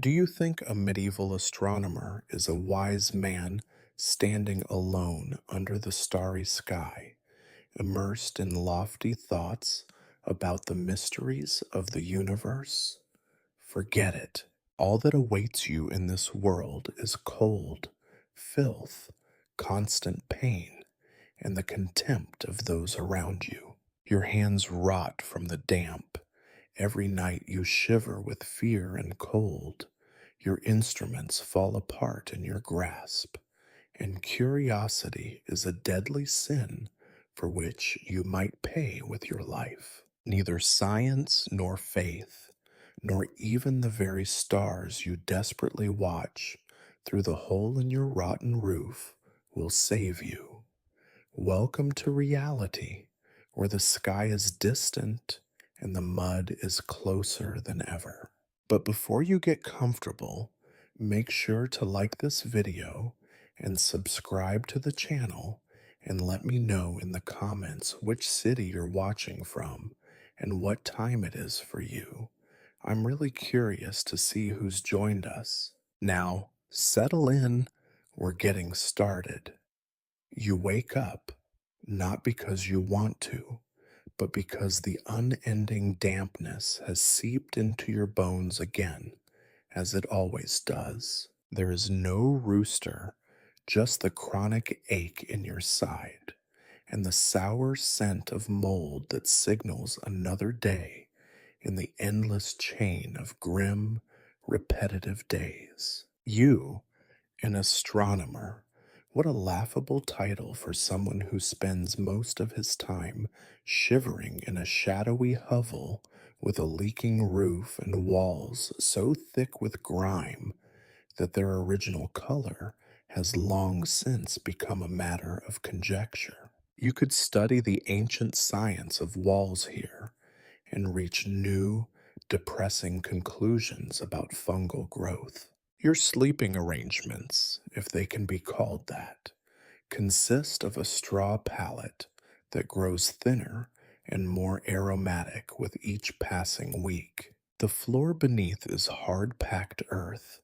Do you think a medieval astronomer is a wise man standing alone under the starry sky, immersed in lofty thoughts about the mysteries of the universe? Forget it. All that awaits you in this world is cold, filth, constant pain, and the contempt of those around you. Your hands rot from the damp. Every night you shiver with fear and cold. Your instruments fall apart in your grasp, and curiosity is a deadly sin for which you might pay with your life. Neither science nor faith, nor even the very stars you desperately watch through the hole in your rotten roof will save you. Welcome to reality, where the sky is distant and the mud is closer than ever. But before you get comfortable, make sure to like this video and subscribe to the channel, and let me know in the comments which city you're watching from and what time it is for you. I'm really curious to see who's joined us. Now, settle in, we're getting started. You wake up, not because you want to, but because the unending dampness has seeped into your bones again, as it always does. There is no rooster, just the chronic ache in your side, and the sour scent of mold that signals another day in the endless chain of grim, repetitive days. You, an astronomer. What a laughable title for someone who spends most of his time shivering in a shadowy hovel with a leaking roof and walls so thick with grime that their original color has long since become a matter of conjecture. You could study the ancient science of walls here and reach new, depressing conclusions about fungal growth. Your sleeping arrangements, if they can be called that, consist of a straw pallet that grows thinner and more aromatic with each passing week. The floor beneath is hard packed earth,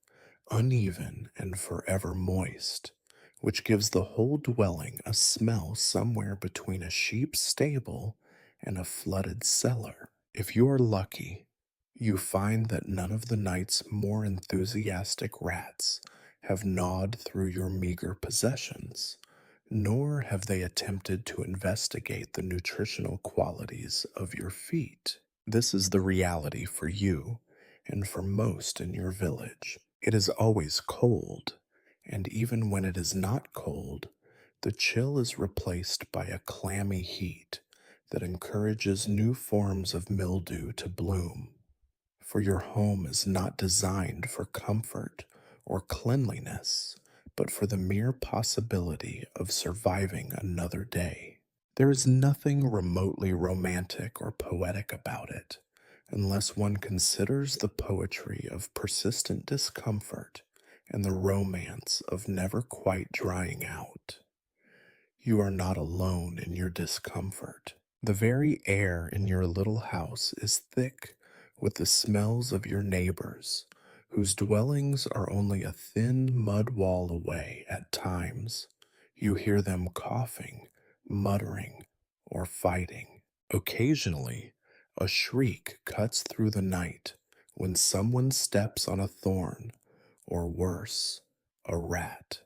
uneven and forever moist, which gives the whole dwelling a smell somewhere between a sheep's stable and a flooded cellar. If you are lucky, you find that none of the night's more enthusiastic rats have gnawed through your meager possessions, nor have they attempted to investigate the nutritional qualities of your feet. This is the reality for you and for most in your village. It is always cold, and even when it is not cold, the chill is replaced by a clammy heat that encourages new forms of mildew to bloom. For your home is not designed for comfort or cleanliness, but for the mere possibility of surviving another day. There is nothing remotely romantic or poetic about it, unless one considers the poetry of persistent discomfort and the romance of never quite drying out. You are not alone in your discomfort. The very air in your little house is thick with the smells of your neighbors, whose dwellings are only a thin mud wall away at times. You hear them coughing, muttering, or fighting. Occasionally, a shriek cuts through the night when someone steps on a thorn, or worse, a rat.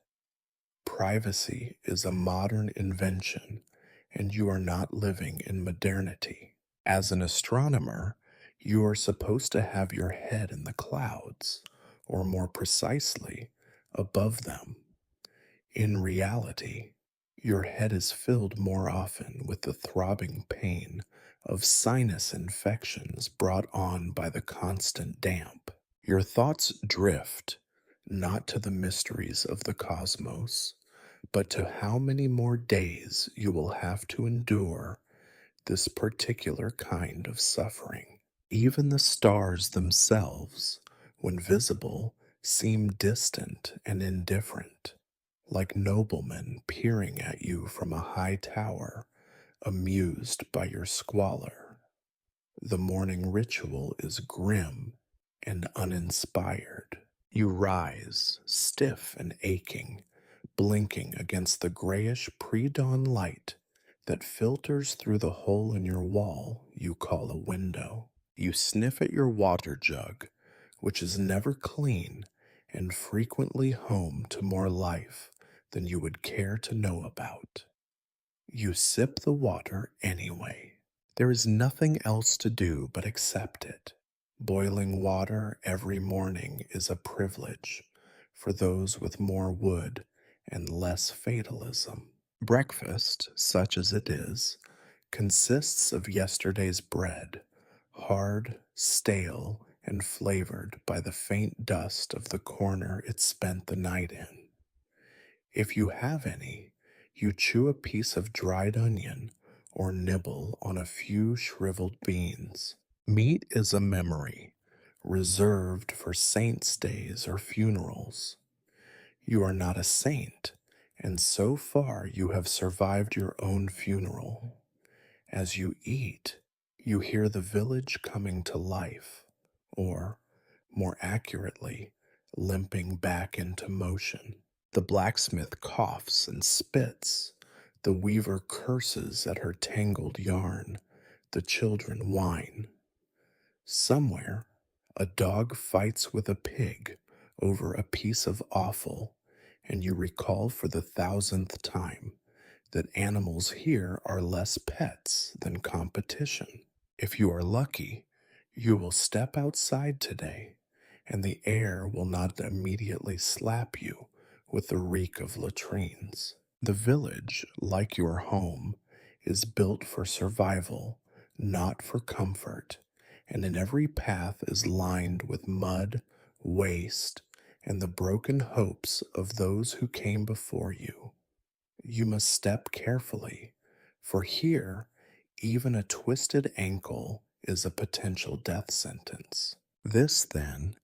Privacy is a modern invention, and you are not living in modernity. As an astronomer, you are supposed to have your head in the clouds, or more precisely, above them. In reality, your head is filled more often with the throbbing pain of sinus infections brought on by the constant damp. Your thoughts drift, not to the mysteries of the cosmos, but to how many more days you will have to endure this particular kind of suffering. Even the stars themselves, when visible, seem distant and indifferent, like noblemen peering at you from a high tower, amused by your squalor. The morning ritual is grim and uninspired. You rise, stiff and aching, blinking against the grayish pre-dawn light that filters through the hole in your wall you call a window. You sniff at your water jug, which is never clean and frequently home to more life than you would care to know about. You sip the water anyway. There is nothing else to do but accept it. Boiling water every morning is a privilege for those with more wood and less fatalism. Breakfast, such as it is, consists of yesterday's bread, hard, stale, and flavored by the faint dust of the corner it spent the night in. If you have any, you chew a piece of dried onion or nibble on a few shriveled beans. Meat is a memory, reserved for saints' days or funerals. You are not a saint, and so far you have survived your own funeral. As you eat, you hear the village coming to life, or, more accurately, limping back into motion. The blacksmith coughs and spits. The weaver curses at her tangled yarn. The children whine. Somewhere, a dog fights with a pig over a piece of offal, and you recall for the thousandth time that animals here are less pets than competition. If you are lucky, you will step outside today, and the air will not immediately slap you with the reek of latrines. The village, like your home, is built for survival, not for comfort, and in every path is lined with mud, waste, and the broken hopes of those who came before you. You must step carefully, for here, even a twisted ankle is a potential death sentence. This, then,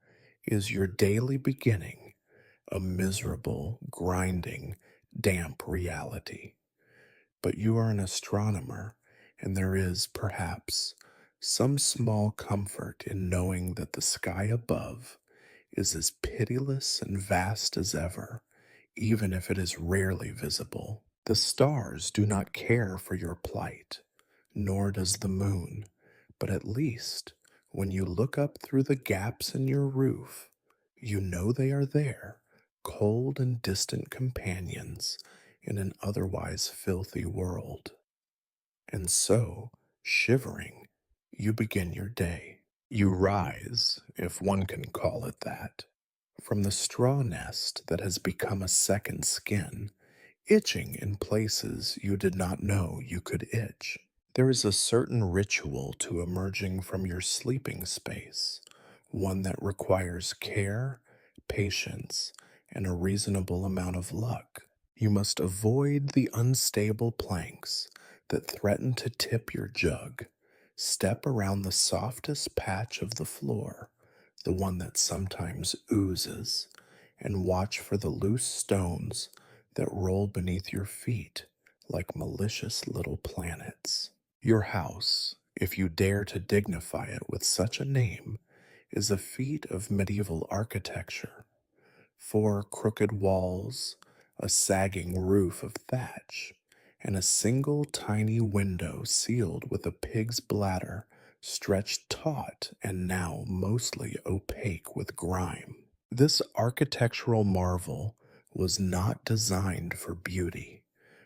is your daily beginning, a miserable, grinding, damp reality. But you are an astronomer, and there is, perhaps, some small comfort in knowing that the sky above is as pitiless and vast as ever, even if it is rarely visible. The stars do not care for your plight, nor does the moon, but at least, when you look up through the gaps in your roof, you know they are there, cold and distant companions in an otherwise filthy world. And so, shivering, you begin your day. You rise, if one can call it that, from the straw nest that has become a second skin, itching in places you did not know you could itch. There is a certain ritual to emerging from your sleeping space, one that requires care, patience, and a reasonable amount of luck. You must avoid the unstable planks that threaten to tip your jug, step around the softest patch of the floor, the one that sometimes oozes, and watch for the loose stones that roll beneath your feet like malicious little planets. Your house, if you dare to dignify it with such a name, is a feat of medieval architecture. Four crooked walls, a sagging roof of thatch, and a single tiny window sealed with a pig's bladder stretched taut and now mostly opaque with grime. This architectural marvel was not designed for beauty,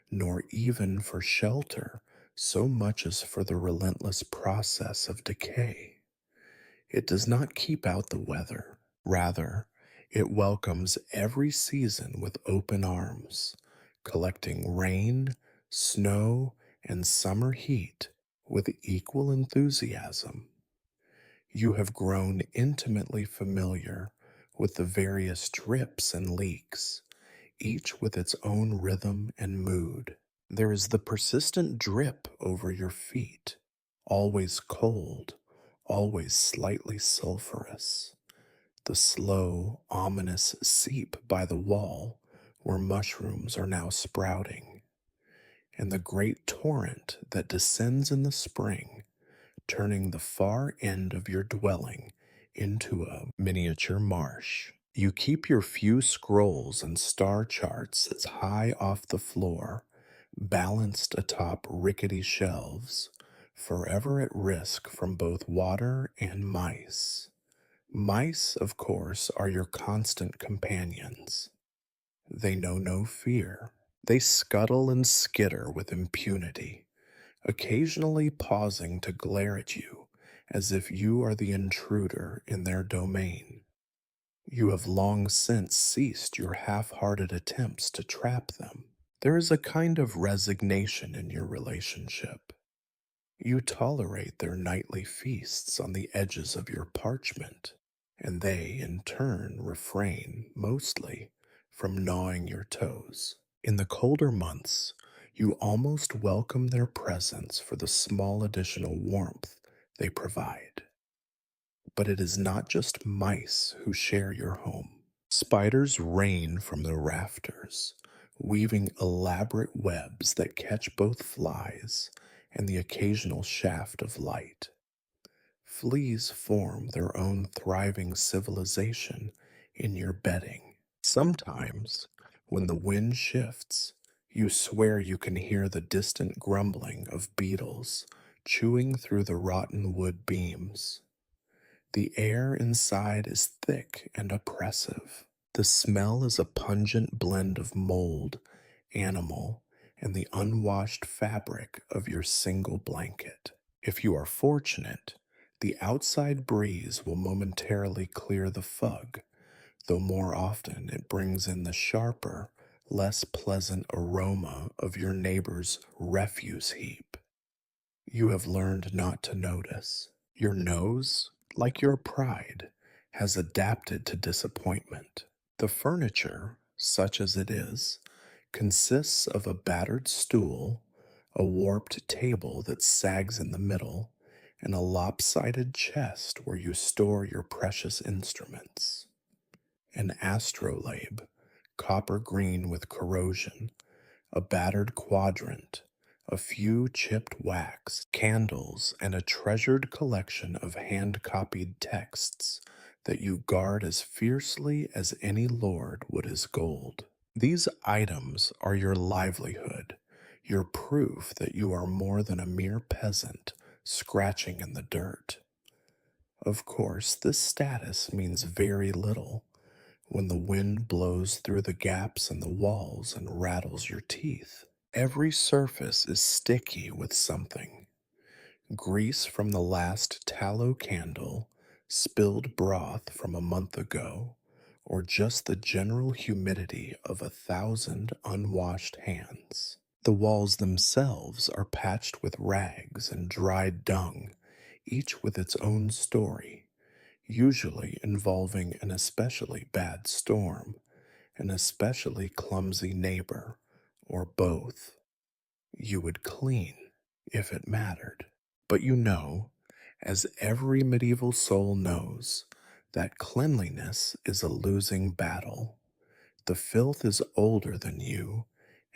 nor even for shelter so much as for the relentless process of decay. It does not keep out the weather. Rather, it welcomes every season with open arms, collecting rain, snow, and summer heat with equal enthusiasm. You have grown intimately familiar with the various drips and leaks, each with its own rhythm and mood. There is the persistent drip over your feet, always cold, always slightly sulphurous. The slow, ominous seep by the wall where mushrooms are now sprouting. And the great torrent that descends in the spring, turning the far end of your dwelling into a miniature marsh. You keep your few scrolls and star charts as high off the floor, balanced atop rickety shelves, forever at risk from both water and mice. Mice, of course, are your constant companions. They know no fear. They scuttle and skitter with impunity, occasionally pausing to glare at you as if you are the intruder in their domain. You have long since ceased your half hearted attempts to trap them. There is a kind of resignation in your relationship. You tolerate their nightly feasts on the edges of your parchment, and they, in turn, refrain, mostly, from gnawing your toes. In the colder months, you almost welcome their presence for the small additional warmth they provide. But it is not just mice who share your home. Spiders rain from the rafters, weaving elaborate webs that catch both flies and the occasional shaft of light. Fleas form their own thriving civilization in your bedding. Sometimes, when the wind shifts, you swear you can hear the distant grumbling of beetles chewing through the rotten wood beams. The air inside is thick and oppressive. The smell is a pungent blend of mold, animal, and the unwashed fabric of your single blanket. If you are fortunate, the outside breeze will momentarily clear the fug, though more often it brings in the sharper, less pleasant aroma of your neighbor's refuse heap. You have learned not to notice. Your nose, like your pride, has adapted to disappointment. The furniture, such as it is, consists of a battered stool, a warped table that sags in the middle, and a lopsided chest where you store your precious instruments. An astrolabe, copper green with corrosion, a battered quadrant, a few chipped wax, candles, and a treasured collection of hand copied texts that you guard as fiercely as any lord would his gold. These items are your livelihood, your proof that you are more than a mere peasant scratching in the dirt. Of course, this status means very little when the wind blows through the gaps in the walls and rattles your teeth. Every surface is sticky with something: grease from the last tallow candle, spilled broth from a month ago, or just the general humidity of 1,000 unwashed hands. The walls themselves are patched with rags and dried dung, each with its own story, usually involving an especially bad storm, an especially clumsy neighbor, or both. You would clean if it mattered. But you know, as every medieval soul knows, that cleanliness is a losing battle. The filth is older than you,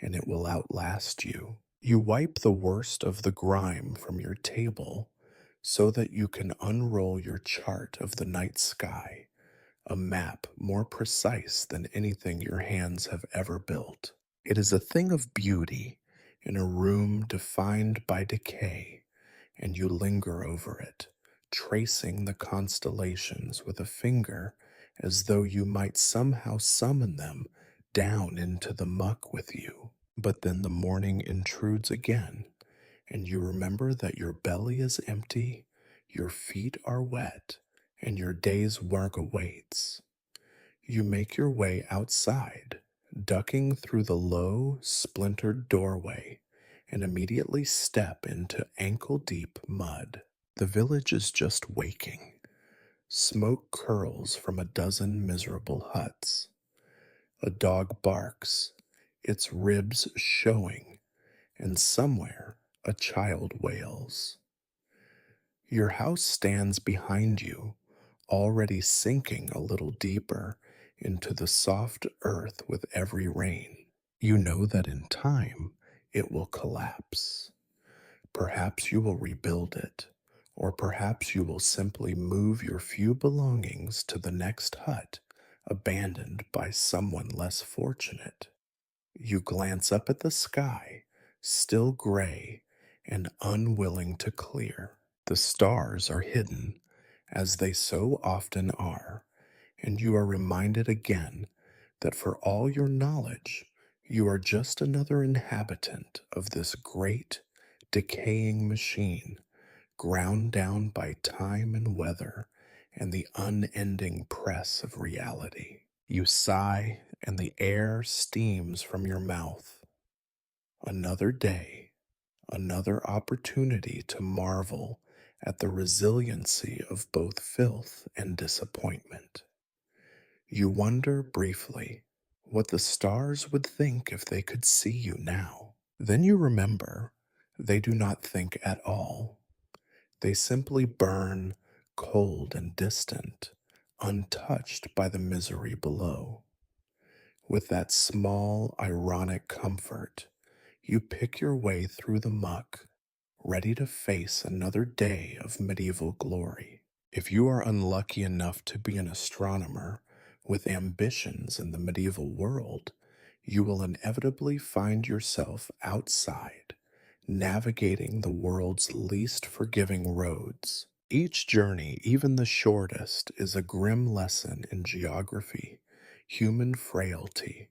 and it will outlast you. You wipe the worst of the grime from your table so that you can unroll your chart of the night sky, a map more precise than anything your hands have ever built. It is a thing of beauty in a room defined by decay, and you linger over it, tracing the constellations with a finger as though you might somehow summon them down into the muck with you. But then the morning intrudes again, and you remember that your belly is empty, your feet are wet, and your day's work awaits. You make your way outside, ducking through the low, splintered doorway, and immediately step into ankle deep mud. The village is just waking. Smoke curls from a dozen miserable huts. A dog barks, its ribs showing, and somewhere a child wails. Your house stands behind you, already sinking a little deeper into the soft earth with every rain. You know that in time it will collapse. Perhaps you will rebuild it, or perhaps you will simply move your few belongings to the next hut abandoned by someone less fortunate. You glance up at the sky, still gray and unwilling to clear. The stars are hidden, as they so often are, and you are reminded again that for all your knowledge, you are just another inhabitant of this great, decaying machine, ground down by time and weather and the unending press of reality. You sigh, and the air steams from your mouth. Another day, another opportunity to marvel at the resiliency of both filth and disappointment. You wonder briefly what the stars would think if they could see you now. Then you remember they do not think at all. They simply burn cold and distant, untouched by the misery below. With that small, ironic comfort, you pick your way through the muck, ready to face another day of medieval glory. If you are unlucky enough to be an astronomer with ambitions in the medieval world, you will inevitably find yourself outside, navigating the world's least forgiving roads. Each journey, even the shortest, is a grim lesson in geography, human frailty,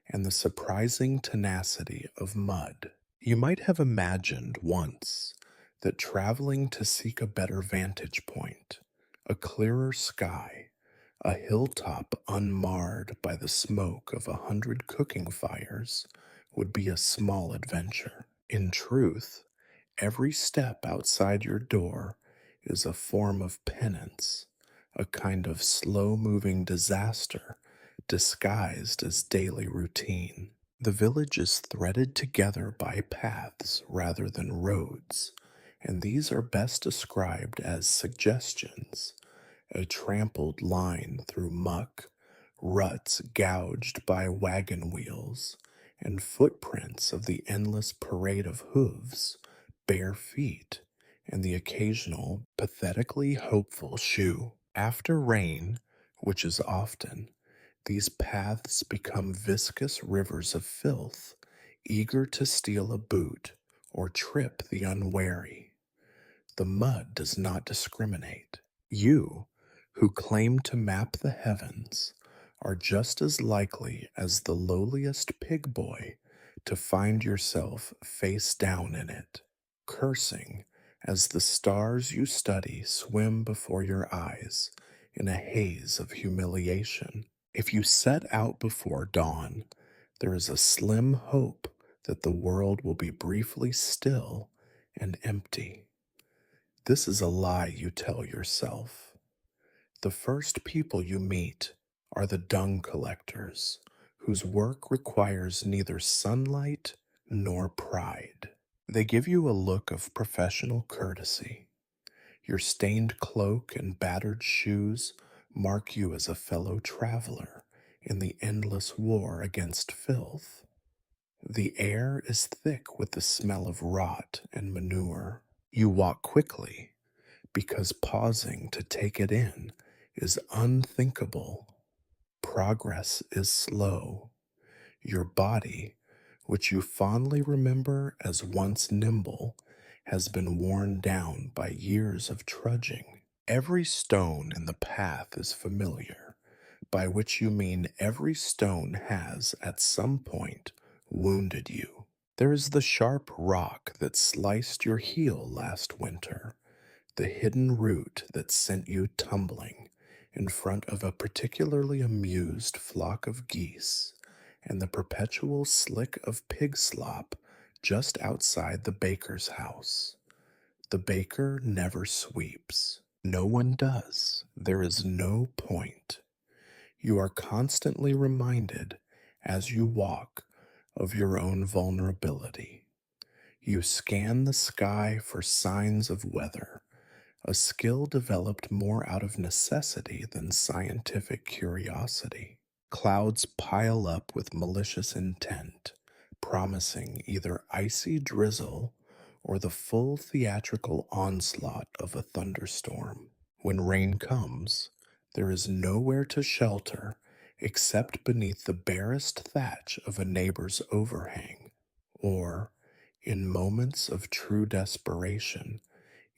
and the surprising tenacity of mud. You might have imagined once that traveling to seek a better vantage point, a clearer sky, a hilltop unmarred by the smoke of 100 cooking fires would be a small adventure. In truth, every step outside your door is a form of penance, a kind of slow moving disaster disguised as daily routine. The village is threaded together by paths rather than roads, and these are best described as suggestions, a trampled line through muck, ruts gouged by wagon wheels, and footprints of the endless parade of hooves, bare feet, and the occasional pathetically hopeful shoe. After rain, which is often, these paths become viscous rivers of filth, eager to steal a boot or trip the unwary. The mud does not discriminate. You, who claim to map the heavens, are just as likely as the lowliest pig boy to find yourself face down in it, cursing as the stars you study swim before your eyes in a haze of humiliation. If you set out before dawn, there is a slim hope that the world will be briefly still and empty. This is a lie you tell yourself. The first people you meet are the dung collectors, whose work requires neither sunlight nor pride. They give you a look of professional courtesy. Your stained cloak and battered shoes mark you as a fellow traveler in the endless war against filth. The air is thick with the smell of rot and manure. You walk quickly because pausing to take it in is unthinkable. Progress is slow. Your body, which you fondly remember as once nimble, has been worn down by years of trudging. Every stone in the path is familiar, by which you mean every stone has, at some point, wounded you. There is the sharp rock that sliced your heel last winter, the hidden root that sent you tumbling in front of a particularly amused flock of geese, and the perpetual slick of pig slop just outside the baker's house. The baker never sweeps. No one does. There is no point. You are constantly reminded, as you walk, of your own vulnerability. You scan the sky for signs of weather, a skill developed more out of necessity than scientific curiosity. Clouds pile up with malicious intent, promising either icy drizzle or the full theatrical onslaught of a thunderstorm. When rain comes, there is nowhere to shelter except beneath the barest thatch of a neighbor's overhang, or, in moments of true desperation,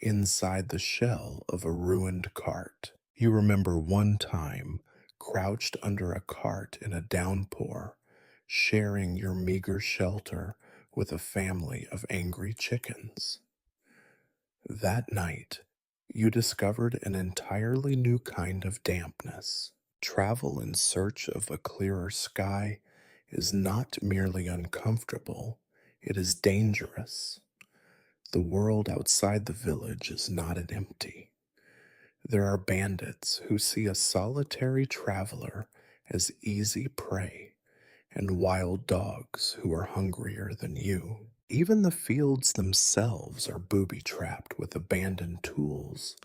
inside the shell of a ruined cart. You remember one time, crouched under a cart in a downpour, sharing your meager shelter with a family of angry chickens. That night, you discovered an entirely new kind of dampness. Travel in search of a clearer sky is not merely uncomfortable, it is dangerous. The world outside the village is not an empty. There are bandits who see a solitary traveler as easy prey, and wild dogs who are hungrier than you. Even the fields themselves are booby trapped with abandoned tools,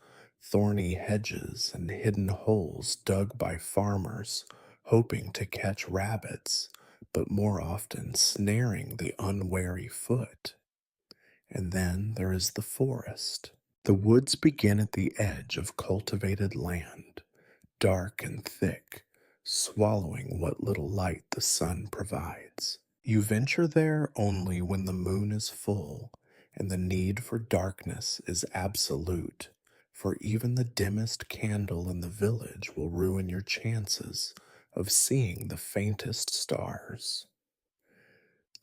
thorny hedges, and hidden holes dug by farmers hoping to catch rabbits, but more often snaring the unwary foot. And then there is the forest. The woods begin at the edge of cultivated land, dark and thick, swallowing what little light the sun provides. You venture there only when the moon is full and the need for darkness is absolute, for even the dimmest candle in the village will ruin your chances of seeing the faintest stars.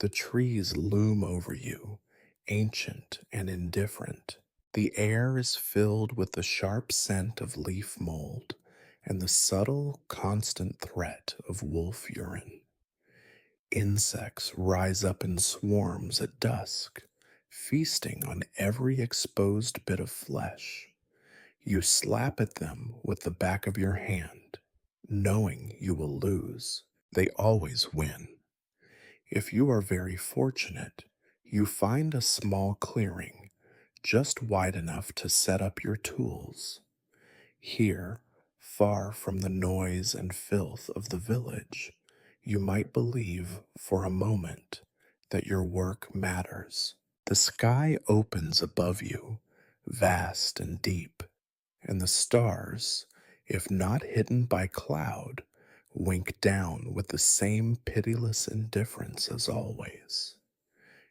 The trees loom over you, ancient and indifferent. The air is filled with the sharp scent of leaf mold and the subtle, constant threat of wolf urine. Insects rise up in swarms at dusk, feasting on every exposed bit of flesh. You slap at them with the back of your hand, knowing you will lose. They always win. If you are very fortunate, you find a small clearing, just wide enough to set up your tools. Here, far from the noise and filth of the village, you might believe for a moment that your work matters. The sky opens above you, vast and deep, and the stars, if not hidden by cloud, wink down with the same pitiless indifference as always.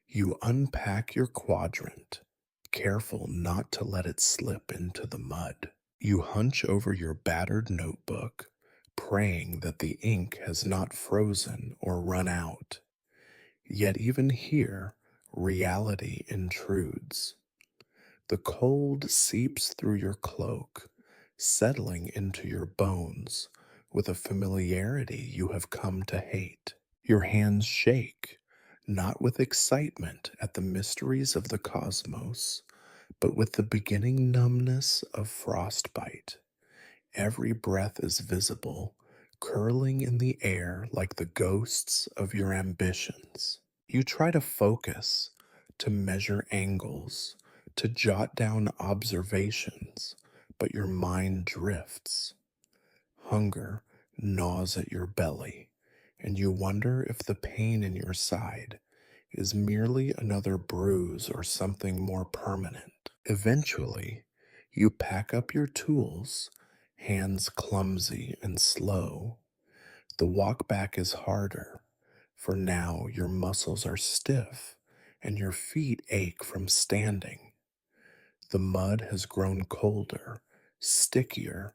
You unpack your quadrant, careful not to let it slip into the mud. You hunch over your battered notebook, praying that the ink has not frozen or run out. Yet even here, reality intrudes. The cold seeps through your cloak, settling into your bones with a familiarity you have come to hate. Your hands shake, not with excitement at the mysteries of the cosmos, but with the beginning numbness of frostbite. Every breath is visible, curling in the air like the ghosts of your ambitions. You try to focus, to measure angles, to jot down observations, but your mind drifts. Hunger gnaws at your belly, and you wonder if the pain in your side is merely another bruise or something more permanent. Eventually, you pack up your tools, hands clumsy and slow. The walk back is harder, for now your muscles are stiff and your feet ache from standing. The mud has grown colder, stickier,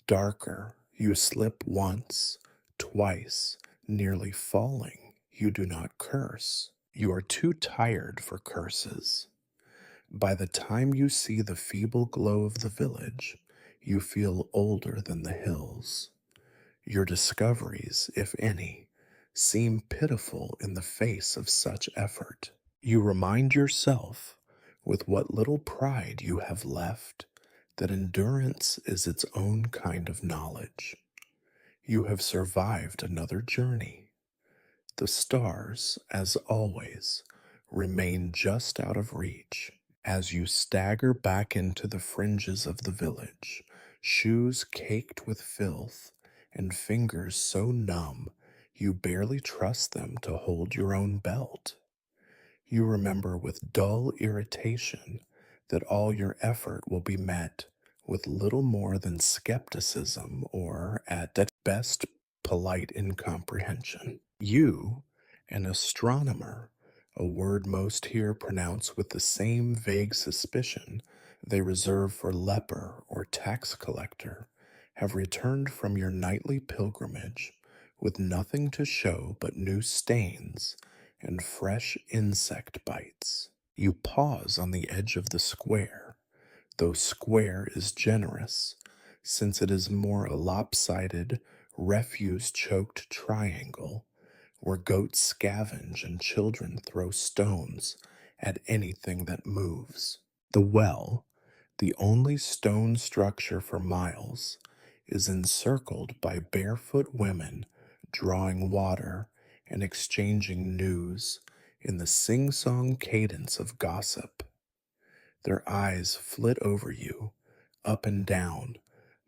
darker. You slip once, twice, nearly falling. You do not curse. You are too tired for curses. By the time you see the feeble glow of the village, you feel older than the hills. Your discoveries, if any, seem pitiful in the face of such effort. You remind yourself, with what little pride you have left, that endurance is its own kind of knowledge. You have survived another journey. The stars, as always, remain just out of reach. As you stagger back into the fringes of the village, shoes caked with filth and fingers so numb you barely trust them to hold your own belt. You remember with dull irritation that all your effort will be met with little more than skepticism or, at best, polite incomprehension. You, an astronomer, a word most here pronounce with the same vague suspicion they reserve for leper or tax collector, have returned from your nightly pilgrimage with nothing to show but new stains and fresh insect bites. You pause on the edge of the square, though square is generous, since it is more a lopsided, refuse choked triangle where goats scavenge and children throw stones at anything that moves. The well, the only stone structure for miles, is encircled by barefoot women drawing water and exchanging news in the sing song cadence of gossip. Their eyes flit over you, up and down,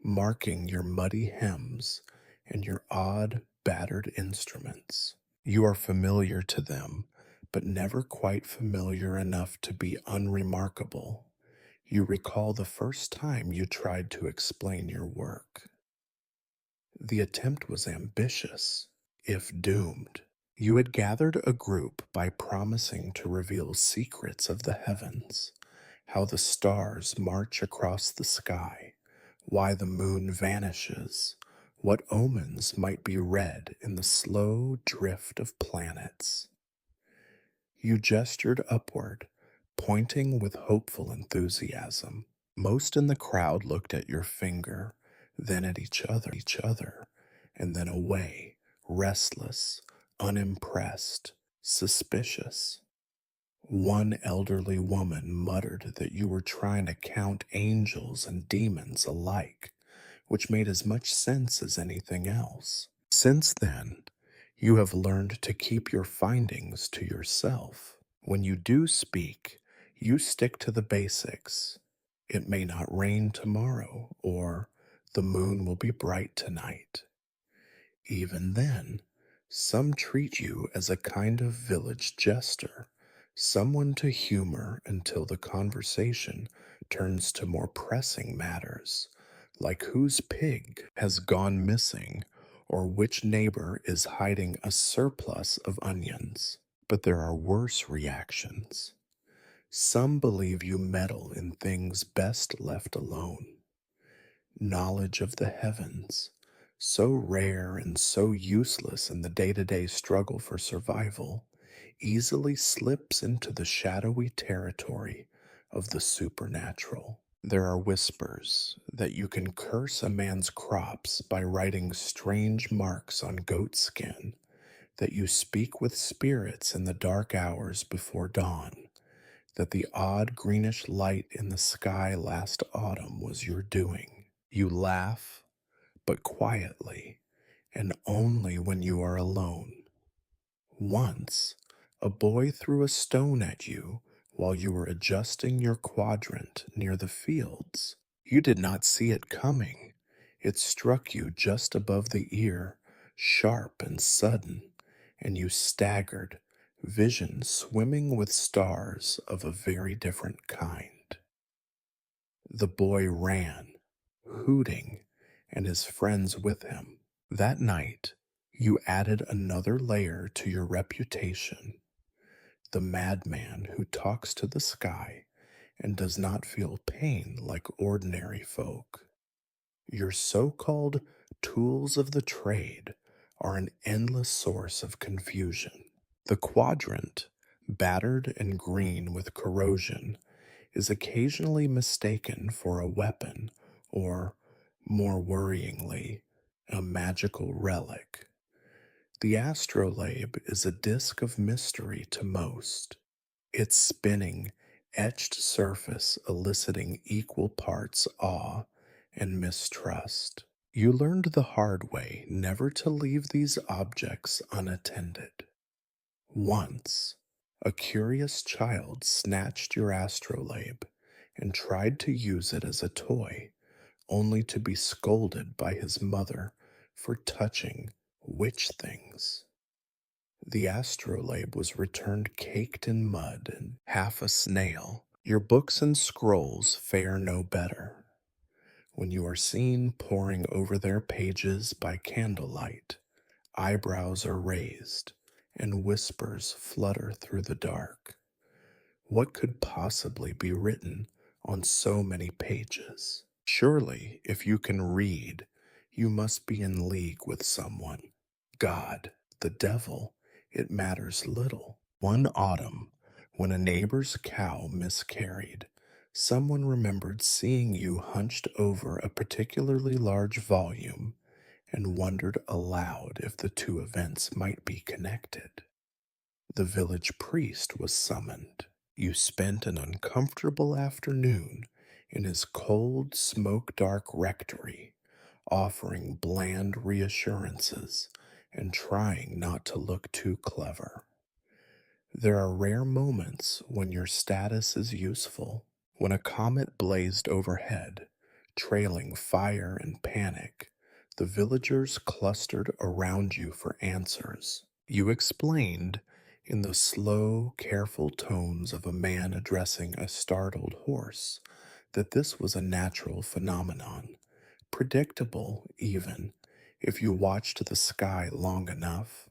marking your muddy hems and your odd, battered instruments. You are familiar to them, but never quite familiar enough to be unremarkable. You recall the first time you tried to explain your work. The attempt was ambitious, if doomed. You had gathered a group by promising to reveal secrets of the heavens, how the stars march across the sky, why the moon vanishes, what omens might be read in the slow drift of planets. You gestured upward, pointing with hopeful enthusiasm. Most in the crowd looked at your finger, then at each other, and then away, restless, unimpressed, suspicious. One elderly woman muttered that you were trying to count angels and demons alike, which made as much sense as anything else. Since then, you have learned to keep your findings to yourself. When you do speak, you stick to the basics. It may not rain tomorrow, or the moon will be bright tonight. Even then, some treat you as a kind of village jester, someone to humor until the conversation turns to more pressing matters, like whose pig has gone missing or which neighbor is hiding a surplus of onions. But there are worse reactions. Some believe you meddle in things best left alone. Knowledge of the heavens, so rare and so useless in the day to day struggle for survival, easily slips into the shadowy territory of the supernatural. There are whispers that you can curse a man's crops by writing strange marks on goat skin, that you speak with spirits in the dark hours before dawn, that the odd greenish light in the sky last autumn was your doing. You laugh, but quietly, and only when you are alone. Once, a boy threw a stone at you while you were adjusting your quadrant near the fields. You did not see it coming. It struck you just above the ear, sharp and sudden, and you staggered, vision swimming with stars of a very different kind. The boy ran, hooting, and his friends with him. That night, you added another layer to your reputation, the madman who talks to the sky and does not feel pain like ordinary folk. Your so called tools of the trade are an endless source of confusion. The quadrant, battered and green with corrosion, is occasionally mistaken for a weapon or, more worryingly, a magical relic. The astrolabe is a disk of mystery to most, its spinning, etched surface eliciting equal parts awe and mistrust. You learned the hard way never to leave these objects unattended. Once, a curious child snatched your astrolabe and tried to use it as a toy, only to be scolded by his mother for touching witch things. The astrolabe was returned caked in mud and half a snail. Your books and scrolls fare no better. When you are seen poring over their pages by candlelight, Eyebrows are raised, and whispers flutter through the dark. What could possibly be written on so many pages? Surely, if you can read, you must be in league with someone. God, the devil, it matters little. One autumn, when a neighbor's cow miscarried, someone remembered seeing you hunched over a particularly large volume and wondered aloud if the two events might be connected. The village priest was summoned. You spent an uncomfortable afternoon in his cold, smoke dark rectory, offering bland reassurances and trying not to look too clever. There are rare moments when your status is useful. When a comet blazed overhead, trailing fire and panic, the villagers clustered around you for answers. You explained, in the slow, careful tones of a man addressing a startled horse, that this was a natural phenomenon, predictable even, if you watched the sky long enough.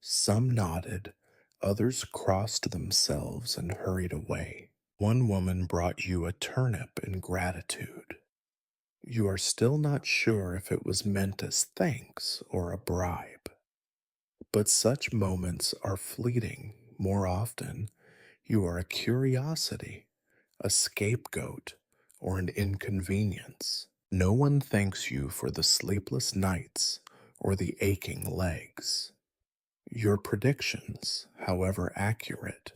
Some nodded, others crossed themselves and hurried away. One woman brought you a turnip in gratitude. You are still not sure if it was meant as thanks or a bribe. But such moments are fleeting. More often, you are a curiosity, a scapegoat, or an inconvenience. No one thanks you for the sleepless nights or the aching legs. Your predictions, however accurate,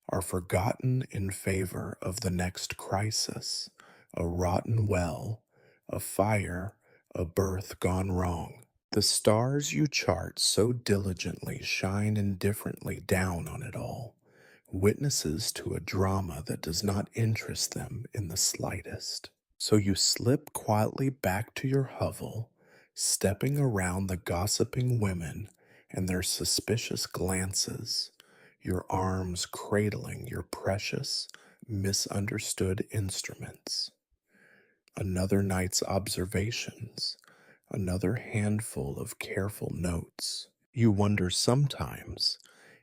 are forgotten in favor of the next crisis, a rotten well, a fire, a birth gone wrong. The stars you chart so diligently shine indifferently down on it all, witnesses to a drama that does not interest them in the slightest. So you slip quietly back to your hovel, stepping around the gossiping women and their suspicious glances, your arms cradling your precious, misunderstood instruments. Another night's observations, another handful of careful notes. You wonder sometimes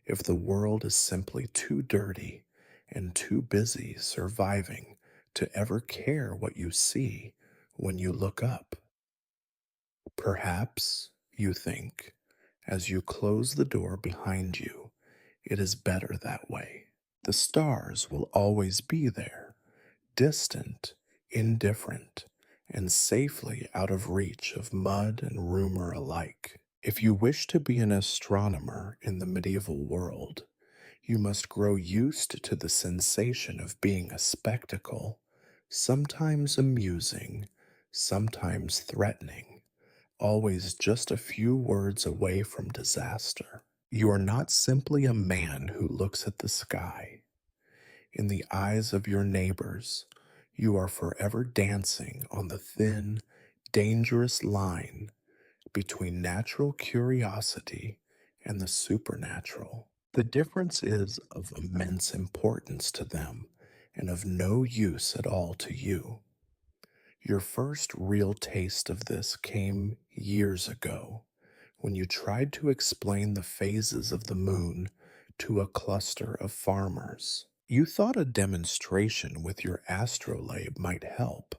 if the world is simply too dirty and too busy surviving to ever care what you see when you look up. Perhaps, you think, as you close the door behind you, it is better that way. The stars will always be there, distant, indifferent, and safely out of reach of mud and rumor alike. If you wish to be an astronomer in the medieval world, you must grow used to the sensation of being a spectacle, sometimes amusing, sometimes threatening, always just a few words away from disaster. You are not simply a man who looks at the sky. In the eyes of your neighbors, you are forever dancing on the thin, dangerous line between natural curiosity and the supernatural. The difference is of immense importance to them and of no use at all to you. Your first real taste of this came years ago when you tried to explain the phases of the moon to a cluster of farmers. You thought a demonstration with your astrolabe might help,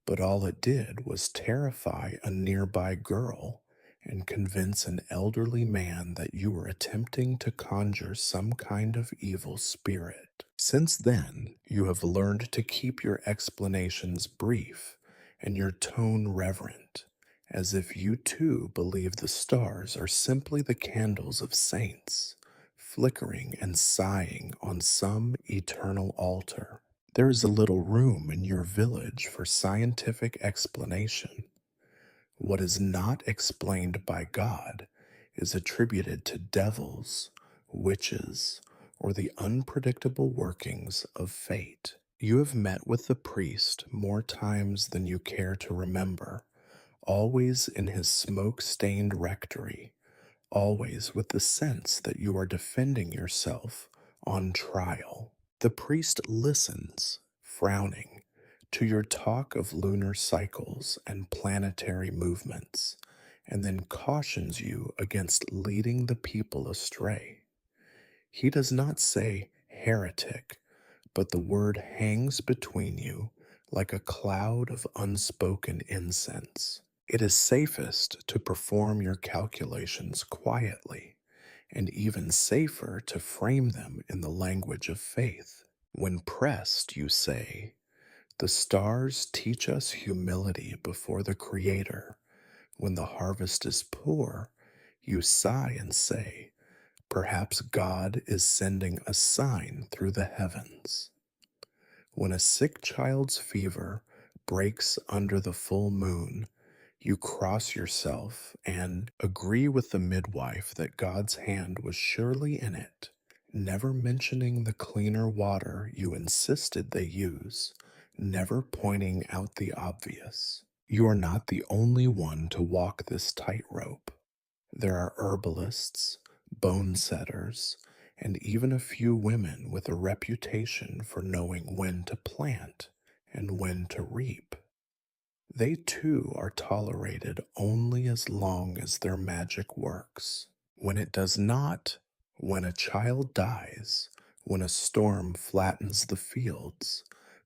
but all it did was terrify a nearby girl and convince an elderly man that you were attempting to conjure some kind of evil spirit. Since then, you have learned to keep your explanations brief and your tone reverent, as if you too believe the stars are simply the candles of saints, flickering and sighing on some eternal altar. There is a little room in your village for scientific explanation. What is not explained by God is attributed to devils, witches, or the unpredictable workings of fate. You have met with the priest more times than you care to remember, always in his smoke-stained rectory, always with the sense that you are defending yourself on trial. The priest listens, frowning, to your talk of lunar cycles and planetary movements, and then cautions you against leading the people astray. He does not say heretic, but the word hangs between you like a cloud of unspoken incense. It is safest to perform your calculations quietly, and even safer to frame them in the language of faith. When pressed, you say, the stars teach us humility before the Creator. When the harvest is poor, you sigh and say, perhaps God is sending a sign through the heavens. When a sick child's fever breaks under the full moon, you cross yourself and agree with the midwife that God's hand was surely in it, never mentioning the cleaner water you insisted they use, never pointing out the obvious. You are not the only one to walk this tightrope. There are herbalists, bone setters, and even a few women with a reputation for knowing when to plant and when to reap. They too are tolerated only as long as their magic works. When it does not, when a child dies, when a storm flattens the fields,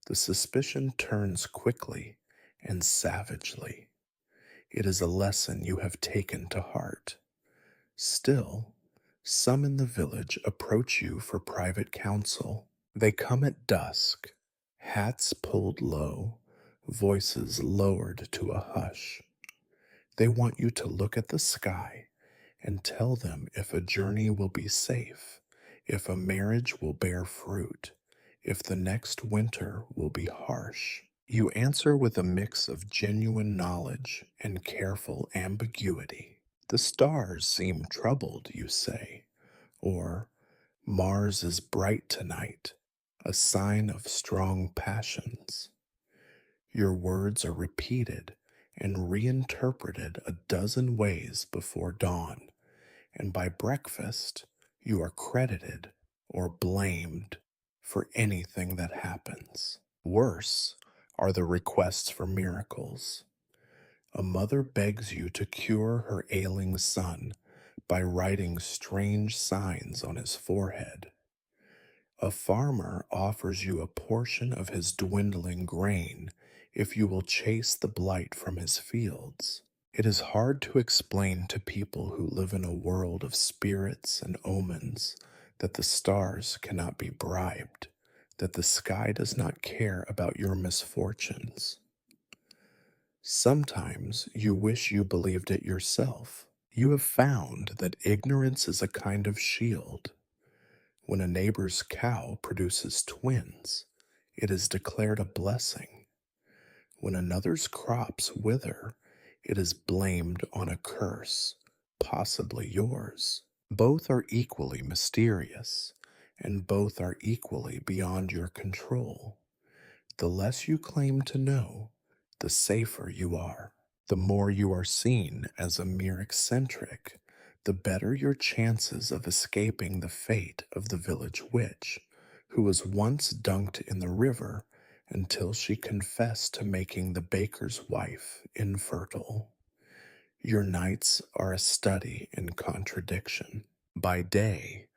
the suspicion turns quickly and savagely. It is a lesson you have taken to heart. Still, some in the village approach you for private counsel. They come at dusk, hats pulled low, voices lowered to a hush. They want you to look at the sky and tell them if a journey will be safe, if a marriage will bear fruit, if the next winter will be harsh. You answer with a mix of genuine knowledge and careful ambiguity. The stars seem troubled, you say, or Mars is bright tonight, a sign of strong passions. Your words are repeated and reinterpreted a dozen ways before dawn, and by breakfast you are credited or blamed for anything that happens. Worse are the requests for miracles. A mother begs you to cure her ailing son by writing strange signs on his forehead. A farmer offers you a portion of his dwindling grain if you will chase the blight from his fields. It is hard to explain to people who live in a world of spirits and omens that the stars cannot be bribed, that the sky does not care about your misfortunes. Sometimes you wish you believed it yourself. You have found that ignorance is a kind of shield. When a neighbor's cow produces twins, it is declared a blessing. When another's crops wither, it is blamed on a curse, possibly yours. Both are equally mysterious, and both are equally beyond your control. The less you claim to know, the safer you are. The more you are seen as a mere eccentric, the better your chances of escaping the fate of the village witch, who was once dunked in the river until she confessed to making the baker's wife infertile. Your nights are a study in contradiction. By day,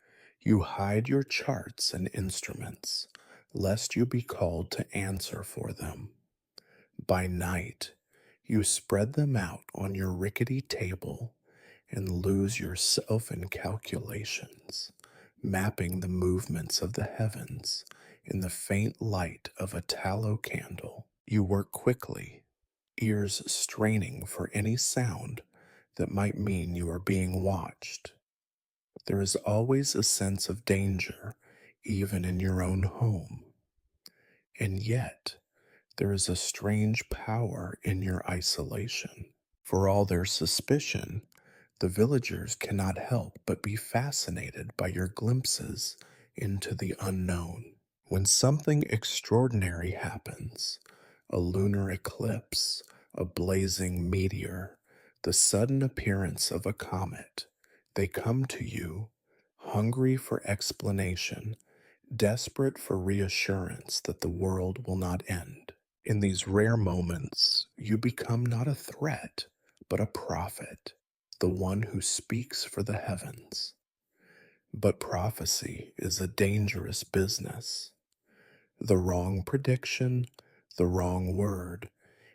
you hide your charts and instruments, lest you be called to answer for them. By night, you spread them out on your rickety table and lose yourself in calculations, mapping the movements of the heavens in the faint light of a tallow candle. You work quickly, ears straining for any sound that might mean you are being watched. There is always a sense of danger, even in your own home. And yet, there is a strange power in your isolation. For all their suspicion, the villagers cannot help but be fascinated by your glimpses into the unknown. When something extraordinary happens, a lunar eclipse, a blazing meteor, the sudden appearance of a comet, they come to you, hungry for explanation, desperate for reassurance that the world will not end. In these rare moments, you become not a threat, but a prophet, the one who speaks for the heavens. But prophecy is a dangerous business. The wrong prediction, the wrong word,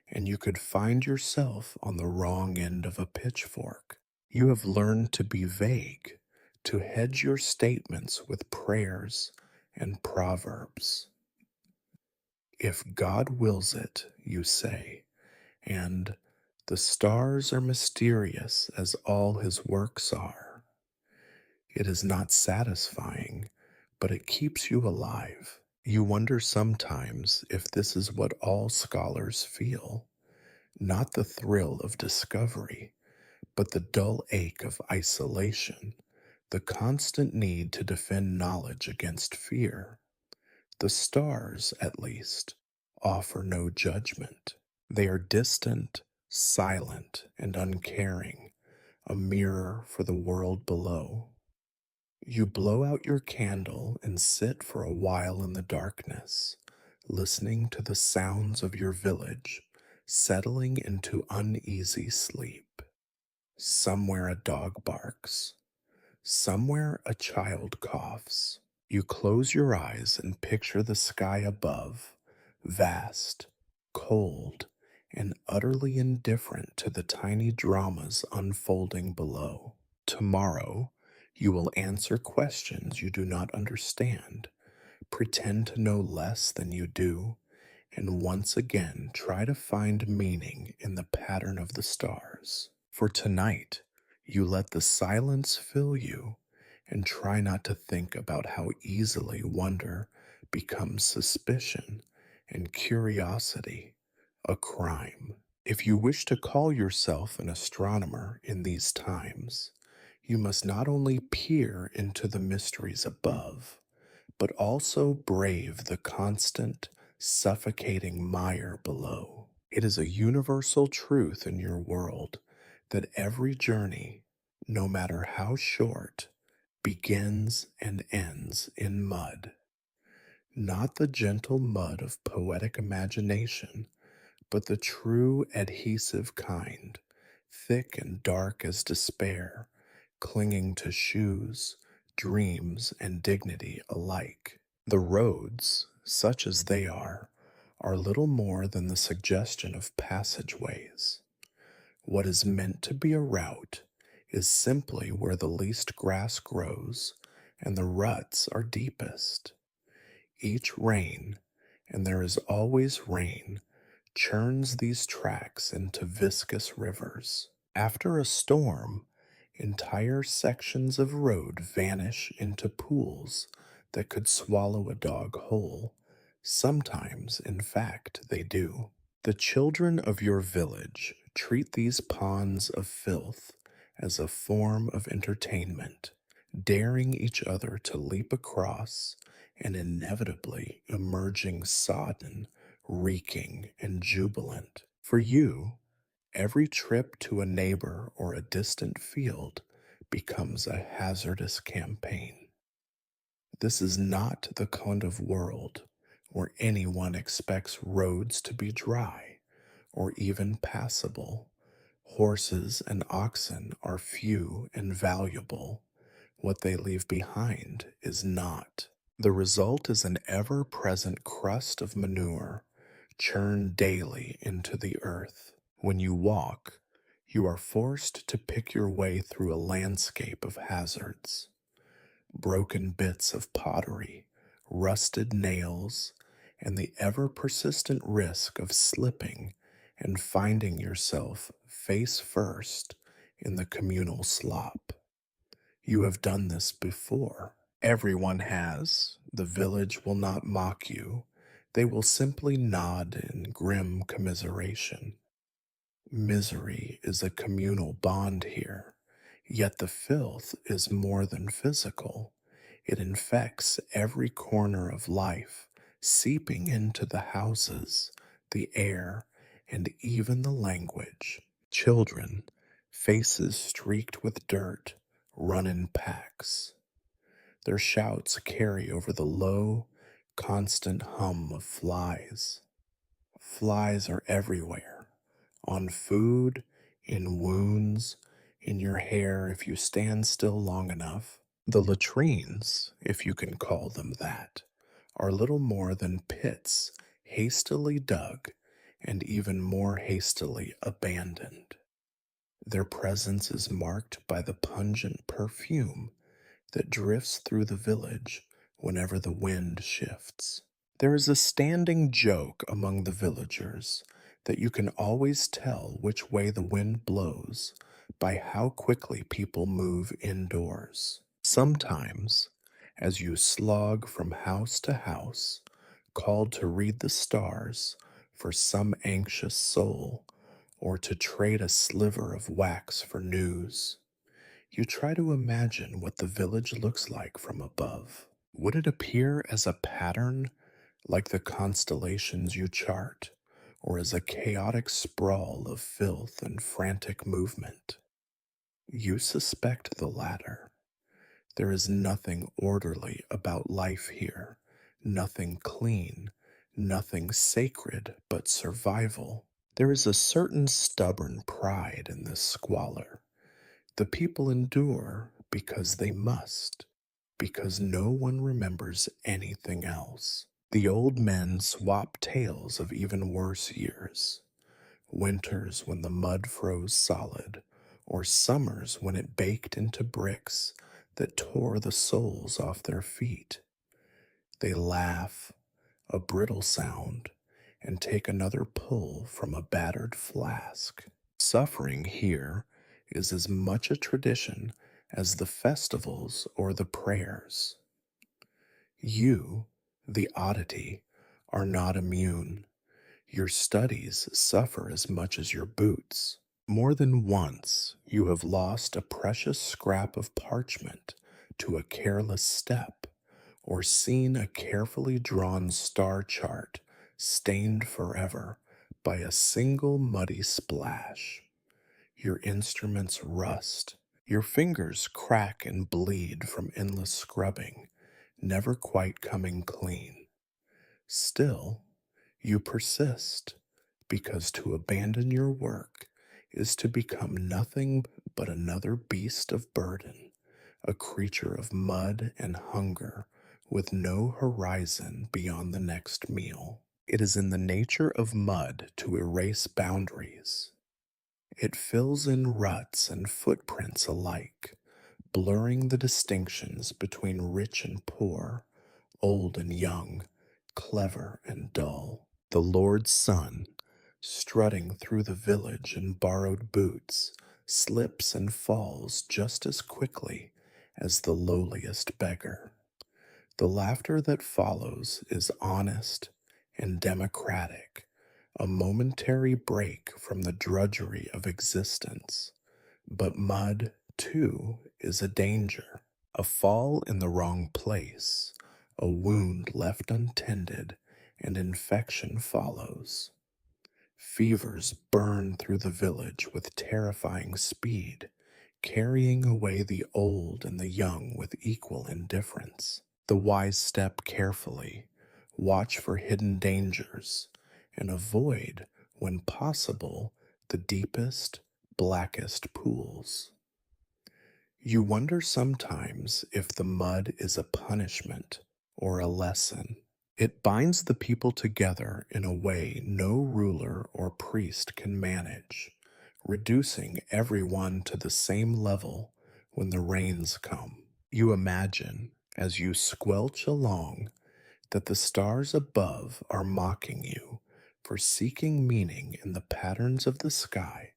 and you could find yourself on the wrong end of a pitchfork. You have learned to be vague, to hedge your statements with prayers and proverbs. If God wills it, you say, and the stars are mysterious as all his works are. It is not satisfying, but it keeps you alive. You wonder sometimes if this is what all scholars feel, not the thrill of discovery, but the dull ache of isolation, the constant need to defend knowledge against fear. The stars, at least, offer no judgment. They are distant, silent, and uncaring, a mirror for the world below. You blow out your candle and sit for a while in the darkness, listening to the sounds of your village, settling into uneasy sleep. Somewhere a dog barks. Somewhere a child coughs. You close your eyes and picture the sky above, vast, cold, and utterly indifferent to the tiny dramas unfolding below. Tomorrow, you will answer questions you do not understand, pretend to know less than you do, and once again try to find meaning in the pattern of the stars. For tonight, you let the silence fill you and try not to think about how easily wonder becomes suspicion and curiosity a crime. If you wish to call yourself an astronomer in these times, you must not only peer into the mysteries above, but also brave the constant, suffocating mire below. It is a universal truth in your world that every journey, no matter how short, begins and ends in mud. Not the gentle mud of poetic imagination, but the true adhesive kind, thick and dark as despair, clinging to shoes, dreams, and dignity alike. The roads, such as they are little more than the suggestion of passageways. What is meant to be a route is simply where the least grass grows and the ruts are deepest. Each rain, and there is always rain, churns these tracks into viscous rivers. After a storm, entire sections of road vanish into pools that could swallow a dog whole. Sometimes, in fact, they do. The children of your village treat these ponds of filth as a form of entertainment, daring each other to leap across and inevitably emerging sodden, reeking, and jubilant. For you, every trip to a neighbor or a distant field becomes a hazardous campaign. This is not the kind of world where anyone expects roads to be dry or even passable. Horses and oxen are few and valuable. What they leave behind is not. The result is an ever present crust of manure churned daily into the earth. When you walk, you are forced to pick your way through a landscape of hazards. Broken bits of pottery, rusted nails, and the ever persistent risk of slipping and finding yourself face first in the communal slop. You have done this before. Everyone has. The village will not mock you. They will simply nod in grim commiseration. Misery is a communal bond here, yet the filth is more than physical. It infects every corner of life, seeping into the houses, the air, and even the language. Children, faces streaked with dirt, run in packs. Their shouts carry over the low, constant hum of flies. Flies are everywhere, on food, in wounds, in your hair if you stand still long enough. The latrines, if you can call them that, are little more than pits hastily dug and even more hastily abandoned. Their presence is marked by the pungent perfume that drifts through the village whenever the wind shifts. There is a standing joke among the villagers that you can always tell which way the wind blows by how quickly people move indoors. Sometimes, as you slog from house to house, called to read the stars for some anxious soul, or to trade a sliver of wax for news, you try to imagine what the village looks like from above. Would it appear as a pattern like the constellations you chart, or as a chaotic sprawl of filth and frantic movement? You suspect the latter. There is nothing orderly about life here, nothing clean, nothing sacred but survival. There is a certain stubborn pride in this squalor. The people endure because they must, because no one remembers anything else. The old men swap tales of even worse years, winters when the mud froze solid, or summers when it baked into bricks that tore the soles off their feet. They laugh, a brittle sound, and take another pull from a battered flask. Suffering here is as much a tradition as the festivals or the prayers. You, the oddity, are not immune. Your studies suffer as much as your boots. More than once, you have lost a precious scrap of parchment to a careless step, or seen a carefully drawn star chart stained forever by a single muddy splash. Your instruments rust. Your fingers crack and bleed from endless scrubbing, never quite coming clean. Still, you persist, because to abandon your work is to become nothing but another beast of burden, a creature of mud and hunger, with no horizon beyond the next meal. It is in the nature of mud to erase boundaries. It fills in ruts and footprints alike, blurring the distinctions between rich and poor, old and young, clever and dull. The Lord's Son, strutting through the village in borrowed boots, slips and falls just as quickly as the lowliest beggar. The laughter that follows is honest and democratic, a momentary break from the drudgery of existence. But mud, too, is a danger. A fall in the wrong place, a wound left untended, and infection follows. Fevers burn through the village with terrifying speed, carrying away the old and the young with equal indifference. The wise step carefully, watch for hidden dangers, and avoid, when possible, the deepest, blackest pools. You wonder sometimes if the mud is a punishment or a lesson. It binds the people together in a way no ruler or priest can manage, reducing everyone to the same level when the rains come. You imagine, as you squelch along, that the stars above are mocking you for seeking meaning in the patterns of the sky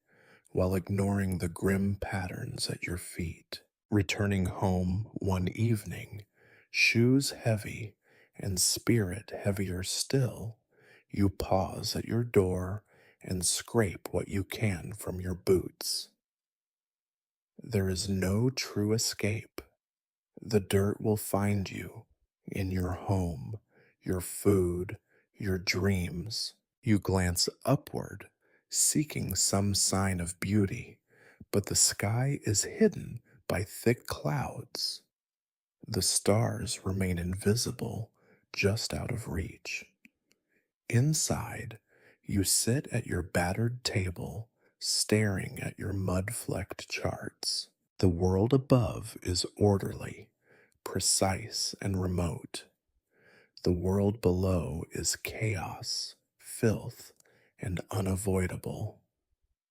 while ignoring the grim patterns at your feet. Returning home one evening, shoes heavy and spirit heavier still, you pause at your door and scrape what you can from your boots. There is no true escape. The dirt will find you in your home, your food, your dreams. You glance upward, seeking some sign of beauty, but the sky is hidden by thick clouds. The stars remain invisible, just out of reach. Inside, you sit at your battered table, staring at your mud flecked charts. The world above is orderly, precise, and remote. The world below is chaos, filth, and unavoidable.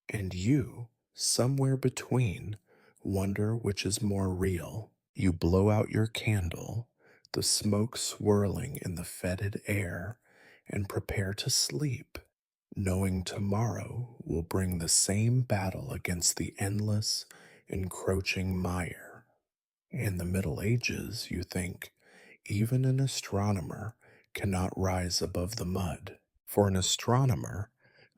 And you, somewhere between, wonder which is more real. You blow out your candle, the smoke swirling in the fetid air, and prepare to sleep, knowing tomorrow will bring the same battle against the endless, encroaching mire. In the Middle Ages, you think, even an astronomer cannot rise above the mud. For an astronomer,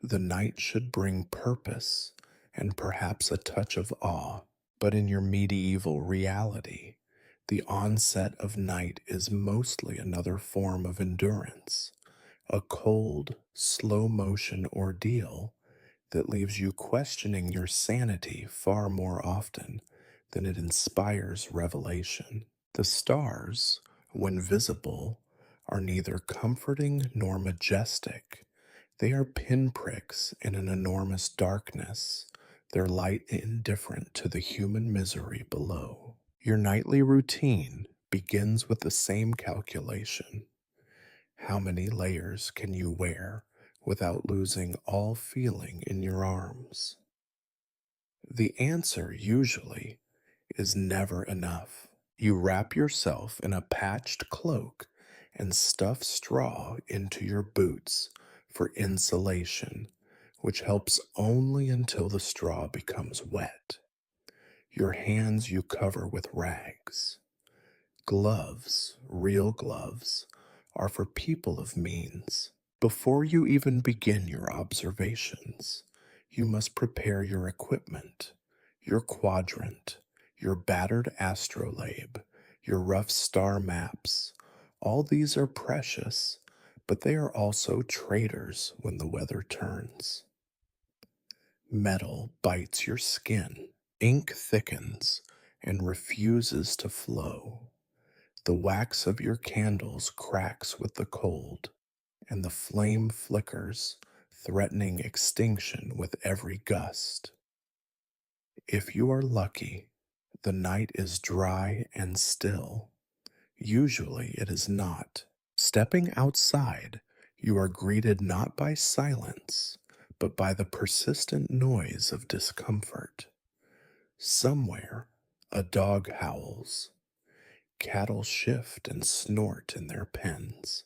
the night should bring purpose and perhaps a touch of awe. But in your medieval reality, the onset of night is mostly another form of endurance, a cold, slow motion ordeal that leaves you questioning your sanity far more often than it inspires revelation. The stars, when visible, are neither comforting nor majestic. They are pinpricks in an enormous darkness, their light indifferent to the human misery below. Your nightly routine begins with the same calculation. How many layers can you wear without losing all feeling in your arms? The answer usually is never enough. You wrap yourself in a patched cloak and stuff straw into your boots for insulation, which helps only until the straw becomes wet. Your hands you cover with rags. Gloves, real gloves, are for people of means. Before you even begin your observations, you must prepare your equipment, your quadrant, your battered astrolabe, your rough star maps. All these are precious, but they are also traitors when the weather turns. Metal bites your skin, ink thickens and refuses to flow. The wax of your candles cracks with the cold, and the flame flickers, threatening extinction with every gust. If you are lucky, the night is dry and still. Usually it is not. Stepping outside, you are greeted not by silence, but by the persistent noise of discomfort. Somewhere, a dog howls. Cattle shift and snort in their pens.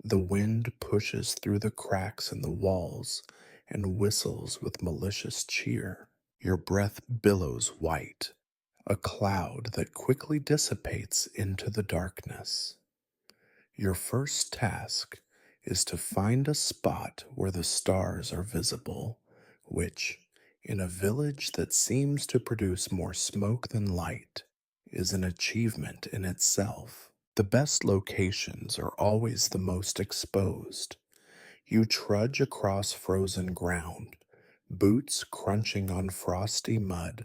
The wind pushes through the cracks in the walls and whistles with malicious cheer. Your breath billows white, a cloud that quickly dissipates into the darkness. Your first task is to find a spot where the stars are visible, which, in a village that seems to produce more smoke than light, is an achievement in itself. The best locations are always the most exposed. You trudge across frozen ground, boots crunching on frosty mud,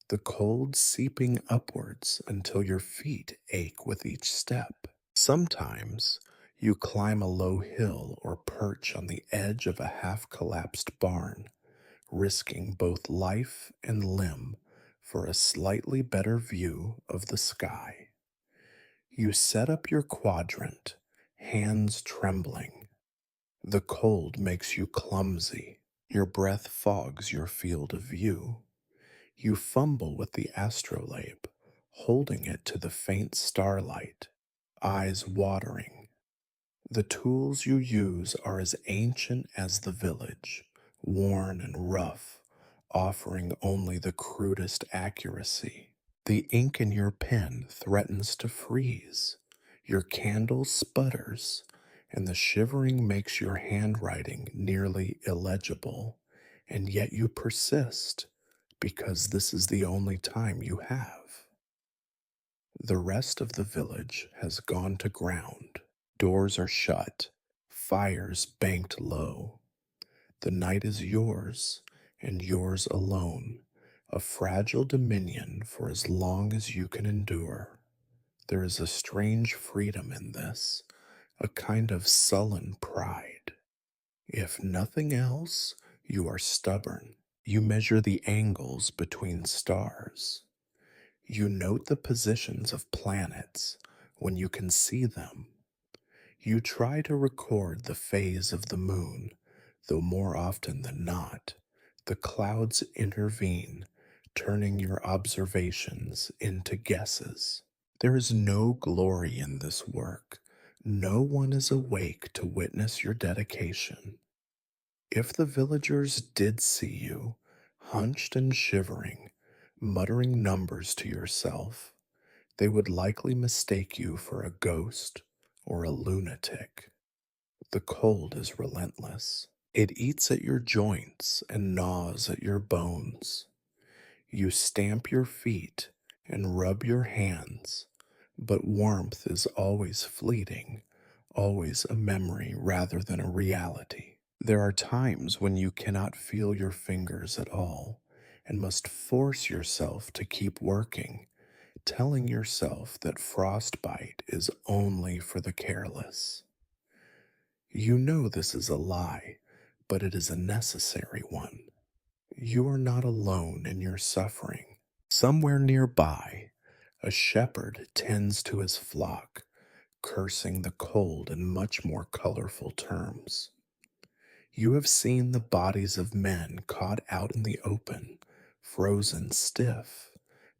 the cold seeping upwards until your feet ache with each step. Sometimes you climb a low hill or perch on the edge of a half collapsed barn, risking both life and limb for a slightly better view of the sky. You set up your quadrant, hands trembling. The cold makes you clumsy. Your breath fogs your field of view. You fumble with the astrolabe, holding it to the faint starlight, eyes watering. The tools you use are as ancient as the village, worn and rough, offering only the crudest accuracy. The ink in your pen threatens to freeze. Your candle sputters, and the shivering makes your handwriting nearly illegible. And yet you persist, because this is the only time you have. The rest of the village has gone to ground. Doors are shut, fires banked low. The night is yours, and yours alone, a fragile dominion for as long as you can endure. There is a strange freedom in this, a kind of sullen pride. If nothing else, you are stubborn. You measure the angles between stars. You note the positions of planets when you can see them. You try to record the phase of the moon, though more often than not, the clouds intervene, turning your observations into guesses. There is no glory in this work. No one is awake to witness your dedication. If the villagers did see you, hunched and shivering, muttering numbers to yourself, they would likely mistake you for a ghost or a lunatic. The cold is relentless. It eats at your joints and gnaws at your bones. You stamp your feet and rub your hands, but warmth is always fleeting, always a memory rather than a reality. There are times when you cannot feel your fingers at all and must force yourself to keep working, telling yourself that frostbite is only for the careless. You know this is a lie, but it is a necessary one. You are not alone in your suffering. Somewhere nearby, a shepherd tends to his flock, cursing the cold in much more colorful terms. You have seen the bodies of men caught out in the open, frozen stiff,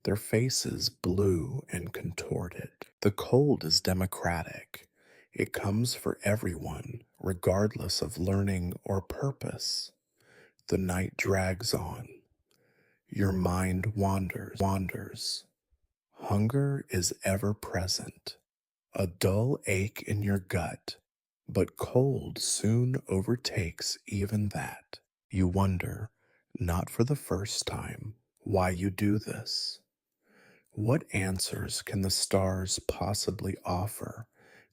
their faces blue and contorted. The cold is democratic. It comes for everyone, regardless of learning or purpose. The night drags on. Your mind wanders. Hunger is ever present, a dull ache in your gut, but cold soon overtakes even that. You wonder, not for the first time, why you do this. What answers can the stars possibly offer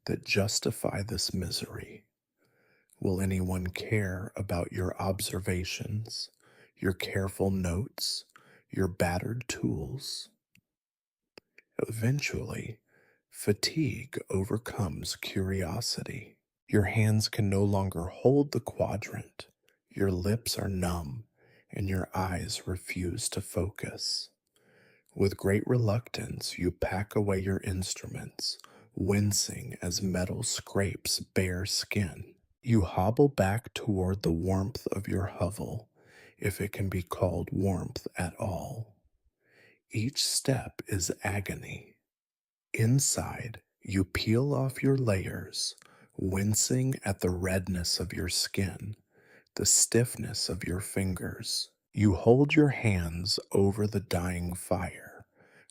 that justify this misery? Will anyone care about your observations, your careful notes, your battered tools? Eventually, fatigue overcomes curiosity. Your hands can no longer hold the quadrant, your lips are numb, and your eyes refuse to focus. With great reluctance, you pack away your instruments, wincing as metal scrapes bare skin. You hobble back toward the warmth of your hovel, if it can be called warmth at all. Each step is agony. Inside, you peel off your layers, wincing at the redness of your skin, the stiffness of your fingers. You hold your hands over the dying fire,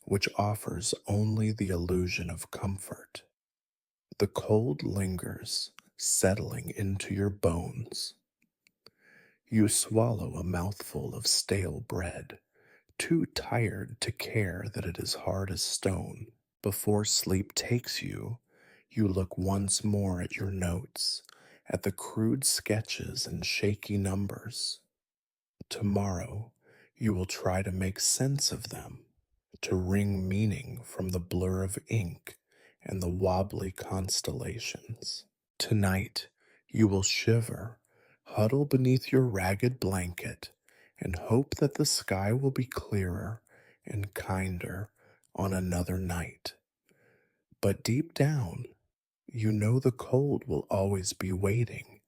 which offers only the illusion of comfort. The cold lingers, settling into your bones. You swallow a mouthful of stale bread, too tired to care that it is hard as stone. Before sleep takes you, you look once more at your notes, at the crude sketches and shaky numbers. Tomorrow, you will try to make sense of them, to wring meaning from the blur of ink and the wobbly constellations. Tonight, you will shiver, huddle beneath your ragged blanket, and hope that the sky will be clearer and kinder on another night. But deep down, you know the cold will always be waiting,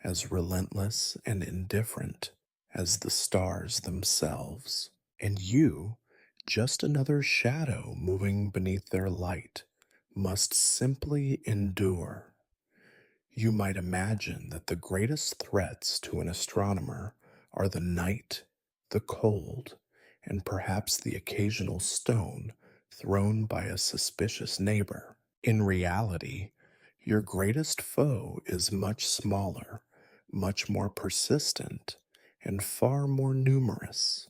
as relentless and indifferent as the stars themselves. And you, just another shadow moving beneath their light, must simply endure. You might imagine that the greatest threats to an astronomer are the night, the cold, and perhaps the occasional stone thrown by a suspicious neighbor. In reality, your greatest foe is much smaller, much more persistent, and far more numerous.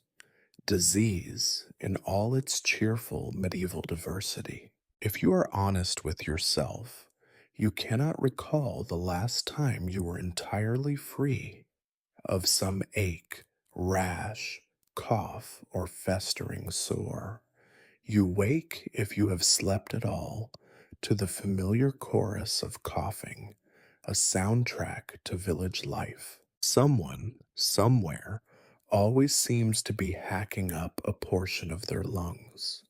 Disease in all its cheerful medieval diversity. If you are honest with yourself, you cannot recall the last time you were entirely free of some ache, rash, cough, or festering sore. You wake, if you have slept at all, to the familiar chorus of coughing, a soundtrack to village life. Someone, somewhere, always seems to be hacking up a portion of their lungs.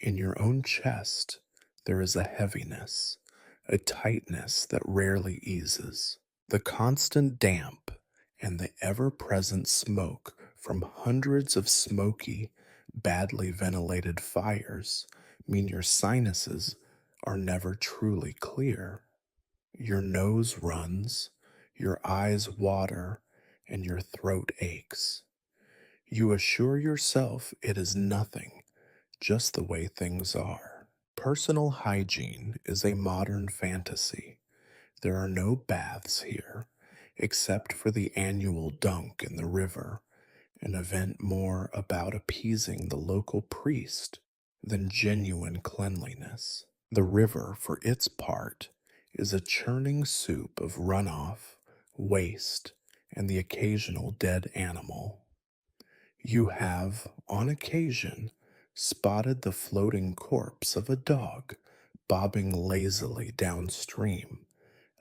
In your own chest, there is a heaviness, a tightness that rarely eases. The constant damp and the ever present smoke from hundreds of smoky, badly ventilated fires mean your sinuses are never truly clear. Your nose runs, your eyes water, and your throat aches. You assure yourself it is nothing, just the way things are. Personal hygiene is a modern fantasy. There are no baths here, except for the annual dunk in the river, an event more about appeasing the local priest than genuine cleanliness. The river, for its part, is a churning soup of runoff, waste, and the occasional dead animal. You have, on occasion, spotted the floating corpse of a dog bobbing lazily downstream,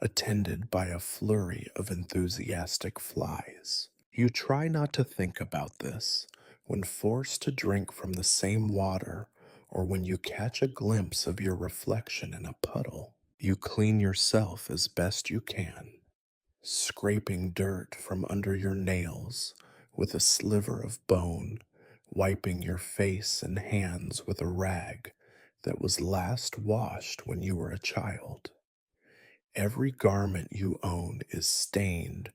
attended by a flurry of enthusiastic flies. You try not to think about this when forced to drink from the same water or when you catch a glimpse of your reflection in a puddle. You clean yourself as best you can, scraping dirt from under your nails with a sliver of bone, wiping your face and hands with a rag that was last washed when you were a child. Every garment you own is stained,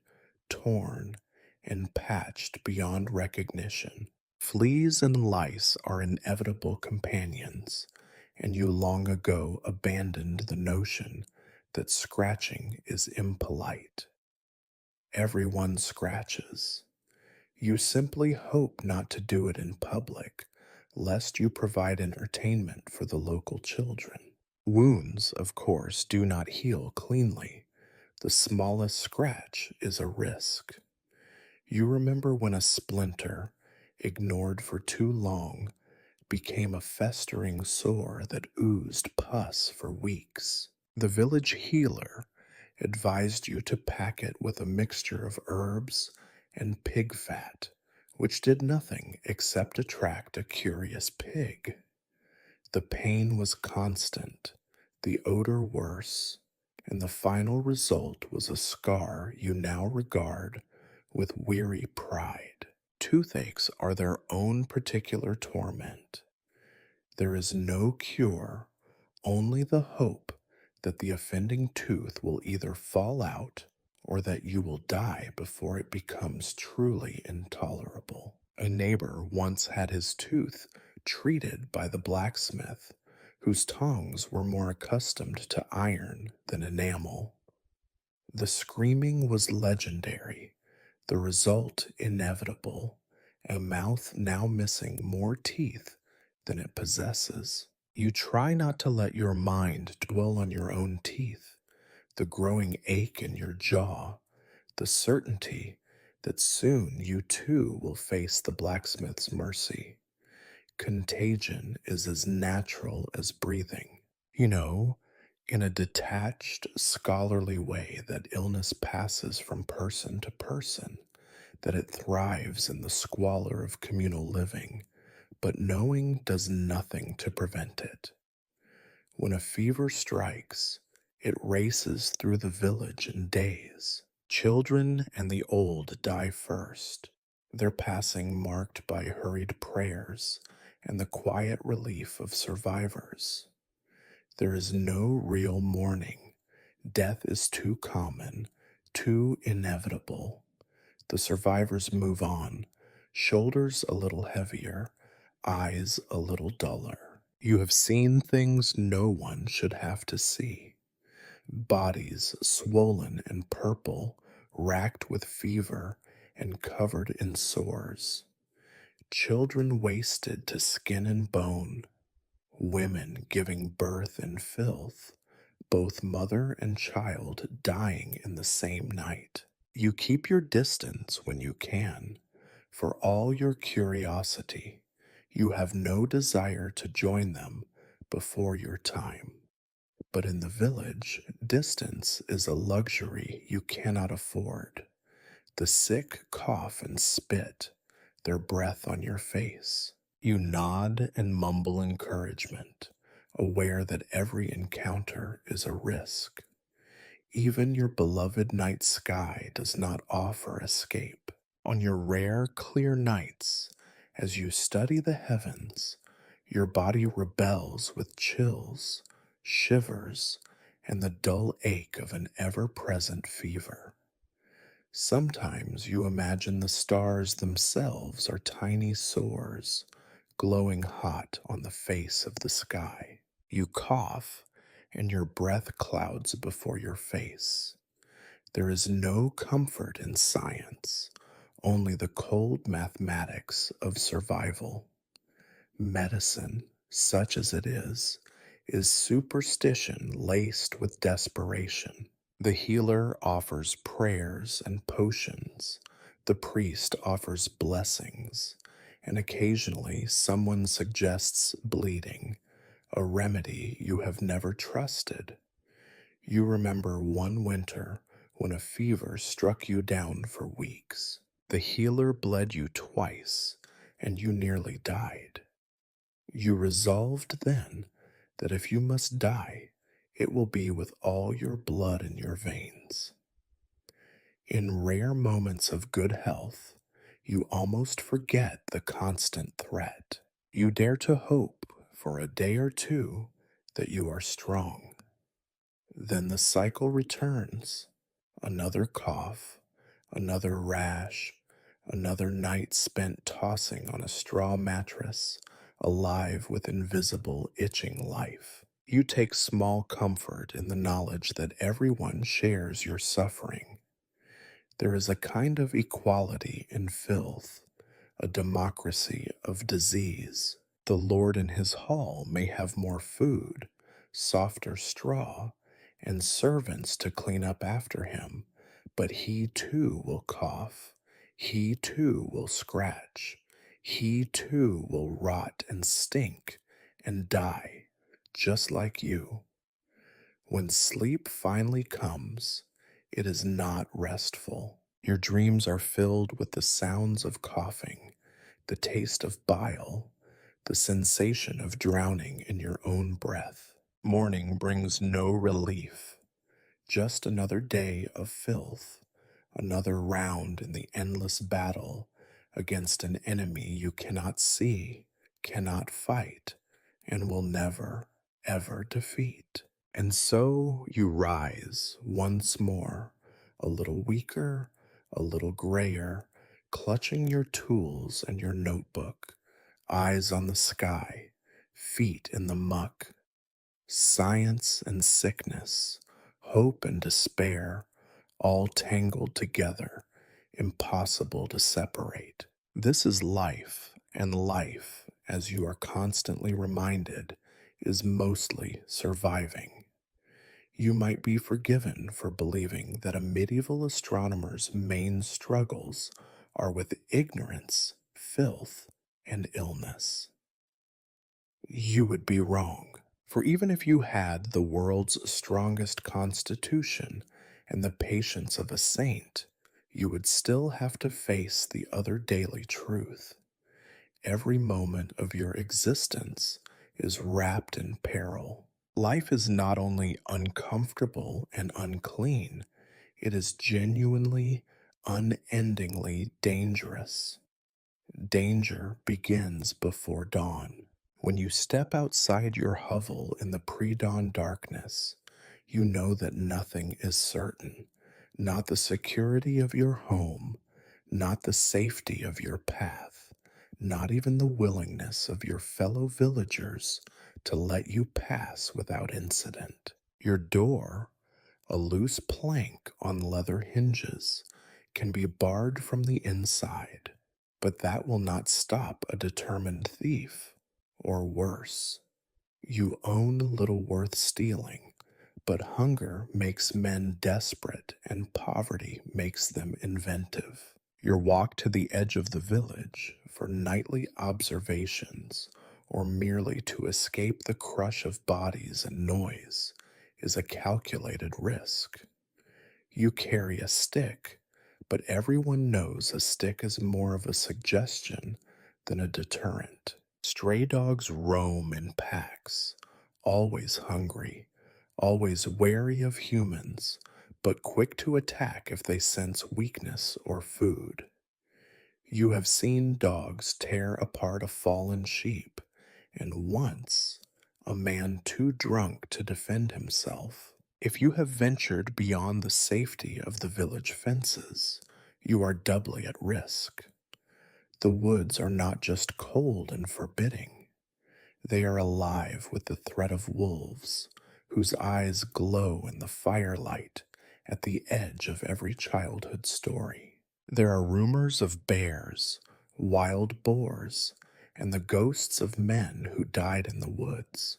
torn, and patched beyond recognition. Fleas and lice are inevitable companions, and you long ago abandoned the notion that scratching is impolite. Everyone scratches. You simply hope not to do it in public, lest you provide entertainment for the local children. Wounds, of course, do not heal cleanly. The smallest scratch is a risk. You remember when a splinter, ignored for too long, became a festering sore that oozed pus for weeks. The village healer advised you to pack it with a mixture of herbs and pig fat, which did nothing except attract a curious pig. The pain was constant, the odor worse, and the final result was a scar you now regard with weary pride. Toothaches are their own particular torment. There is no cure, only the hope that the offending tooth will either fall out or that you will die before it becomes truly intolerable. A neighbor once had his tooth treated by the blacksmith, whose tongs were more accustomed to iron than enamel. The screaming was legendary, the result inevitable, a mouth now missing more teeth than it possesses. You try not to let your mind dwell on your own teeth, the growing ache in your jaw, the certainty that soon you too will face the blacksmith's mercy. Contagion is as natural as breathing. You know, in a detached, scholarly way that illness passes from person to person, that it thrives in the squalor of communal living, but knowing does nothing to prevent it. When a fever strikes, it races through the village in days. Children and the old die first, their passing marked by hurried prayers and the quiet relief of survivors. There is no real mourning. Death is too common, too inevitable. The survivors move on, shoulders a little heavier, eyes a little duller. You have seen things no one should have to see. Bodies swollen and purple, racked with fever and covered in sores. Children wasted to skin and bone. Women giving birth in filth. Both mother and child dying in the same night. You keep your distance when you can. For all your curiosity, you have no desire to join them before your time. But in the village, distance is a luxury you cannot afford. The sick cough and spit, their breath on your face. You nod and mumble encouragement, aware that every encounter is a risk. Even your beloved night sky does not offer escape. On your rare, clear nights, as you study the heavens, your body rebels with chills, shivers, and the dull ache of an ever present fever. Sometimes you imagine the stars themselves are tiny sores, glowing hot on the face of the sky. You cough, and your breath clouds before your face. There is no comfort in science, only the cold mathematics of survival. Medicine, such as it is superstition laced with desperation. The healer offers prayers and potions. The priest offers blessings. And occasionally someone suggests bleeding, a remedy you have never trusted. You remember one winter when a fever struck you down for weeks. The healer bled you twice, and you nearly died. You resolved then that if you must die, it will be with all your blood in your veins. In rare moments of good health, you almost forget the constant threat. You dare to hope for a day or two that you are strong. Then the cycle returns. Another cough, another rash, another night spent tossing on a straw mattress, alive with invisible, itching life. You take small comfort in the knowledge that everyone shares your suffering. There is a kind of equality in filth, a democracy of disease. The Lord in his hall may have more food, softer straw, and servants to clean up after him, but he too will cough, he too will scratch, he too will rot and stink and die, just like you. When sleep finally comes, it is not restful. Your dreams are filled with the sounds of coughing, the taste of bile, the sensation of drowning in your own breath. Morning brings no relief, just another day of filth, another round in the endless battle against an enemy you cannot see, cannot fight, and will never, ever defeat. And so you rise once more, a little weaker, a little grayer, clutching your tools and your notebook, eyes on the sky, feet in the muck. Science and sickness, hope and despair, all tangled together, impossible to separate. This is life, and life, as you are constantly reminded, is mostly surviving. You might be forgiven for believing that a medieval astronomer's main struggles are with ignorance, filth, and illness. You would be wrong, for even if you had the world's strongest constitution and the patience of a saint, you would still have to face the other daily truth. Every moment of your existence is wrapped in peril. Life is not only uncomfortable and unclean, it is genuinely, unendingly dangerous. Danger begins before dawn. When you step outside your hovel in the pre-dawn darkness, you know that nothing is certain, not the security of your home, not the safety of your path, not even the willingness of your fellow villagers to let you pass without incident. Your door, a loose plank on leather hinges, can be barred from the inside, but that will not stop a determined thief, or worse. You own little worth stealing, but hunger makes men desperate and poverty makes them inventive. Your walk to the edge of the village for nightly observations, or merely to escape the crush of bodies and noise, is a calculated risk. You carry a stick, but everyone knows a stick is more of a suggestion than a deterrent. Stray dogs roam in packs, always hungry, always wary of humans, but quick to attack if they sense weakness or food. You have seen dogs tear apart a fallen sheep, and once a man too drunk to defend himself. If you have ventured beyond the safety of the village fences, you are doubly at risk. The woods are not just cold and forbidding, they are alive with the threat of wolves, whose eyes glow in the firelight at the edge of every childhood story. There are rumors of bears, wild boars, and the ghosts of men who died in the woods,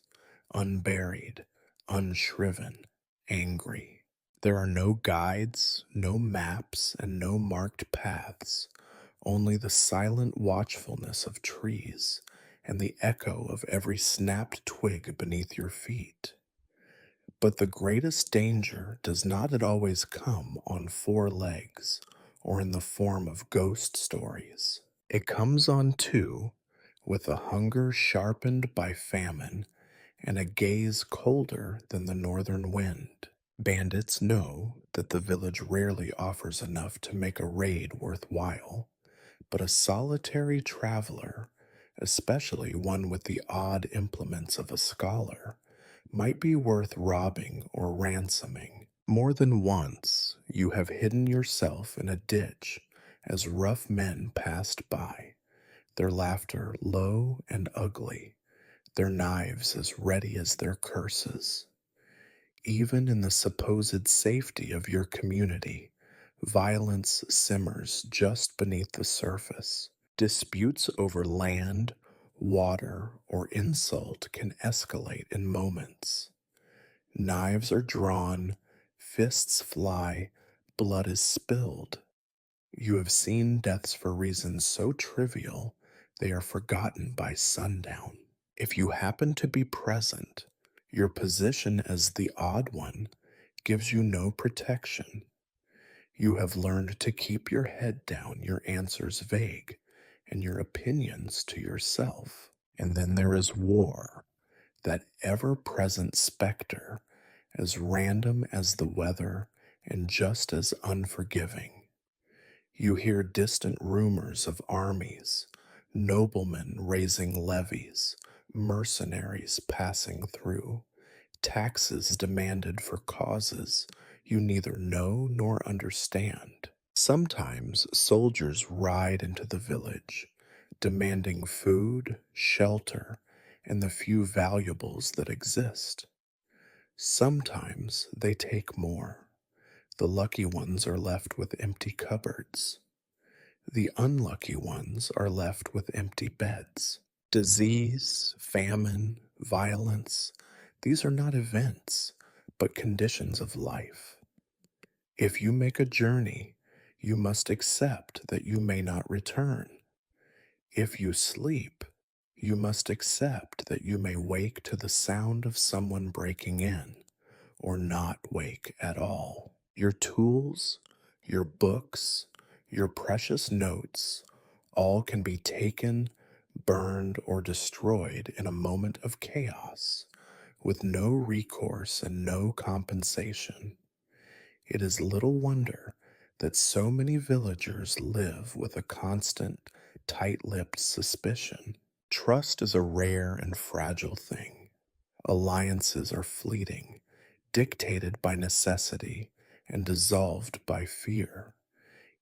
unburied, unshriven, angry. There are no guides, no maps, and no marked paths, only the silent watchfulness of trees and the echo of every snapped twig beneath your feet. But the greatest danger does not always come on four legs or in the form of ghost stories. It comes on two, with a hunger sharpened by famine and a gaze colder than the northern wind. Bandits know that the village rarely offers enough to make a raid worthwhile, but a solitary traveler, especially one with the odd implements of a scholar, might be worth robbing or ransoming. More than once, you have hidden yourself in a ditch as rough men passed by, their laughter low and ugly, their knives as ready as their curses. Even in the supposed safety of your community, violence simmers just beneath the surface. Disputes over land, water, or insult can escalate in moments. Knives are drawn, fists fly, blood is spilled. You have seen deaths for reasons so trivial they are forgotten by sundown. If you happen to be present, your position as the odd one gives you no protection. You have learned to keep your head down, your answers vague, and your opinions to yourself. And then there is war, that ever present specter, as random as the weather and just as unforgiving. You hear distant rumors of armies, noblemen raising levies, mercenaries passing through, taxes demanded for causes you neither know nor understand. Sometimes soldiers ride into the village, demanding food, shelter, and the few valuables that exist. Sometimes they take more. The lucky ones are left with empty cupboards. The unlucky ones are left with empty beds. Disease, famine, violence, these are not events, but conditions of life. If you make a journey, you must accept that you may not return. If you sleep, you must accept that you may wake to the sound of someone breaking in, or not wake at all. Your tools, your books, your precious notes, all can be taken, burned, or destroyed in a moment of chaos, with no recourse and no compensation. It is little wonder that so many villagers live with a constant, tight-lipped suspicion. Trust is a rare and fragile thing. Alliances are fleeting, dictated by necessity and dissolved by fear.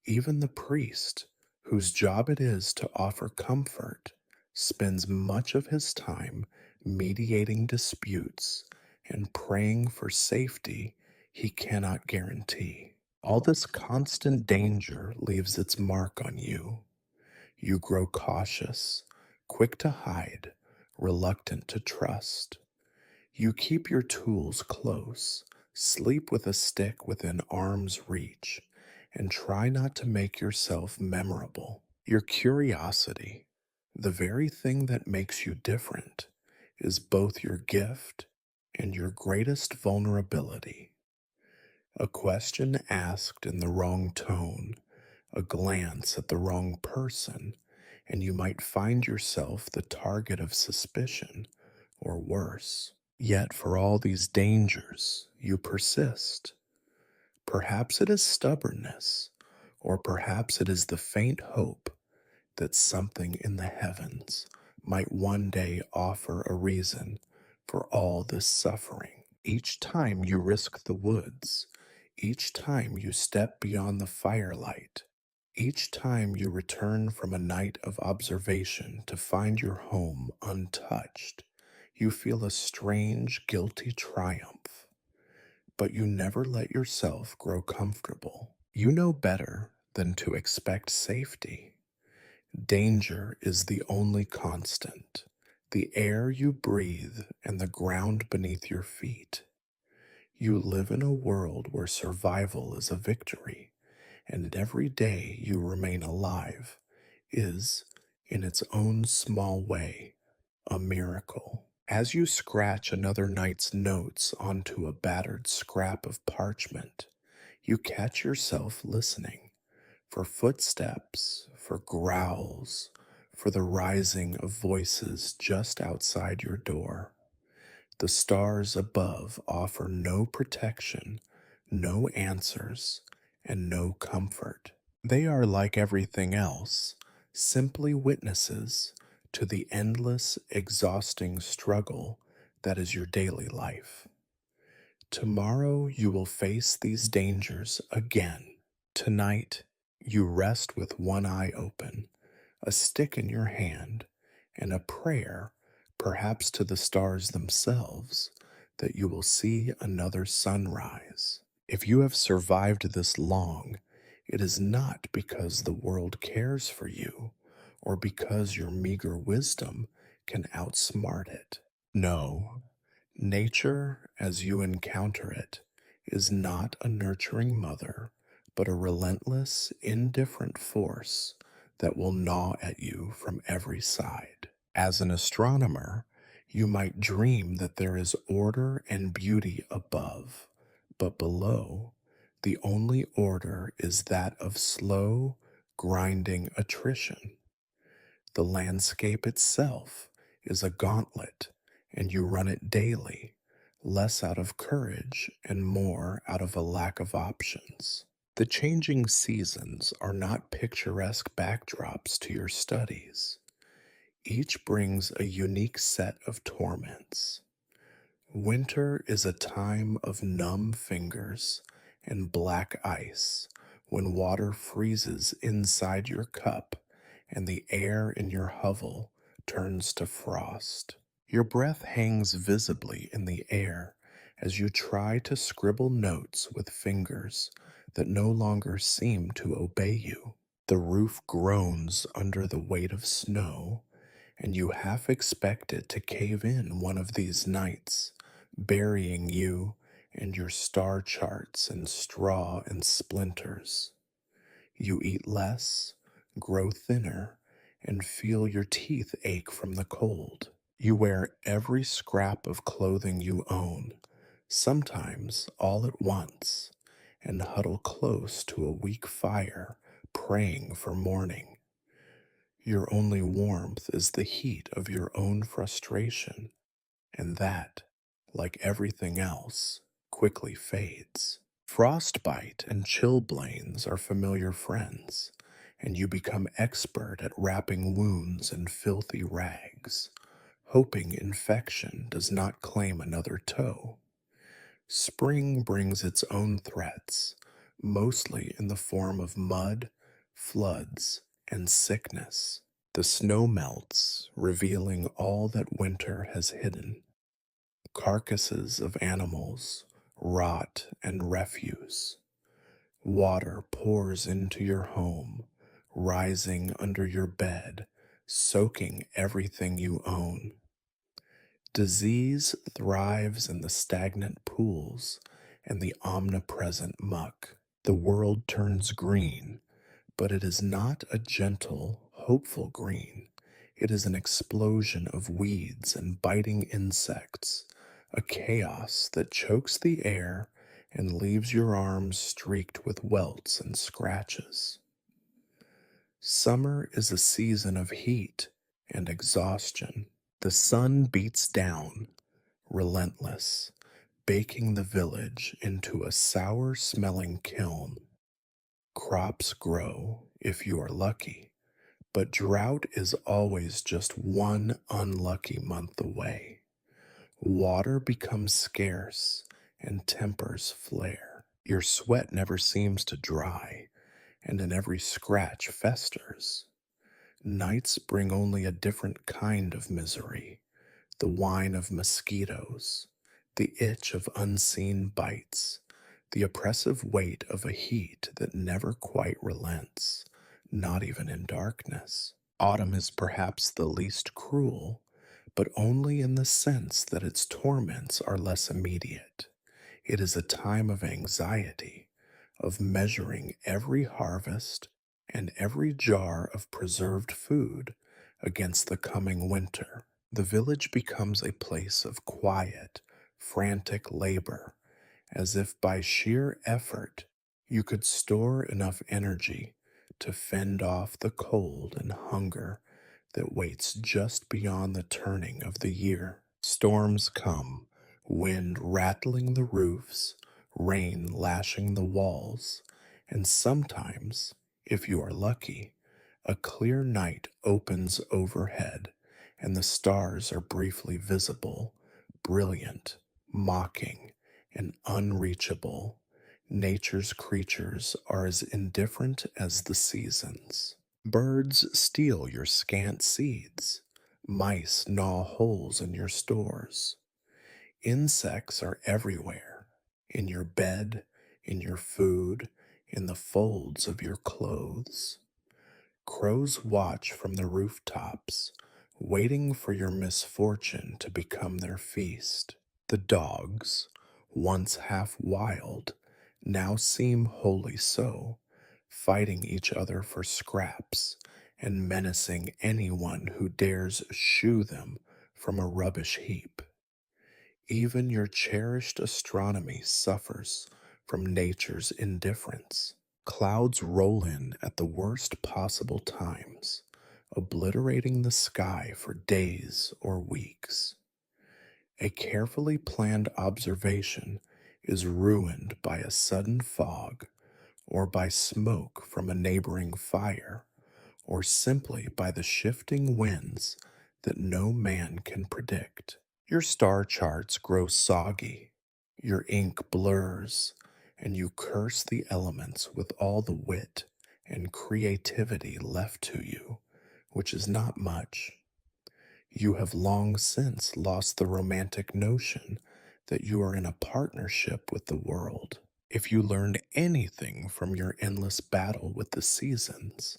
Even the priest, whose job it is to offer comfort, spends much of his time mediating disputes and praying for safety he cannot guarantee. All this constant danger leaves its mark on you. You grow cautious, quick to hide, reluctant to trust. You keep your tools close, sleep with a stick within arm's reach, and try not to make yourself memorable. Your curiosity, the very thing that makes you different, is both your gift and your greatest vulnerability. A question asked in the wrong tone A glance at the wrong person, and you might find yourself the target of suspicion, or worse. Yet, for all these dangers, you persist. Perhaps it is stubbornness, or perhaps it is the faint hope that something in the heavens might one day offer a reason for all this suffering. Each time you risk the woods, each time you step beyond the firelight, each time you return from a night of observation to find your home untouched, you feel a strange, guilty triumph. But you never let yourself grow comfortable. You know better than to expect safety. Danger is the only constant, the air you breathe and the ground beneath your feet. You live in a world where survival is a victory, and every day you remain alive is, in its own small way, a miracle. As you scratch another night's notes onto a battered scrap of parchment, you catch yourself listening for footsteps, for growls, for the rising of voices just outside your door. The stars above offer no protection, no answers, and no comfort. They are like everything else, simply witnesses to the endless, exhausting struggle that is your daily life. Tomorrow you will face these dangers again. Tonight you rest with one eye open, a stick in your hand, and a prayer, perhaps to the stars themselves, that you will see another sunrise. If you have survived this long, it is not because the world cares for you or because your meager wisdom can outsmart it. No, nature, as you encounter it, is not a nurturing mother, but a relentless, indifferent force that will gnaw at you from every side. As an astronomer, you might dream that there is order and beauty above, but below, the only order is that of slow, grinding attrition. The landscape itself is a gauntlet, and you run it daily, less out of courage and more out of a lack of options. The changing seasons are not picturesque backdrops to your studies. Each brings a unique set of torments. Winter is a time of numb fingers and black ice when water freezes inside your cup and the air in your hovel turns to frost. Your breath hangs visibly in the air as you try to scribble notes with fingers that no longer seem to obey you. The roof groans under the weight of snow, and you half expect it to cave in one of these nights, burying you and your star charts in straw and splinters. You eat less, grow thinner, and feel your teeth ache from the cold. You wear every scrap of clothing you own, sometimes all at once, and huddle close to a weak fire, praying for morning. Your only warmth is the heat of your own frustration, and that, like everything else, quickly fades. Frostbite and chilblains are familiar friends, and you become expert at wrapping wounds in filthy rags, hoping infection does not claim another toe. Spring brings its own threats, mostly in the form of mud, floods, and sickness. The snow melts, revealing all that winter has hidden. Carcasses of animals, rot, and refuse. Water pours into your home, rising under your bed, soaking everything you own. Disease thrives in the stagnant pools and the omnipresent muck. The world turns green, but it is not a gentle, hopeful green. It is an explosion of weeds and biting insects, a chaos that chokes the air and leaves your arms streaked with welts and scratches. Summer is a season of heat and exhaustion. The sun beats down, relentless, baking the village into a sour smelling kiln. Crops grow, if you are lucky, but drought is always just one unlucky month away. Water becomes scarce and tempers flare. Your sweat never seems to dry, and in every scratch festers. Nights bring only a different kind of misery, the whine of mosquitoes, the itch of unseen bites, the oppressive weight of a heat that never quite relents, not even in darkness. Autumn is perhaps the least cruel, but only in the sense that its torments are less immediate. It is a time of anxiety, of measuring every harvest and every jar of preserved food against the coming winter. The village becomes a place of quiet, frantic labor, as if by sheer effort you could store enough energy to fend off the cold and hunger that waits just beyond the turning of the year. Storms come, wind rattling the roofs, rain lashing the walls, and sometimes, if you are lucky, a clear night opens overhead and the stars are briefly visible, brilliant, mocking, and unreachable. Nature's creatures are as indifferent as the seasons. Birds steal your scant seeds. Mice gnaw holes in your stores. Insects are everywhere, in your bed, in your food, in the folds of your clothes. Crows watch from the rooftops, waiting for your misfortune to become their feast. The dogs, once half wild, now seem wholly so, fighting each other for scraps and menacing anyone who dares shoo them from a rubbish heap. Even your cherished astronomy suffers from nature's indifference. Clouds roll in at the worst possible times, obliterating the sky for days or weeks. A carefully planned observation is ruined by a sudden fog, or by smoke from a neighboring fire, or simply by the shifting winds that no man can predict. Your star charts grow soggy, your ink blurs, and you curse the elements with all the wit and creativity left to you, which is not much. You have long since lost the romantic notion that you are in a partnership with the world. If you learned anything from your endless battle with the seasons,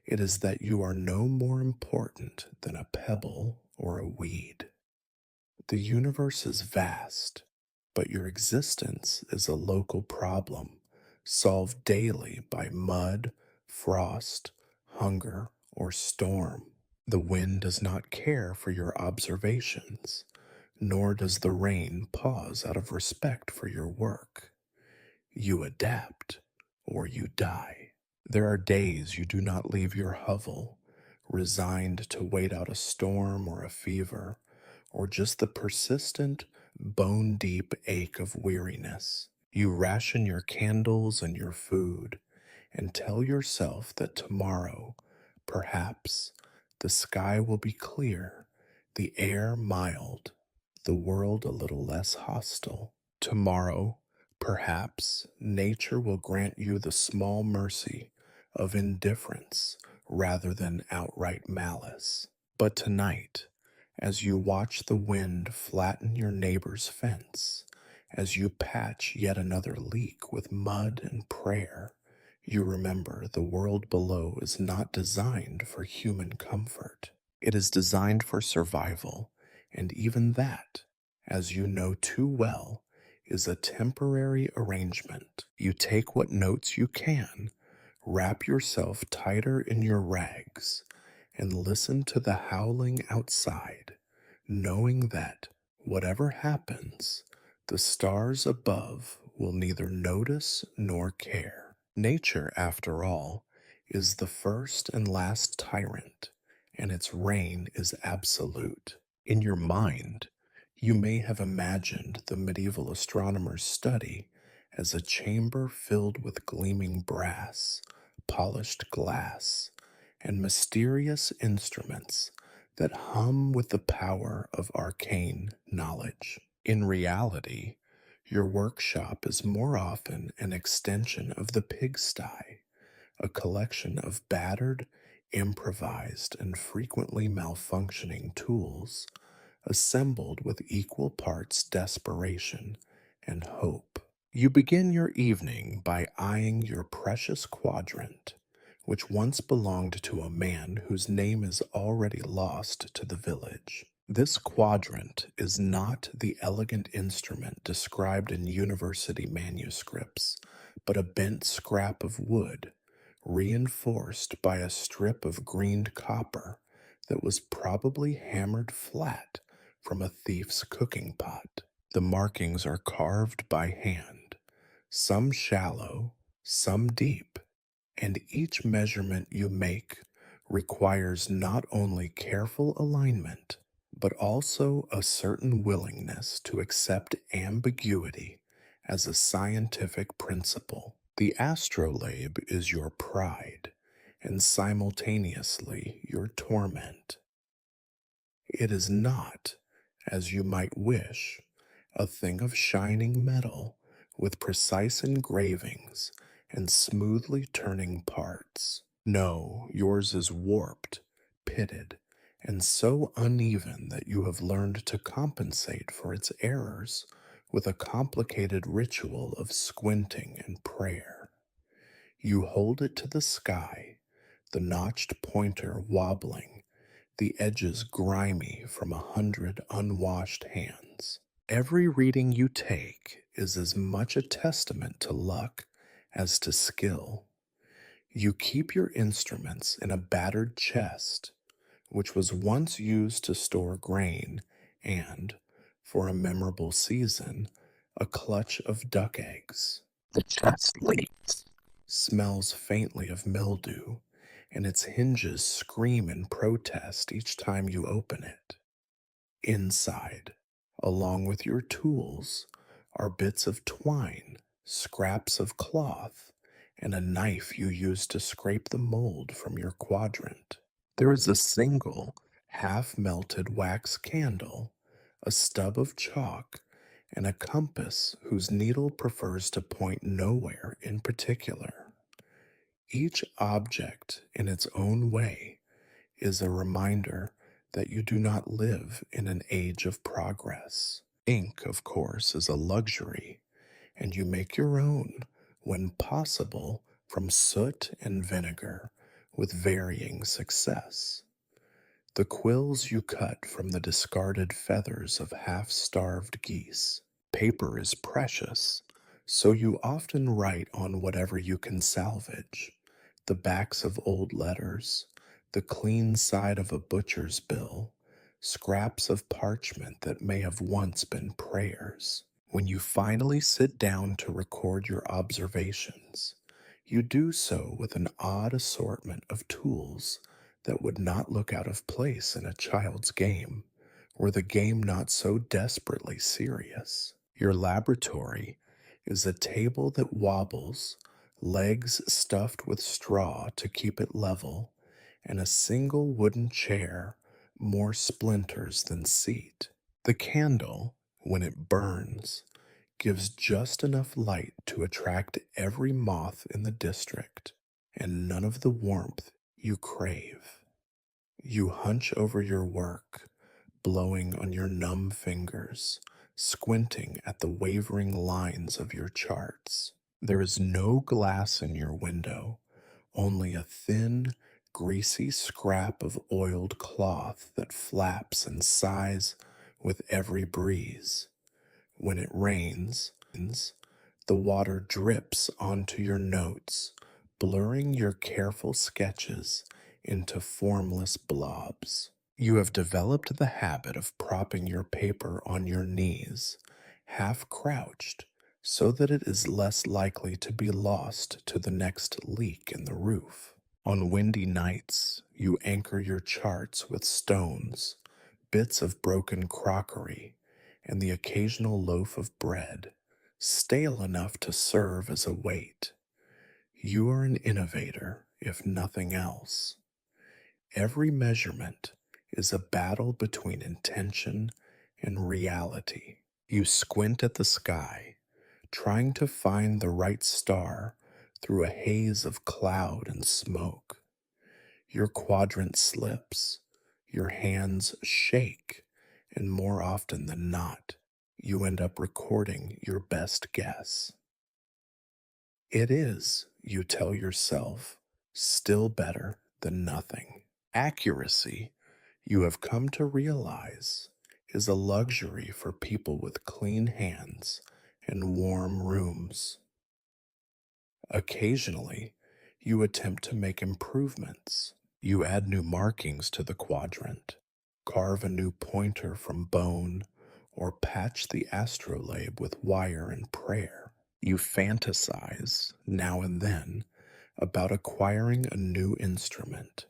it is that you are no more important than a pebble or a weed. The universe is vast, but your existence is a local problem, solved daily by mud, frost, hunger, or storm. The wind does not care for your observations, nor does the rain pause out of respect for your work. You adapt, or you die. There are days you do not leave your hovel, resigned to wait out a storm or a fever, or just the persistent, bone deep ache of weariness. You ration your candles and your food, and tell yourself that tomorrow, perhaps, the sky will be clear, the air mild, the world a little less hostile. Tomorrow, perhaps, nature will grant you the small mercy of indifference rather than outright malice. But tonight, as you watch the wind flatten your neighbor's fence, as you patch yet another leak with mud and prayer, you remember the world below is not designed for human comfort. It is designed for survival, and even that, as you know too well, is a temporary arrangement. You take what notes you can, wrap yourself tighter in your rags, and listen to the howling outside, knowing that, whatever happens, the stars above will neither notice nor care. Nature, after all, is the first and last tyrant, and its reign is absolute. In your mind, you may have imagined the medieval astronomer's study as a chamber filled with gleaming brass, polished glass, and mysterious instruments that hum with the power of arcane knowledge. In reality, your workshop is more often an extension of the pigsty, a collection of battered, improvised, and frequently malfunctioning tools assembled with equal parts desperation and hope. You begin your evening by eyeing your precious quadrant, which once belonged to a man whose name is already lost to the village. This quadrant is not the elegant instrument described in university manuscripts, but a bent scrap of wood, reinforced by a strip of greened copper that was probably hammered flat from a thief's cooking pot. The markings are carved by hand, some shallow, some deep, and each measurement you make requires not only careful alignment, but also a certain willingness to accept ambiguity as a scientific principle. The astrolabe is your pride and simultaneously your torment. It is not, as you might wish, a thing of shining metal with precise engravings and smoothly turning parts. No, yours is warped, pitted, and so uneven that you have learned to compensate for its errors with a complicated ritual of squinting and prayer. You hold it to the sky, the notched pointer wobbling, the edges grimy from 100 unwashed hands. Every reading you take is as much a testament to luck as to skill. You keep your instruments in a battered chest, which was once used to store grain, and, for a memorable season, a clutch of duck eggs. The chest leaks, smells faintly of mildew, and its hinges scream in protest each time you open it. Inside, along with your tools, are bits of twine, scraps of cloth, and a knife you use to scrape the mold from your quadrant. There is a single, half melted wax candle, a stub of chalk, and a compass whose needle prefers to point nowhere in particular. Each object, in its own way, is a reminder that you do not live in an age of progress. Ink, of course, is a luxury, and you make your own, when possible, from soot and vinegar, with varying success. The quills you cut from the discarded feathers of half-starved geese. Paper is precious, so you often write on whatever you can salvage, the backs of old letters, the clean side of a butcher's bill, scraps of parchment that may have once been prayers. When you finally sit down to record your observations, you do so with an odd assortment of tools that would not look out of place in a child's game, were the game not so desperately serious. Your laboratory is a table that wobbles, legs stuffed with straw to keep it level, and a single wooden chair, more splinters than seat. The candle, when it burns, gives just enough light to attract every moth in the district, and none of the warmth you crave. You hunch over your work, blowing on your numb fingers, squinting at the wavering lines of your charts. There is no glass in your window, only a thin, greasy scrap of oiled cloth that flaps and sighs with every breeze. When it rains, the water drips onto your notes, blurring your careful sketches into formless blobs. You have developed the habit of propping your paper on your knees, half crouched, so that it is less likely to be lost to the next leak in the roof. On windy nights, you anchor your charts with stones, bits of broken crockery, and the occasional loaf of bread, stale enough to serve as a weight. You are an innovator, if nothing else. Every measurement is a battle between intention and reality. You squint at the sky, trying to find the right star through a haze of cloud and smoke. Your quadrant slips, your hands shake, and more often than not, you end up recording your best guess. It is, you tell yourself, still better than nothing. Accuracy, you have come to realize, is a luxury for people with clean hands and warm rooms. Occasionally, you attempt to make improvements. You add new markings to the quadrant, carve a new pointer from bone, or patch the astrolabe with wire and prayer. You fantasize, now and then, about acquiring a new instrument,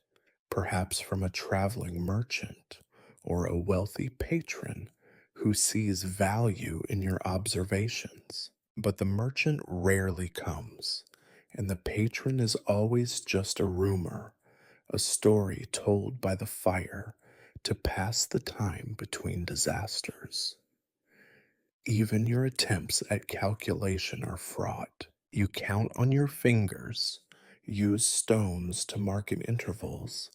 perhaps from a traveling merchant or a wealthy patron who sees value in your observations. But the merchant rarely comes, and the patron is always just a rumor, a story told by the fire to pass the time between disasters. Even your attempts at calculation are fraught. You count on your fingers, use stones to mark in intervals,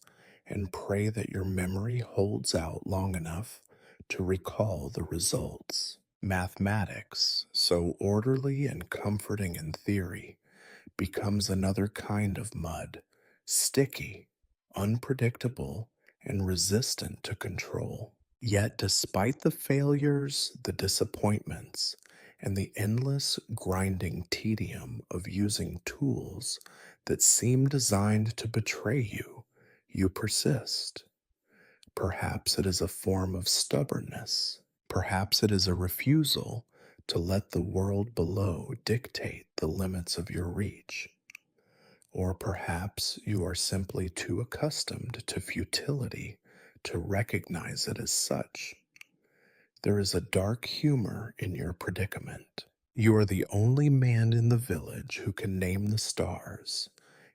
and pray that your memory holds out long enough to recall the results. Mathematics, so orderly and comforting in theory, becomes another kind of mud, sticky, unpredictable, and resistant to control. Yet, despite the failures, the disappointments, and the endless grinding tedium of using tools that seem designed to betray you, you persist. Perhaps it is a form of stubbornness. Perhaps it is a refusal to let the world below dictate the limits of your reach. Or perhaps you are simply too accustomed to futility to recognize it as such. There is a dark humor in your predicament. You are the only man in the village who can name the stars,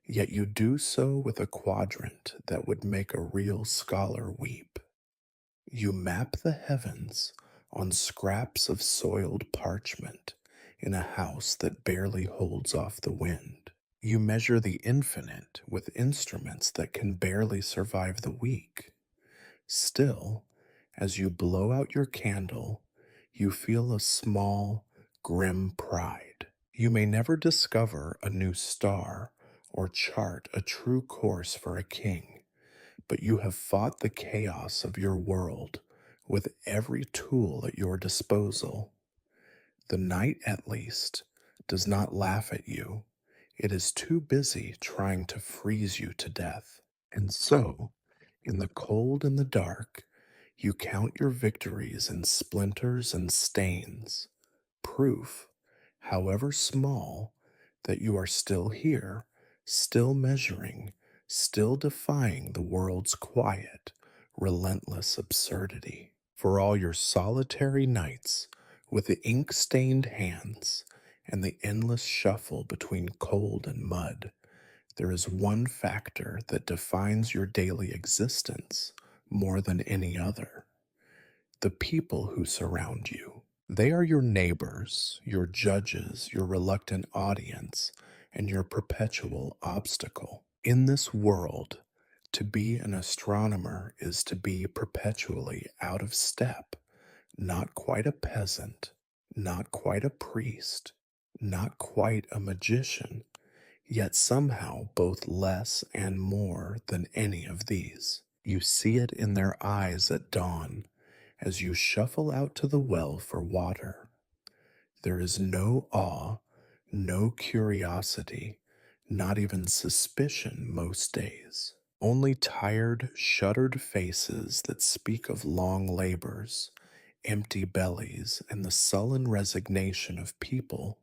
yet you do so with a quadrant that would make a real scholar weep. You map the heavens on scraps of soiled parchment in a house that barely holds off the wind. You measure the infinite with instruments that can barely survive the week. Still, as you blow out your candle, you feel a small, grim pride. You may never discover a new star or chart a true course for a king, but you have fought the chaos of your world with every tool at your disposal. The night, at least, does not laugh at you. It is too busy trying to freeze you to death. And so, in the cold and the dark, you count your victories in splinters and stains, proof, however small, that you are still here, still measuring, still defying the world's quiet, relentless absurdity. For all your solitary nights with the ink stained hands and the endless shuffle between cold and mud, there is one factor that defines your daily existence more than any other: the people who surround you. They are your neighbors, your judges, your reluctant audience, and your perpetual obstacle. In this world, to be an astronomer is to be perpetually out of step, not quite a peasant, not quite a priest, not quite a magician, yet somehow both less and more than any of these. You see it in their eyes at dawn as you shuffle out to the well for water. There is no awe, no curiosity, not even suspicion most days. Only tired, shuttered faces that speak of long labors, empty bellies, and the sullen resignation of people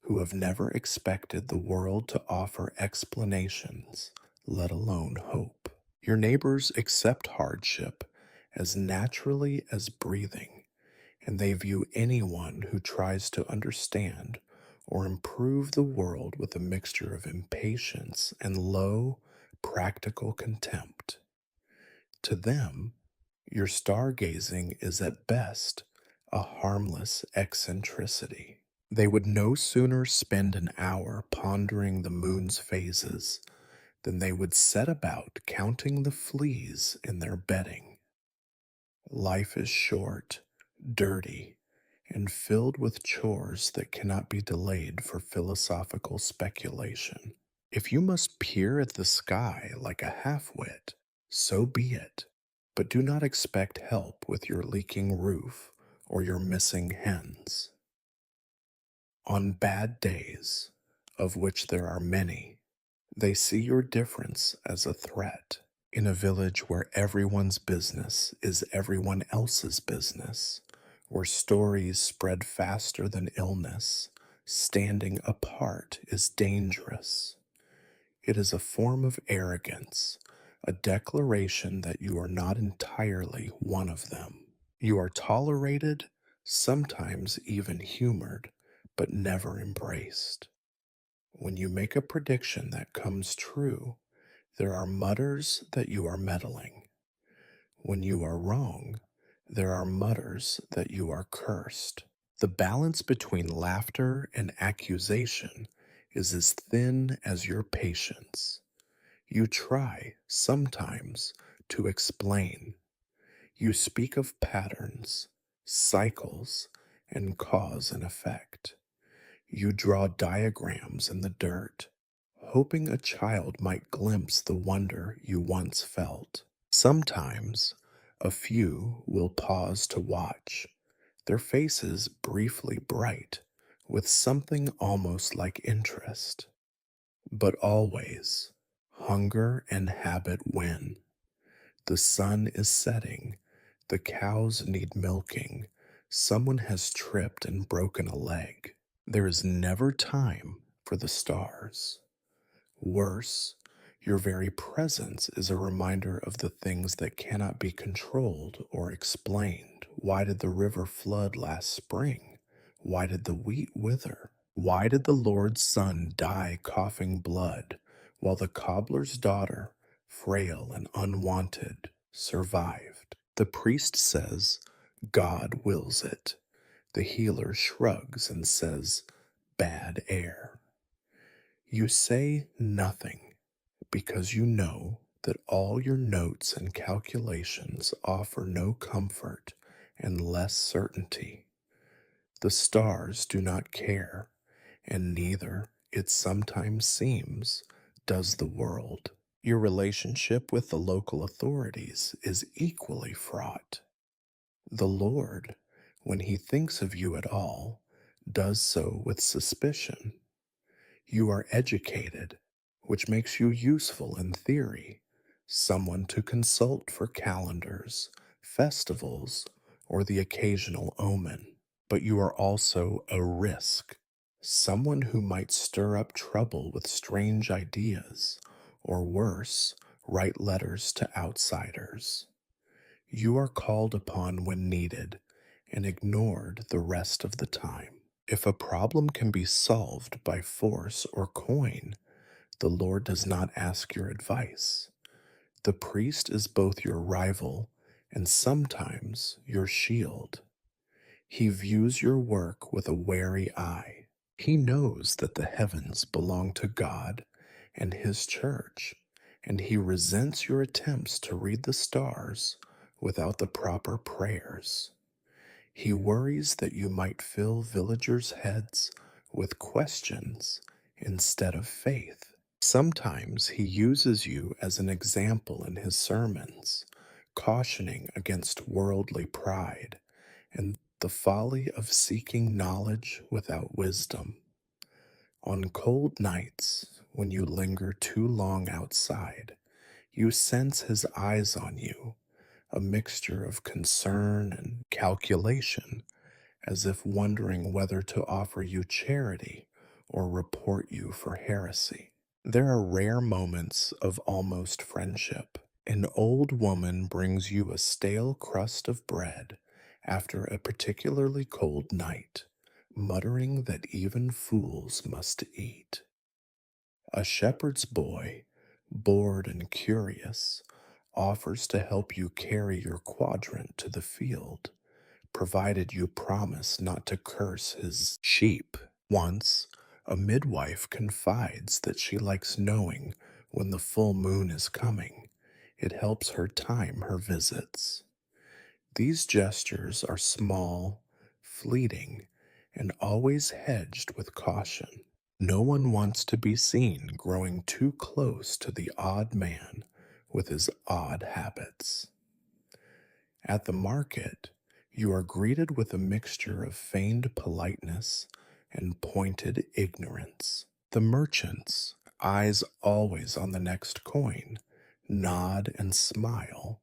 who have never expected the world to offer explanations let alone hope. Your neighbors accept hardship as naturally as breathing, and they view anyone who tries to understand or improve the world with a mixture of impatience and low, practical contempt. To them, your stargazing is at best a harmless eccentricity. They would no sooner spend an hour pondering the moon's phases than they would set about counting the fleas in their bedding. Life is short, dirty, and filled with chores that cannot be delayed for philosophical speculation. If you must peer at the sky like a half-wit, so be it, but do not expect help with your leaking roof or your missing hens. On bad days, of which there are many, they see your difference as a threat. In a village where everyone's business is everyone else's business, where stories spread faster than illness, standing apart is dangerous. It is a form of arrogance, a declaration that you are not entirely one of them. You are tolerated, sometimes even humored, but never embraced. When you make a prediction that comes true, there are mutters that you are meddling. When you are wrong, there are mutters that you are cursed. The balance between laughter and accusation is as thin as your patience. You try, sometimes, to explain. You speak of patterns, cycles, and cause and effect. You draw diagrams in the dirt, hoping a child might glimpse the wonder you once felt. Sometimes, a few will pause to watch, their faces briefly bright with something almost like interest. But always, hunger and habit win. The sun is setting, the cows need milking, someone has tripped and broken a leg. There is never time for the stars. Worse, your very presence is a reminder of the things that cannot be controlled or explained. Why did the river flood last spring? Why did the wheat wither? Why did the Lord's Son die coughing blood, while the cobbler's daughter, frail and unwanted, survived? The priest says, God wills it. The healer shrugs and says, bad air. You say nothing because you know that all your notes and calculations offer no comfort and less certainty. The stars do not care, and neither, it sometimes seems, does the world. Your relationship with the local authorities is equally fraught. The Lord, when he thinks of you at all, does so with suspicion. You are educated, which makes you useful in theory, someone to consult for calendars, festivals, or the occasional omen. But you are also a risk, someone who might stir up trouble with strange ideas, or worse, write letters to outsiders. You are called upon when needed and ignored the rest of the time. If a problem can be solved by force or coin, the Lord does not ask your advice. The priest is both your rival and sometimes your shield. He views your work with a wary eye. He knows that the heavens belong to God and His church, and he resents your attempts to read the stars without the proper prayers. He worries that you might fill villagers' heads with questions instead of faith. Sometimes he uses you as an example in his sermons, cautioning against worldly pride and the folly of seeking knowledge without wisdom. On cold nights, when you linger too long outside, you sense his eyes on you, a mixture of concern and calculation, as if wondering whether to offer you charity or report you for heresy. There are rare moments of almost friendship. An old woman brings you a stale crust of bread after a particularly cold night, muttering that even fools must eat. A shepherd's boy, bored and curious, offers to help you carry your quadrant to the field, provided you promise not to curse his sheep. Once, a midwife confides that she likes knowing when the full moon is coming. It helps her time her visits. These gestures are small, fleeting, and always hedged with caution. No one wants to be seen growing too close to the odd man with his odd habits. At the market, you are greeted with a mixture of feigned politeness and pointed ignorance. The merchants, eyes always on the next coin, nod and smile,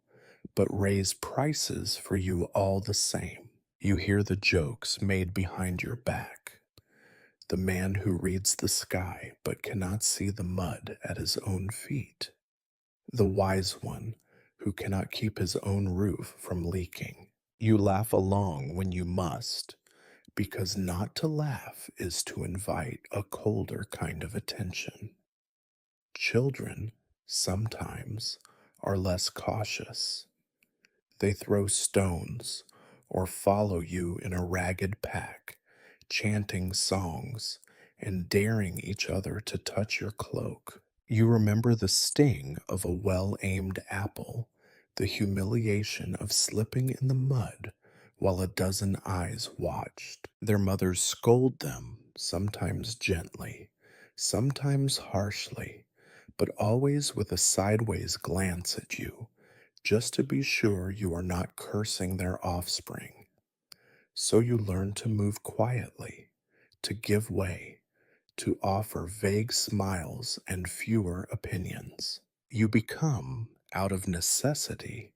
but raise prices for you all the same. You hear the jokes made behind your back. The man who reads the sky but cannot see the mud at his own feet. The wise one who cannot keep his own roof from leaking. You laugh along when you must, because not to laugh is to invite a colder kind of attention. Children, sometimes, are less cautious. They throw stones or follow you in a ragged pack, chanting songs and daring each other to touch your cloak. You remember the sting of a well aimed apple, the humiliation of slipping in the mud while a dozen eyes watched. Their mothers scold them, sometimes gently, sometimes harshly, but always with a sideways glance at you, just to be sure you are not cursing their offspring. So you learn to move quietly, to give way, to offer vague smiles and fewer opinions. You become, out of necessity,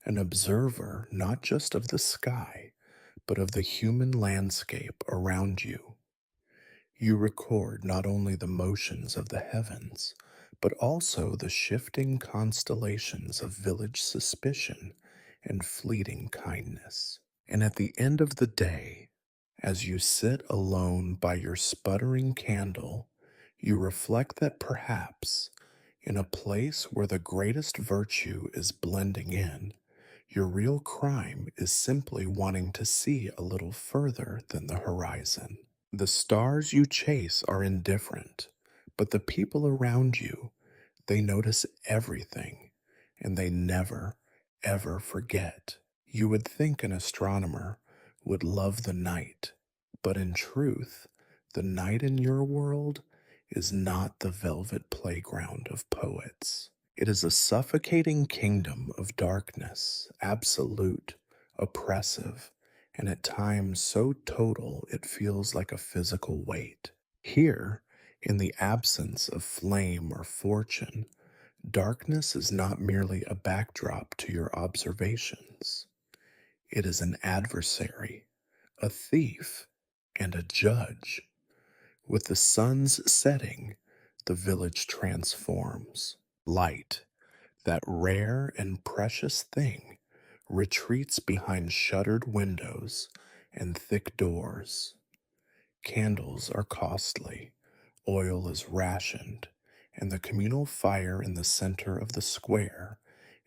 an observer not just of the sky, but of the human landscape around you. You record not only the motions of the heavens, but also the shifting constellations of village suspicion and fleeting kindness. And at the end of the day, as you sit alone by your sputtering candle, you reflect that perhaps, in a place where the greatest virtue is blending in, your real crime is simply wanting to see a little further than the horizon. The stars you chase are indifferent, but the people around you, they notice everything, and they never, ever forget. You would think an astronomer would love the night, but in truth, the night in your world is not the velvet playground of poets. It is a suffocating kingdom of darkness, absolute, oppressive, and at times so total it feels like a physical weight. Here, in the absence of flame or fortune, darkness is not merely a backdrop to your observations. It is an adversary, a thief, and a judge. With the sun's setting, the village transforms. Light, that rare and precious thing, retreats behind shuttered windows and thick doors. Candles are costly, oil is rationed, and the communal fire in the center of the square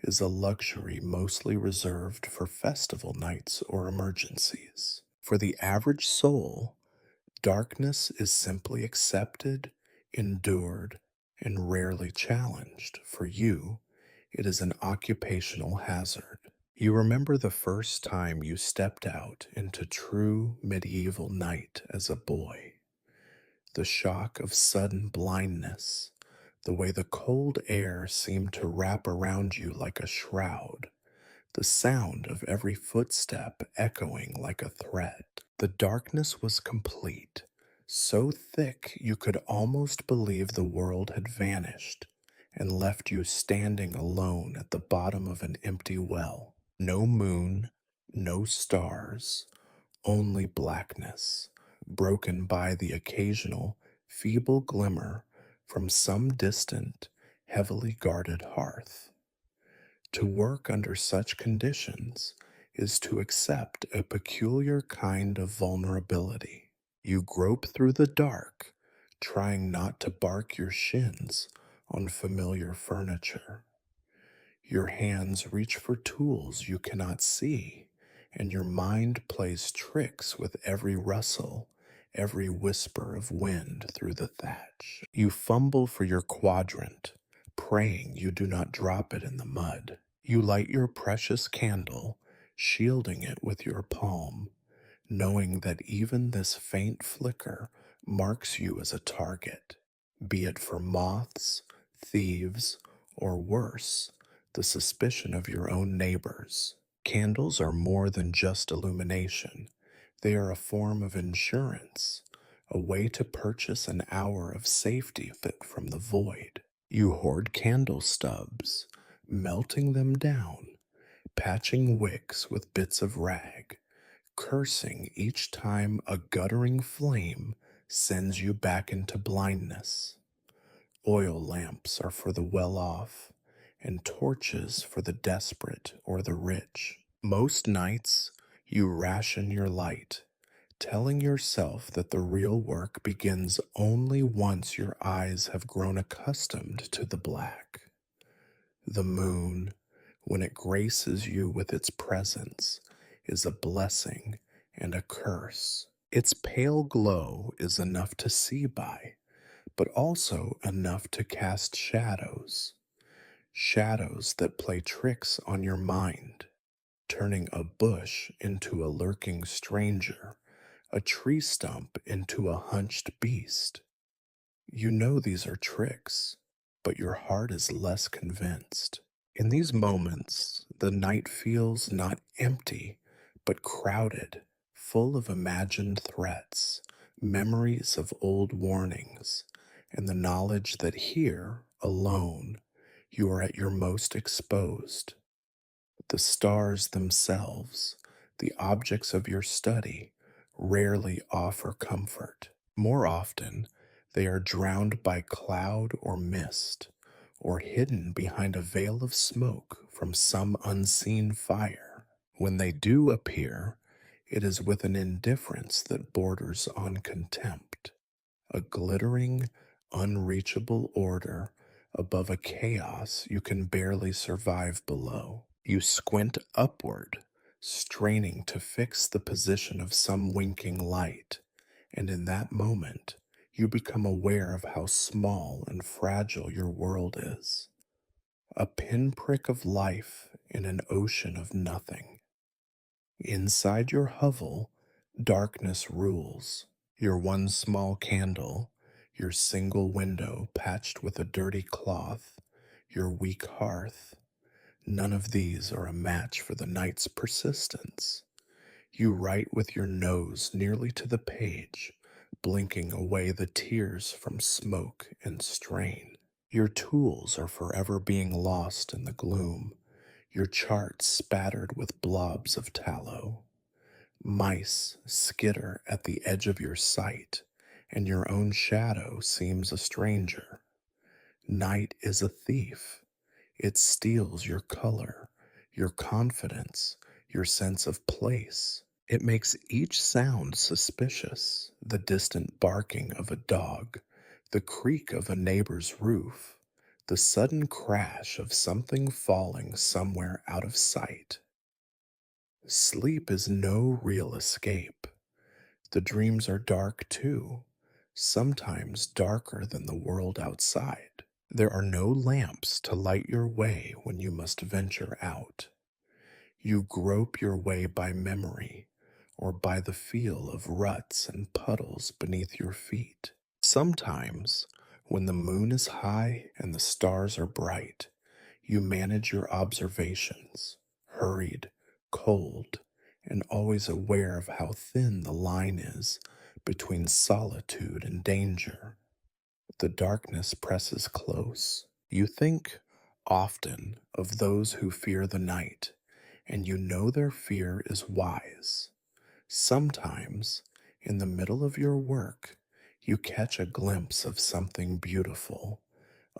is a luxury mostly reserved for festival nights or emergencies. For the average soul, darkness is simply accepted, endured, and rarely challenged. For you, it is an occupational hazard. You remember the first time you stepped out into true medieval night as a boy. The shock of sudden blindness, the way the cold air seemed to wrap around you like a shroud, the sound of every footstep echoing like a threat. The darkness was complete, so thick you could almost believe the world had vanished and left you standing alone at the bottom of an empty well. No moon, no stars, only blackness, broken by the occasional feeble glimmer from some distant, heavily guarded hearth. To work under such conditions is to accept a peculiar kind of vulnerability. You grope through the dark, trying not to bark your shins on familiar furniture. Your hands reach for tools you cannot see, and your mind plays tricks with every rustle, every whisper of wind through the thatch. You fumble for your quadrant, praying you do not drop it in the mud. You light your precious candle, shielding it with your palm, knowing that even this faint flicker marks you as a target, be it for moths, thieves, or worse, the suspicion of your own neighbors. Candles are more than just illumination. They are a form of insurance, a way to purchase an hour of safety fit from the void. You hoard candle stubs, melting them down, patching wicks with bits of rag, cursing each time a guttering flame sends you back into blindness. Oil lamps are for the well off, and torches for the desperate or the rich. Most nights, you ration your light, telling yourself that the real work begins only once your eyes have grown accustomed to the black. The moon, when it graces you with its presence, is a blessing and a curse. Its pale glow is enough to see by, but also enough to cast shadows. Shadows that play tricks on your mind, turning a bush into a lurking stranger, a tree stump into a hunched beast. You know these are tricks, but your heart is less convinced. In these moments, the night feels not empty, but crowded, full of imagined threats, memories of old warnings, and the knowledge that here, alone, you are at your most exposed. The stars themselves, the objects of your study, rarely offer comfort. More often, they are drowned by cloud or mist, or hidden behind a veil of smoke from some unseen fire. When they do appear, it is with an indifference that borders on contempt, a glittering, unreachable order above a chaos you can barely survive below. You squint upward, straining to fix the position of some winking light, and in that moment, you become aware of how small and fragile your world is. A pinprick of life in an ocean of nothing. Inside your hovel, darkness rules. Your one small candle, your single window patched with a dirty cloth, your weak hearth. None of these are a match for the night's persistence. You write with your nose nearly to the page, blinking away the tears from smoke and strain. Your tools are forever being lost in the gloom, your charts spattered with blobs of tallow. Mice skitter at the edge of your sight, and your own shadow seems a stranger. Night is a thief. It steals your color, your confidence, your sense of place. It makes each sound suspicious, the distant barking of a dog, the creak of a neighbor's roof, the sudden crash of something falling somewhere out of sight. Sleep is no real escape. The dreams are dark too, sometimes darker than the world outside. There are no lamps to light your way when you must venture out. You grope your way by memory or by the feel of ruts and puddles beneath your feet. Sometimes, when the moon is high and the stars are bright, you manage your observations, hurried, cold, and always aware of how thin the line is between solitude and danger. The darkness presses close. You think often of those who fear the night, and you know their fear is wise. Sometimes, in the middle of your work, You catch a glimpse of something beautiful,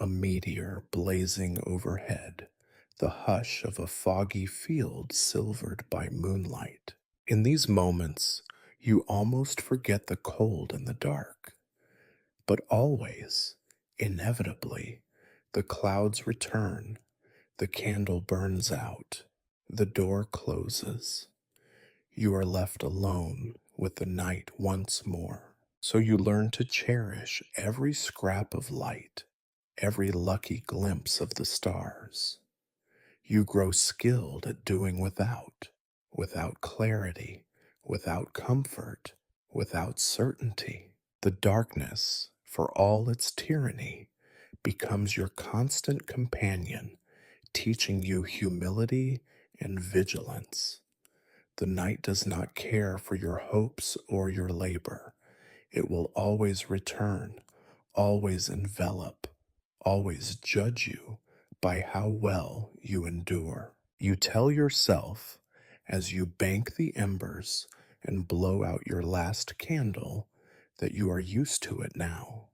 a meteor blazing overhead, the hush of a foggy field silvered by moonlight. In these moments, you almost forget the cold and the dark. But always, inevitably, the clouds return, the candle burns out, the door closes. You are left alone with the night once more. So you learn to cherish every scrap of light, every lucky glimpse of the stars. You grow skilled at doing without clarity, without comfort, without certainty. The darkness, for all its tyranny, becomes your constant companion, teaching you humility and vigilance. The night does not care for your hopes or your labor. It will always return, always envelop, always judge you by how well you endure. You tell yourself, as you bank the embers and blow out your last candle, that you are used to it now.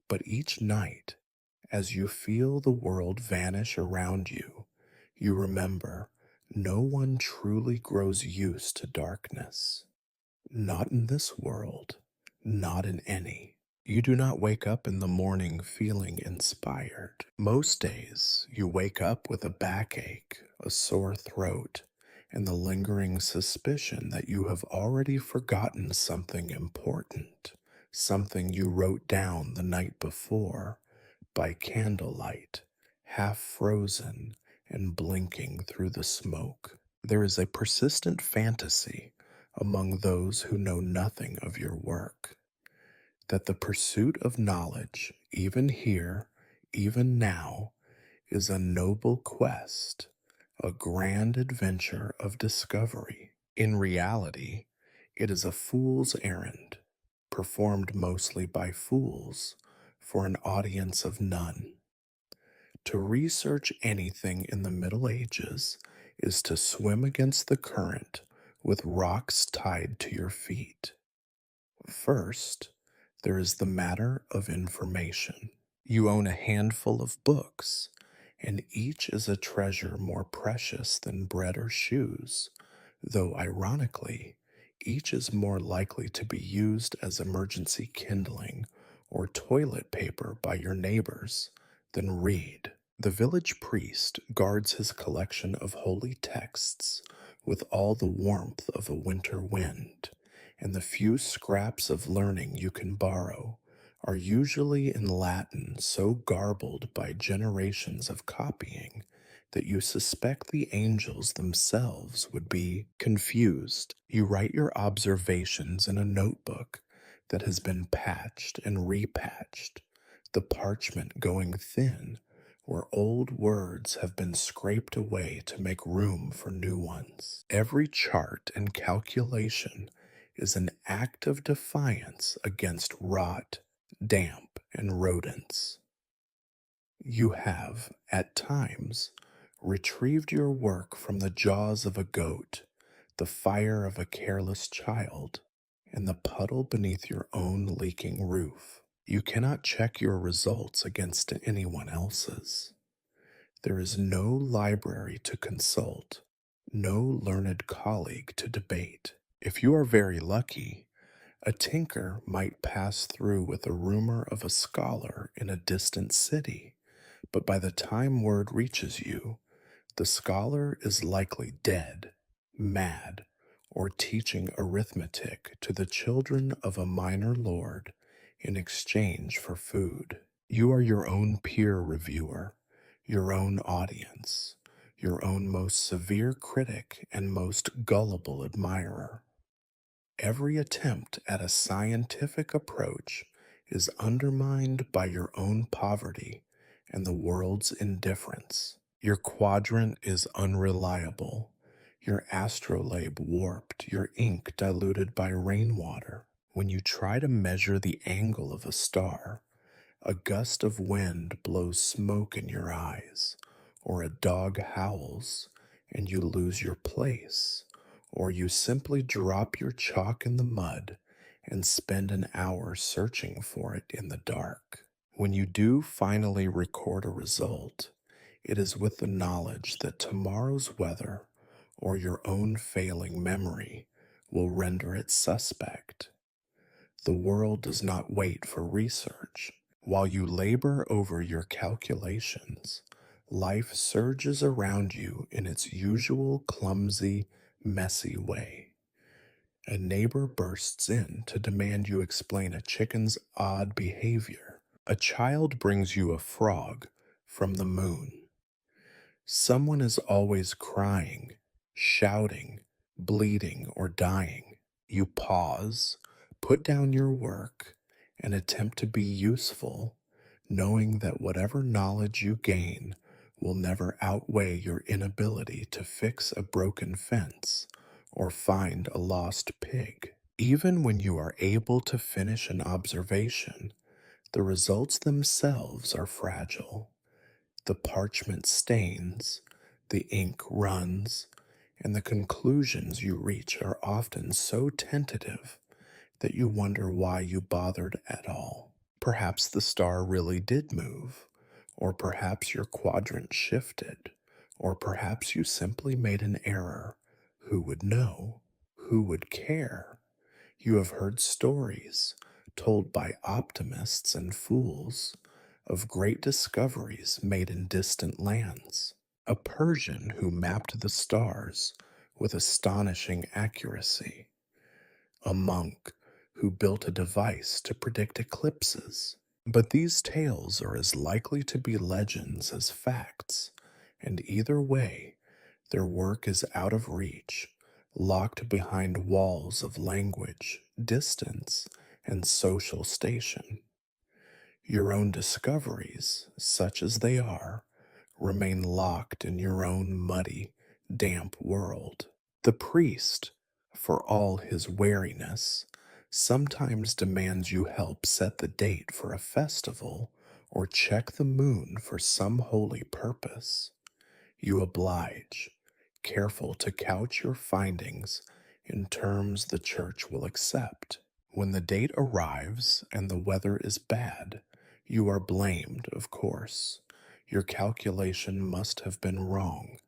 But each night, as you feel the world vanish around you, you remember no one truly grows used to darkness. Not in this world, not in any. You do not wake up in the morning feeling inspired. Most days, you wake up with a backache, a sore throat, and the lingering suspicion that you have already forgotten something important, something you wrote down the night before by candlelight, half frozen and blinking through the smoke. There is a persistent fantasy among those who know nothing of your work that the pursuit of knowledge, even here, even now, is a noble quest, a grand adventure of discovery. In reality, it is a fool's errand, performed mostly by fools for an audience of none. To research anything in the Middle Ages is to swim against the current with rocks tied to your feet. First, there is the matter of information. You own a handful of books, and each is a treasure more precious than bread or shoes, though ironically, each is more likely to be used as emergency kindling or toilet paper by your neighbors than read. The village priest guards his collection of holy texts with all the warmth of a winter wind, and the few scraps of learning you can borrow are usually in Latin so garbled by generations of copying that you suspect the angels themselves would be confused. You write your observations in a notebook that has been patched and repatched, the parchment going thin where old words have been scraped away to make room for new ones. Every chart and calculation is an act of defiance against rot, damp, and rodents. You have, at times, retrieved your work from the jaws of a goat, the fire of a careless child, and the puddle beneath your own leaking roof. You cannot check your results against anyone else's. There is no library to consult, no learned colleague to debate. If you are very lucky, a tinker might pass through with a rumor of a scholar in a distant city, but by the time word reaches you, the scholar is likely dead, mad, or teaching arithmetic to the children of a minor lord in exchange for food. You are your own peer reviewer, your own audience, your own most severe critic and most gullible admirer. Every attempt at a scientific approach is undermined by your own poverty and the world's indifference. Your quadrant is unreliable, your astrolabe warped, your ink diluted by rainwater. When you try to measure the angle of a star, a gust of wind blows smoke in your eyes, or a dog howls and you lose your place, or you simply drop your chalk in the mud and spend an hour searching for it in the dark. When you do finally record a result, it is with the knowledge that tomorrow's weather or your own failing memory will render it suspect. The world does not wait for research. While you labor over your calculations, life surges around you in its usual clumsy, messy way. A neighbor bursts in to demand you explain a chicken's odd behavior. A child brings you a frog from the moon. Someone is always crying, shouting, bleeding, or dying. You pause, put down your work, and attempt to be useful, knowing that whatever knowledge you gain will never outweigh your inability to fix a broken fence or find a lost pig. Even when you are able to finish an observation, the results themselves are fragile. The parchment stains, the ink runs, and the conclusions you reach are often so tentative that you wonder why you bothered at all. Perhaps the star really did move, or perhaps your quadrant shifted, or perhaps you simply made an error. Who would know? Who would care? You have heard stories told by optimists and fools of great discoveries made in distant lands. A Persian who mapped the stars with astonishing accuracy. A monk who built a device to predict eclipses. But these tales are as likely to be legends as facts, and either way, their work is out of reach, locked behind walls of language, distance, and social station. Your own discoveries, such as they are, remain locked in your own muddy, damp world. The priest, for all his wariness, sometimes demands you help set the date for a festival or check the moon for some holy purpose. You oblige, careful to couch your findings in terms the church will accept. When the date arrives and the weather is bad, you are blamed, of course. Your calculation must have been wrong,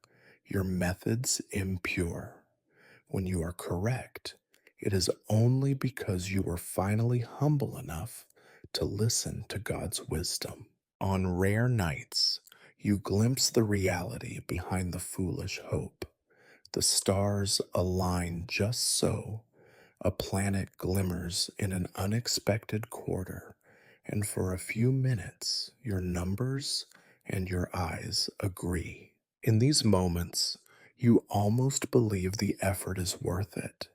your methods impure. When you are correct, it is only because you were finally humble enough to listen to God's wisdom. On rare nights, you glimpse the reality behind the foolish hope. The stars align just so, a planet glimmers in an unexpected quarter, and for a few minutes your numbers and your eyes agree. In these moments, you almost believe the effort is worth it.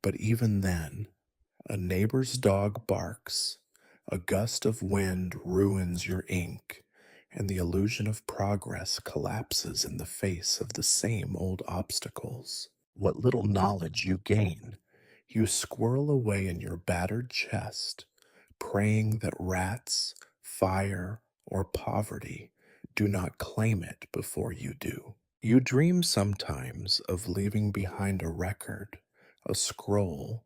But even then, a neighbor's dog barks, a gust of wind ruins your ink, and the illusion of progress collapses in the face of the same old obstacles. What little knowledge you gain, you squirrel away in your battered chest, praying that rats, fire, or poverty do not claim it before you do. You dream sometimes of leaving behind a record, a scroll,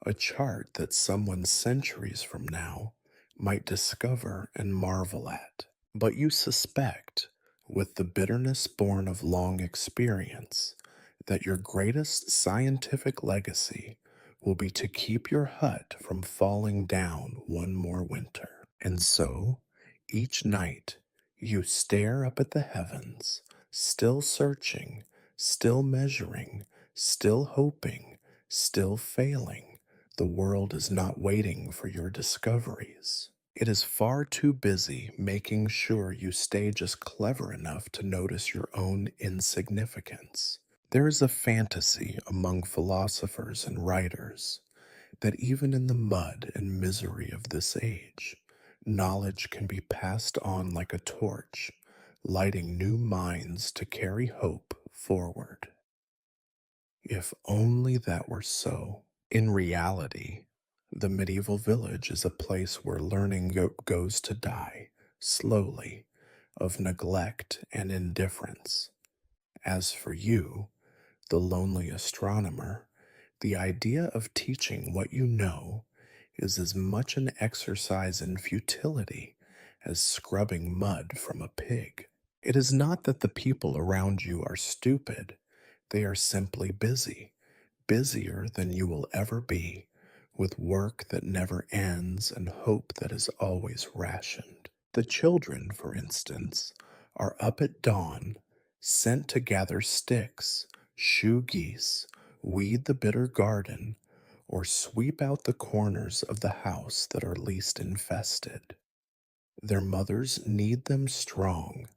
a chart that someone centuries from now might discover and marvel at. But you suspect, with the bitterness born of long experience, that your greatest scientific legacy will be to keep your hut from falling down one more winter. And so, each night, you stare up at the heavens, still searching, still measuring, still hoping, still failing. The world is not waiting for your discoveries. It is far too busy making sure you stay just clever enough to notice your own insignificance. There is a fantasy among philosophers and writers that even in the mud and misery of this age, knowledge can be passed on like a torch, lighting new minds to carry hope forward. If only that were so. In reality, the medieval village is a place where learning goes to die, slowly, of neglect and indifference. As for you, the lonely astronomer, The idea of teaching what you know is as much an exercise in futility as scrubbing mud from a pig. It is not that the people around you are stupid, they are simply busy, busier than you will ever be, with work that never ends and hope that is always rationed. The children, for instance, are up at dawn, sent to gather sticks, shoe geese, weed the bitter garden, or sweep out the corners of the house that are least infested. Their mothers need them strong,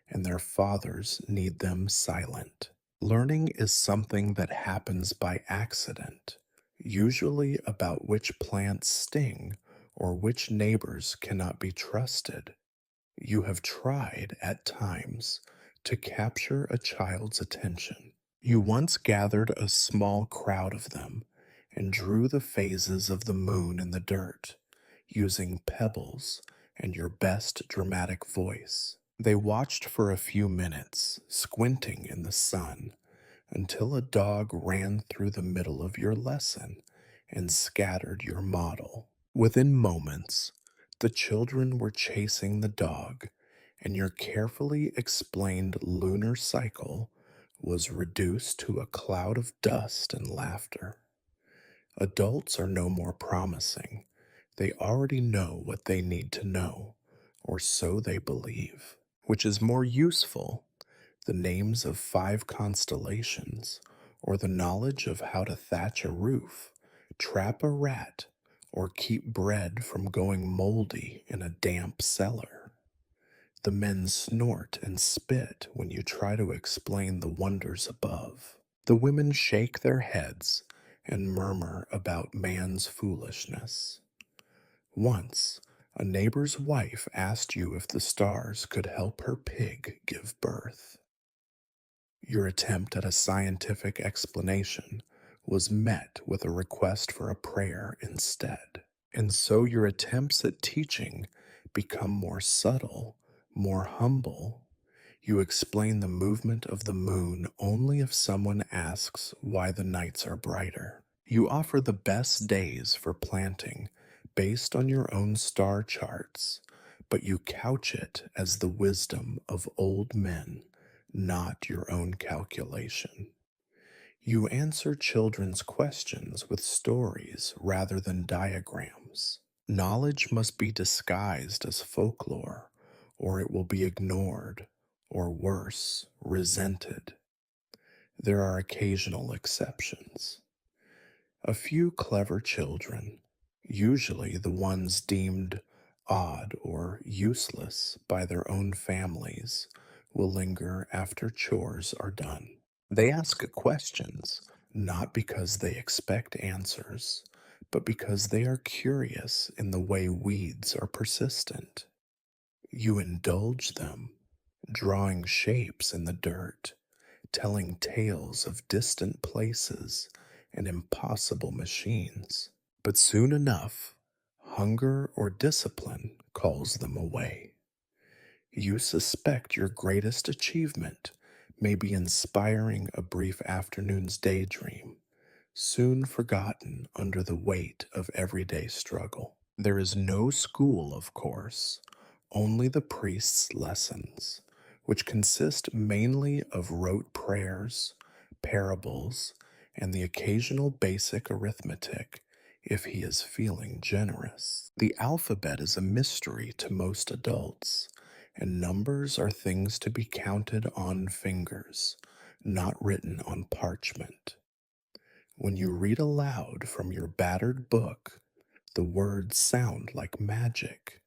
and their fathers need them silent. Learning is something that happens by accident, usually about which plants sting or which neighbors cannot be trusted. You have tried at times to capture a child's attention. You once gathered a small crowd of them and drew the phases of the moon in the dirt, using pebbles and your best dramatic voice. They watched for a few minutes, squinting in the sun, until a dog ran through the middle of your lesson and scattered your model. Within moments, the children were chasing the dog, and your carefully explained lunar cycle was reduced to a cloud of dust and laughter. Adults are no more promising. They already know what they need to know, or so they believe. Which is more useful, the names of 5 constellations, or the knowledge of how to thatch a roof, trap a rat, or keep bread from going moldy in a damp cellar? The men snort and spit when you try to explain the wonders above. The women shake their heads and murmur about man's foolishness. Once, a neighbor's wife asked you if the stars could help her pig give birth. Your attempt at a scientific explanation was met with a request for a prayer instead. And so your attempts at teaching become more subtle, more humble. You explain the movement of the moon only if someone asks why the nights are brighter. You offer the best days for planting based on your own star charts, but you couch it as the wisdom of old men, not your own calculation. You answer children's questions with stories rather than diagrams. Knowledge must be disguised as folklore, or it will be ignored, or worse, resented. There are occasional exceptions. A few clever children, usually the ones deemed odd or useless by their own families, will linger after chores are done. They ask questions not because they expect answers, but because they are curious in the way weeds are persistent. You indulge them, drawing shapes in the dirt, telling tales of distant places and impossible machines. But soon enough, hunger or discipline calls them away. You suspect your greatest achievement may be inspiring a brief afternoon's daydream, soon forgotten under the weight of everyday struggle. There is no school, of course, only the priest's lessons, which consist mainly of rote prayers, parables, and the occasional basic arithmetic if he is feeling generous. The alphabet is a mystery to most adults, and numbers are things to be counted on fingers, not written on parchment. When you read aloud from your battered book, the words sound like magic,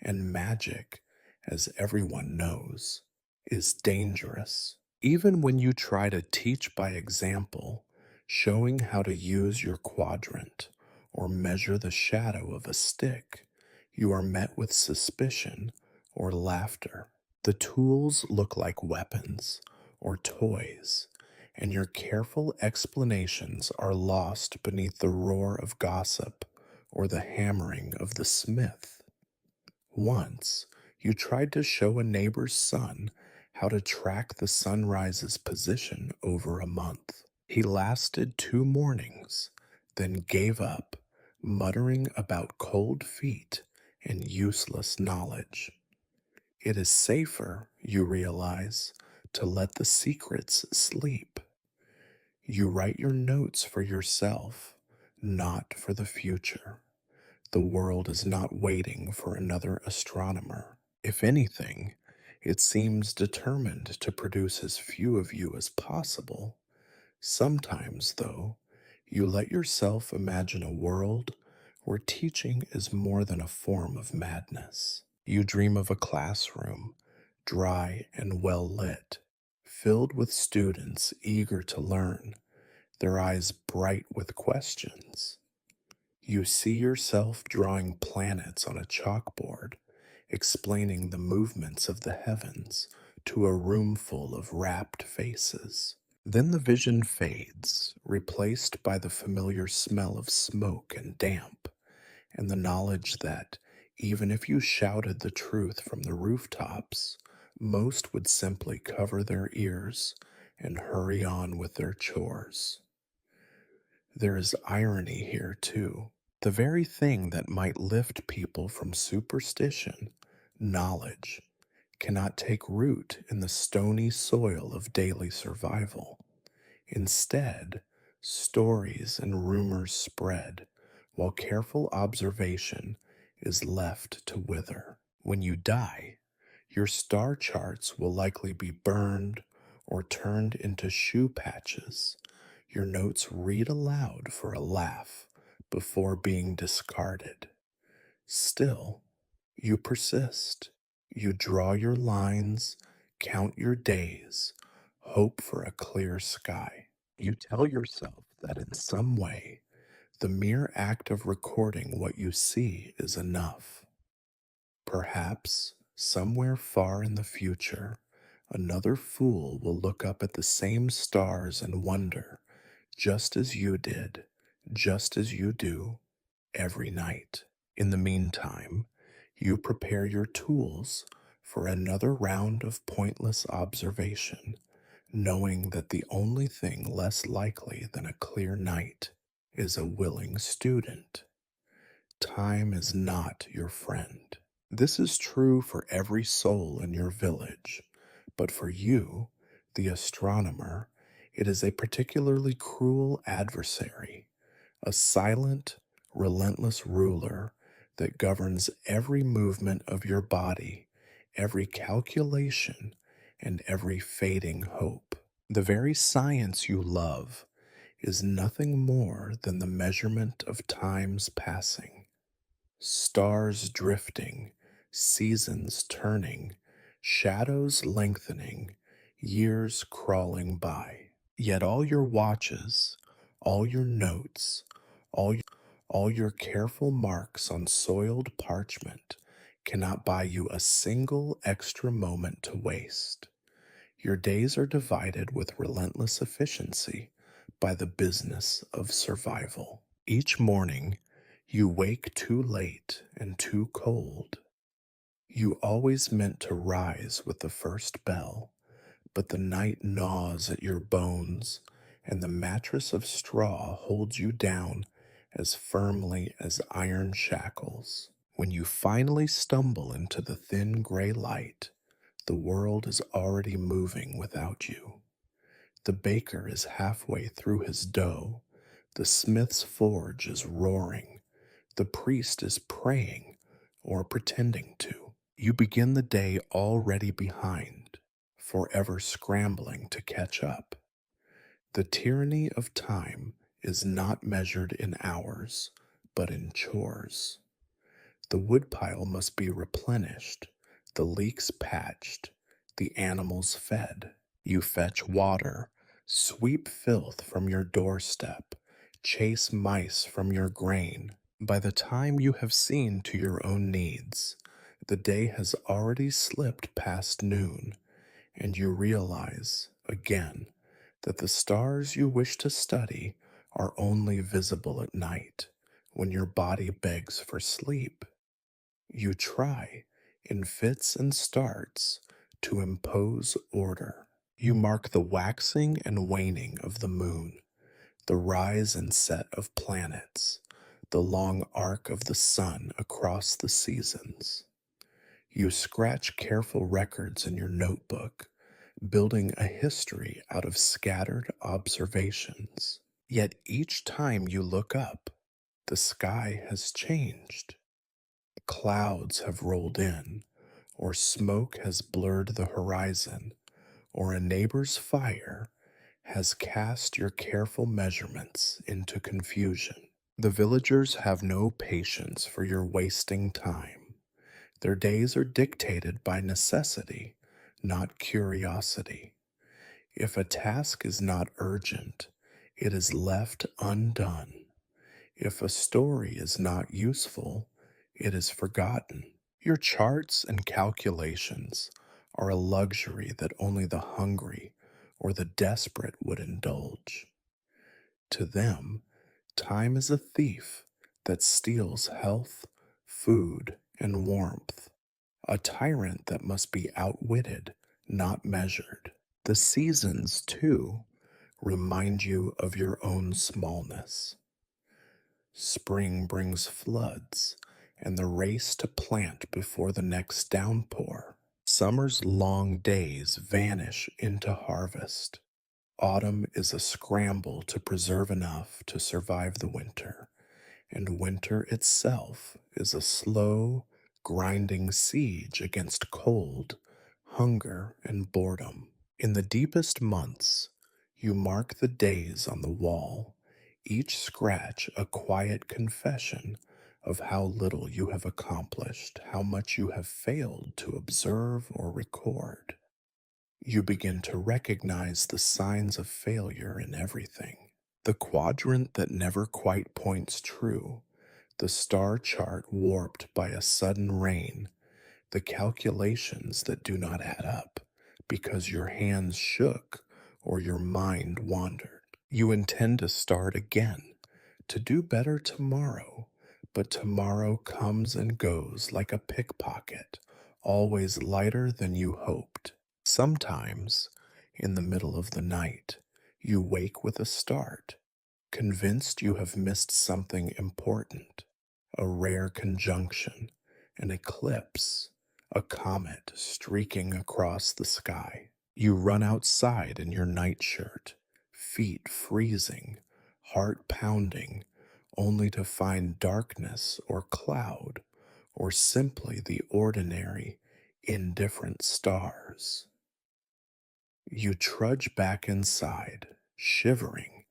and magic, as everyone knows, is dangerous. Even when you try to teach by example, showing how to use your quadrant or measure the shadow of a stick, you are met with suspicion or laughter. The tools look like weapons or toys, and your careful explanations are lost beneath the roar of gossip or the hammering of the smith. Once, you tried to show a neighbor's son how to track the sunrise's position over a month. He lasted 2 mornings, then gave up, muttering about cold feet and useless knowledge. It is safer, you realize, to let the secrets sleep. You write your notes for yourself, not for the future. The world is not waiting for another astronomer. If anything, it seems determined to produce as few of you as possible. Sometimes, though, you let yourself imagine a world where teaching is more than a form of madness. You dream of a classroom, dry and well lit, filled with students eager to learn, their eyes bright with questions. You see yourself drawing planets on a chalkboard, explaining the movements of the heavens to a room full of rapt faces. Then the vision fades, replaced by the familiar smell of smoke and damp, and the knowledge that, even if you shouted the truth from the rooftops, most would simply cover their ears and hurry on with their chores. There is irony here, too. The very thing that might lift people from superstition, knowledge, cannot take root in the stony soil of daily survival. Instead, stories and rumors spread, while careful observation is left to wither. When you die, your star charts will likely be burned or turned into shoe patches, your notes read aloud for a laugh before being discarded. Still, you persist. You draw your lines, count your days, hope for a clear sky. You tell yourself that in some way, the mere act of recording what you see is enough. Perhaps, somewhere far in the future, another fool will look up at the same stars and wonder, just as you did, just as you do, every night. In the meantime, you prepare your tools for another round of pointless observation, knowing that the only thing less likely than a clear night is a willing student. Time is not your friend. This is true for every soul in your village, but for you, the astronomer, it is a particularly cruel adversary, a silent, relentless ruler that governs every movement of your body, every calculation, and every fading hope. The very science you love is nothing more than the measurement of time's passing. Stars drifting, seasons turning, shadows lengthening, years crawling by. Yet all your watches, all your notes, all your, all your careful marks on soiled parchment cannot buy you a single extra moment to waste. Your days are divided with relentless efficiency by the business of survival. Each morning, you wake too late and too cold. You always meant to rise with the first bell, but the night gnaws at your bones, and the mattress of straw holds you down as firmly as iron shackles. When you finally stumble into the thin gray light, the world is already moving without you. The baker is halfway through his dough, the smith's forge is roaring, the priest is praying or pretending to. You begin the day already behind, forever scrambling to catch up. The tyranny of time is not measured in hours, but in chores. The woodpile must be replenished, the leaks patched, the animals fed. You fetch water, sweep filth from your doorstep, chase mice from your grain. By the time you have seen to your own needs, the day has already slipped past noon, and you realize, again, that the stars you wish to study are only visible at night, when your body begs for sleep. You try, in fits and starts, to impose order. You mark the waxing and waning of the moon, the rise and set of planets, the long arc of the sun across the seasons. You scratch careful records in your notebook, building a history out of scattered observations. Yet each time you look up, the sky has changed. Clouds have rolled in, or smoke has blurred the horizon, or a neighbor's fire has cast your careful measurements into confusion. The villagers have no patience for your wasting time. Their days are dictated by necessity, not curiosity. If a task is not urgent, it is left undone. If a story is not useful, it is forgotten. Your charts and calculations are a luxury that only the hungry or the desperate would indulge. To them, time is a thief that steals health, food, and warmth, a tyrant that must be outwitted, not measured. The seasons, too, remind you of your own smallness. Spring brings floods and the race to plant before the next downpour. Summer's long days vanish into harvest. Autumn is a scramble to preserve enough to survive the winter, and winter itself is a slow, grinding siege against cold, hunger, and boredom. In the deepest months, you mark the days on the wall, each scratch a quiet confession of how little you have accomplished, how much you have failed to observe or record. You begin to recognize the signs of failure in everything. The quadrant that never quite points true, the star chart warped by a sudden rain, the calculations that do not add up because your hands shook or your mind wandered. You intend to start again, to do better tomorrow, but tomorrow comes and goes like a pickpocket, always lighter than you hoped. Sometimes, in the middle of the night, you wake with a start, convinced you have missed something important, a rare conjunction, an eclipse, a comet streaking across the sky. You run outside in your nightshirt, feet freezing, heart pounding, only to find darkness or cloud, or simply the ordinary, indifferent stars. You trudge back inside, shivering,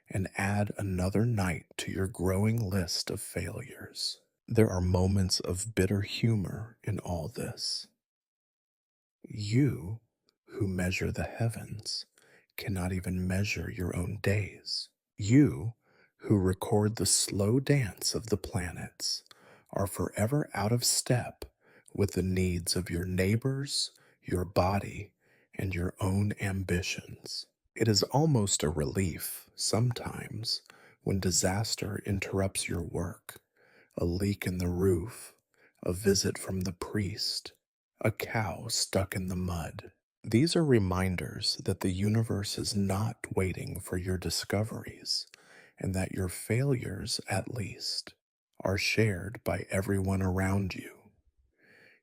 and add another night to your growing list of failures. There are moments of bitter humor in all this. You, who measure the heavens, cannot even measure your own days. You, who record the slow dance of the planets, are forever out of step with the needs of your neighbors, your body, and your own ambitions. It is almost a relief, sometimes, when disaster interrupts your work, a leak in the roof, a visit from the priest, a cow stuck in the mud. These are reminders that the universe is not waiting for your discoveries, and that your failures, at least, are shared by everyone around you.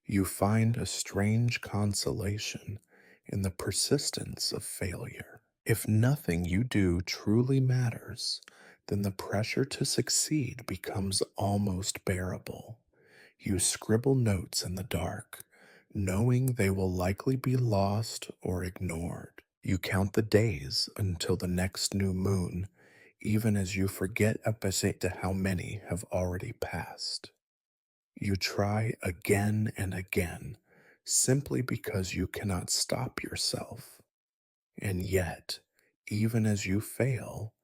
You find a strange consolation in the persistence of failure. If nothing you do truly matters, then the pressure to succeed becomes almost bearable. You scribble notes in the dark, knowing they will likely be lost or ignored. You count the days until the next new moon, even as you forget how many have already passed. You try again and again, simply because you cannot stop yourself. And yet, even as you fail,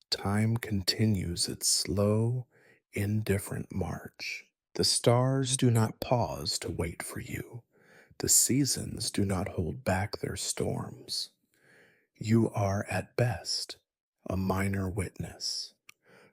time continues its slow, indifferent march. The stars do not pause to wait for you. The seasons do not hold back their storms. You are, at best, a minor witness.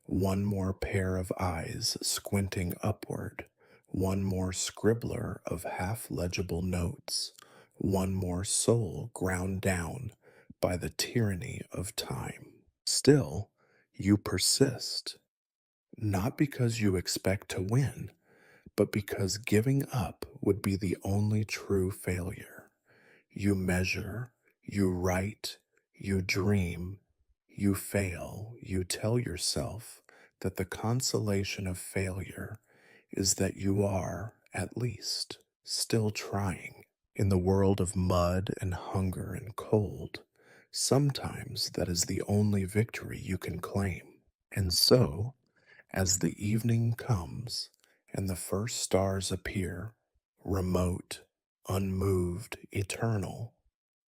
One more pair of eyes squinting upward, one more scribbler of half legible notes, one more soul ground down by the tyranny of time. Still, you persist, not because you expect to win, but because giving up would be the only true failure. You measure, you write, you dream, you fail, you tell yourself that the consolation of failure is that you are, at least, still trying. In the world of mud and hunger and cold, sometimes that is the only victory you can claim. And so, as the evening comes and the first stars appear, remote, unmoved, eternal,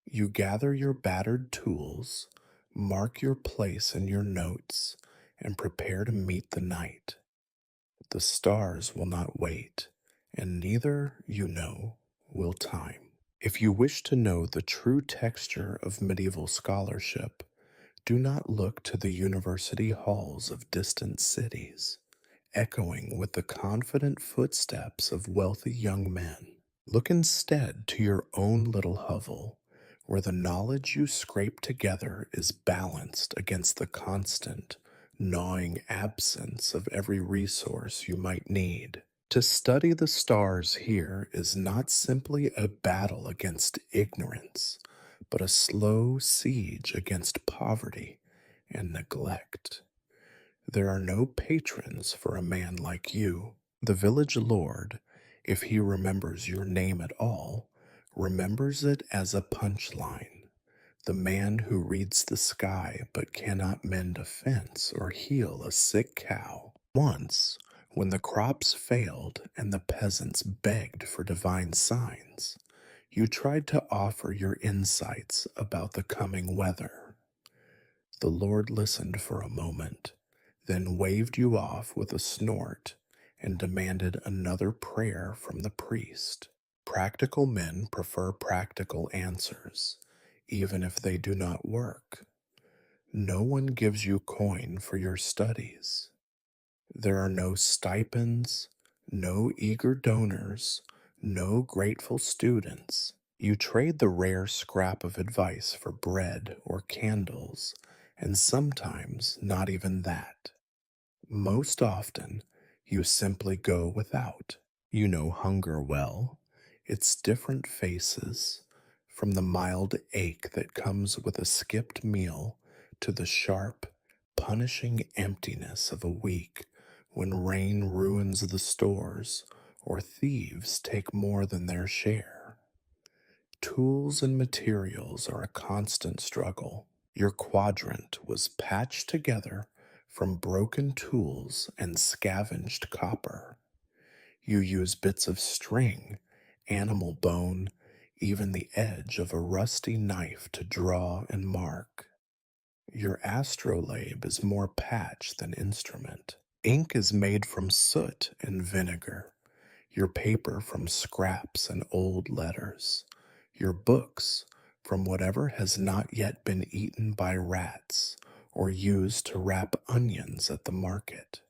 you gather your battered tools, mark your place in your notes, and prepare to meet the night. The stars will not wait, and neither, you know, will time. If you wish to know the true texture of medieval scholarship, do not look to the university halls of distant cities, echoing with the confident footsteps of wealthy young men. Look instead to your own little hovel, where the knowledge you scrape together is balanced against the constant, gnawing absence of every resource you might need. To study the stars here is not simply a battle against ignorance, but a slow siege against poverty and neglect. There are no patrons for a man like you. The village lord, if he remembers your name at all, remembers it as a punchline. The man who reads the sky but cannot mend a fence or heal a sick cow. Once, when the crops failed and the peasants begged for divine signs, you tried to offer your insights about the coming weather. The Lord listened for a moment, then waved you off with a snort and demanded another prayer from the priest. Practical men prefer practical answers, even if they do not work. No one gives you coin for your studies. There are no stipends, no eager donors, no grateful students. You trade the rare scrap of advice for bread or candles, and sometimes not even that. Most often, you simply go without. You know hunger well, its different faces, from the mild ache that comes with a skipped meal to the sharp, punishing emptiness of a week when rain ruins the stores or thieves take more than their share. Tools and materials are a constant struggle. Your quadrant was patched together from broken tools and scavenged copper. You use bits of string, animal bone, even the edge of a rusty knife to draw and mark. Your astrolabe is more patch than instrument. Ink is made from soot and vinegar, your paper from scraps and old letters, your books from whatever has not yet been eaten by rats or used to wrap onions at the market.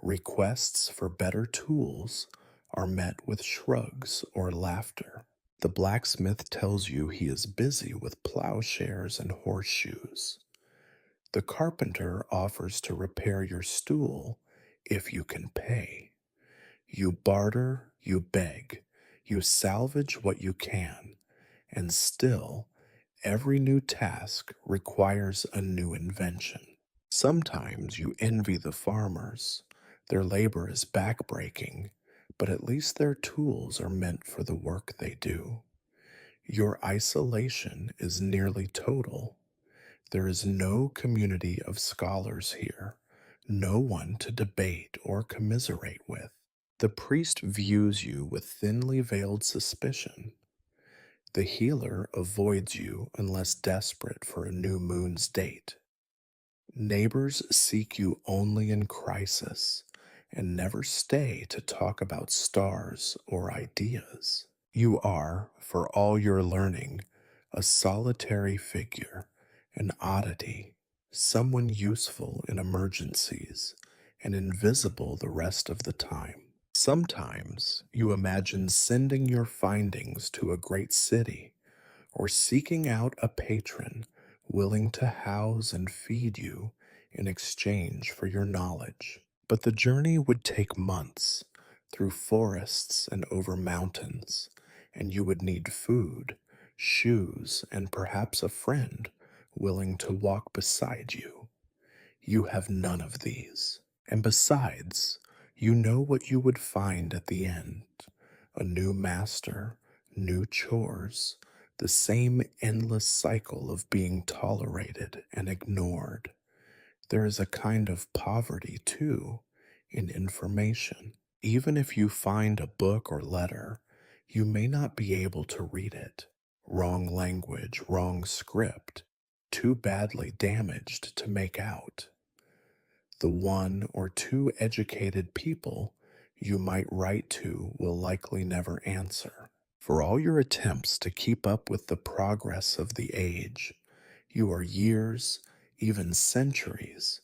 Requests for better tools are met with shrugs or laughter. The blacksmith tells you he is busy with plowshares and horseshoes. The carpenter offers to repair your stool if you can pay. You barter, you beg, you salvage what you can, and still, every new task requires a new invention. Sometimes you envy the farmers. Their labor is backbreaking, but at least their tools are meant for the work they do. Your isolation is nearly total. There is no community of scholars here, no one to debate or commiserate with. The priest views you with thinly veiled suspicion. The healer avoids you unless desperate for a new moon's date. Neighbors seek you only in crisis and never stay to talk about stars or ideas. You are, for all your learning, a solitary figure, an oddity, someone useful in emergencies and invisible the rest of the time. Sometimes you imagine sending your findings to a great city or seeking out a patron willing to house and feed you in exchange for your knowledge. But the journey would take months through forests and over mountains, and you would need food, shoes, and perhaps a friend willing to walk beside you. You have none of these. And besides, you know what you would find at the end: a new master, new chores, the same endless cycle of being tolerated and ignored. There is a kind of poverty, too, in information. Even if you find a book or letter, you may not be able to read it. Wrong language, wrong script, too badly damaged to make out. The one or two educated people you might write to will likely never answer. For all your attempts to keep up with the progress of the age, you are years, even centuries,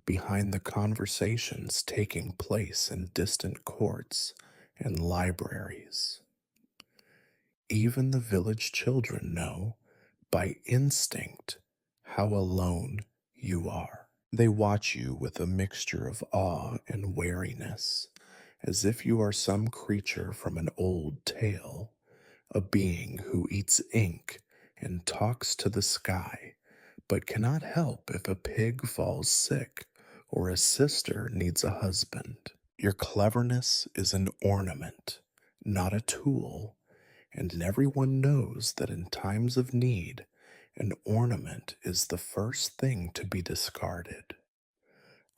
behind the conversations taking place in distant courts and libraries. Even the village children know, by instinct, how alone you are. They watch you with a mixture of awe and wariness, as if you are some creature from an old tale, a being who eats ink and talks to the sky, but cannot help if a pig falls sick or a sister needs a husband. Your cleverness is an ornament, not a tool, and everyone knows that in times of need, an ornament is the first thing to be discarded.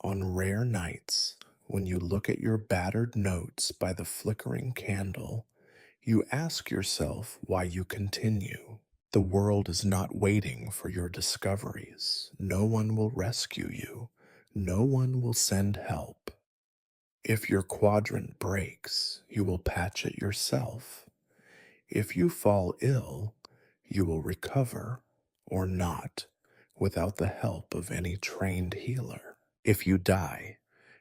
On rare nights, when you look at your battered notes by the flickering candle, you ask yourself why you continue. The world is not waiting for your discoveries. No one will rescue you. No one will send help. If your quadrant breaks, you will patch it yourself. If you fall ill, you will recover or not without the help of any trained healer. If you die,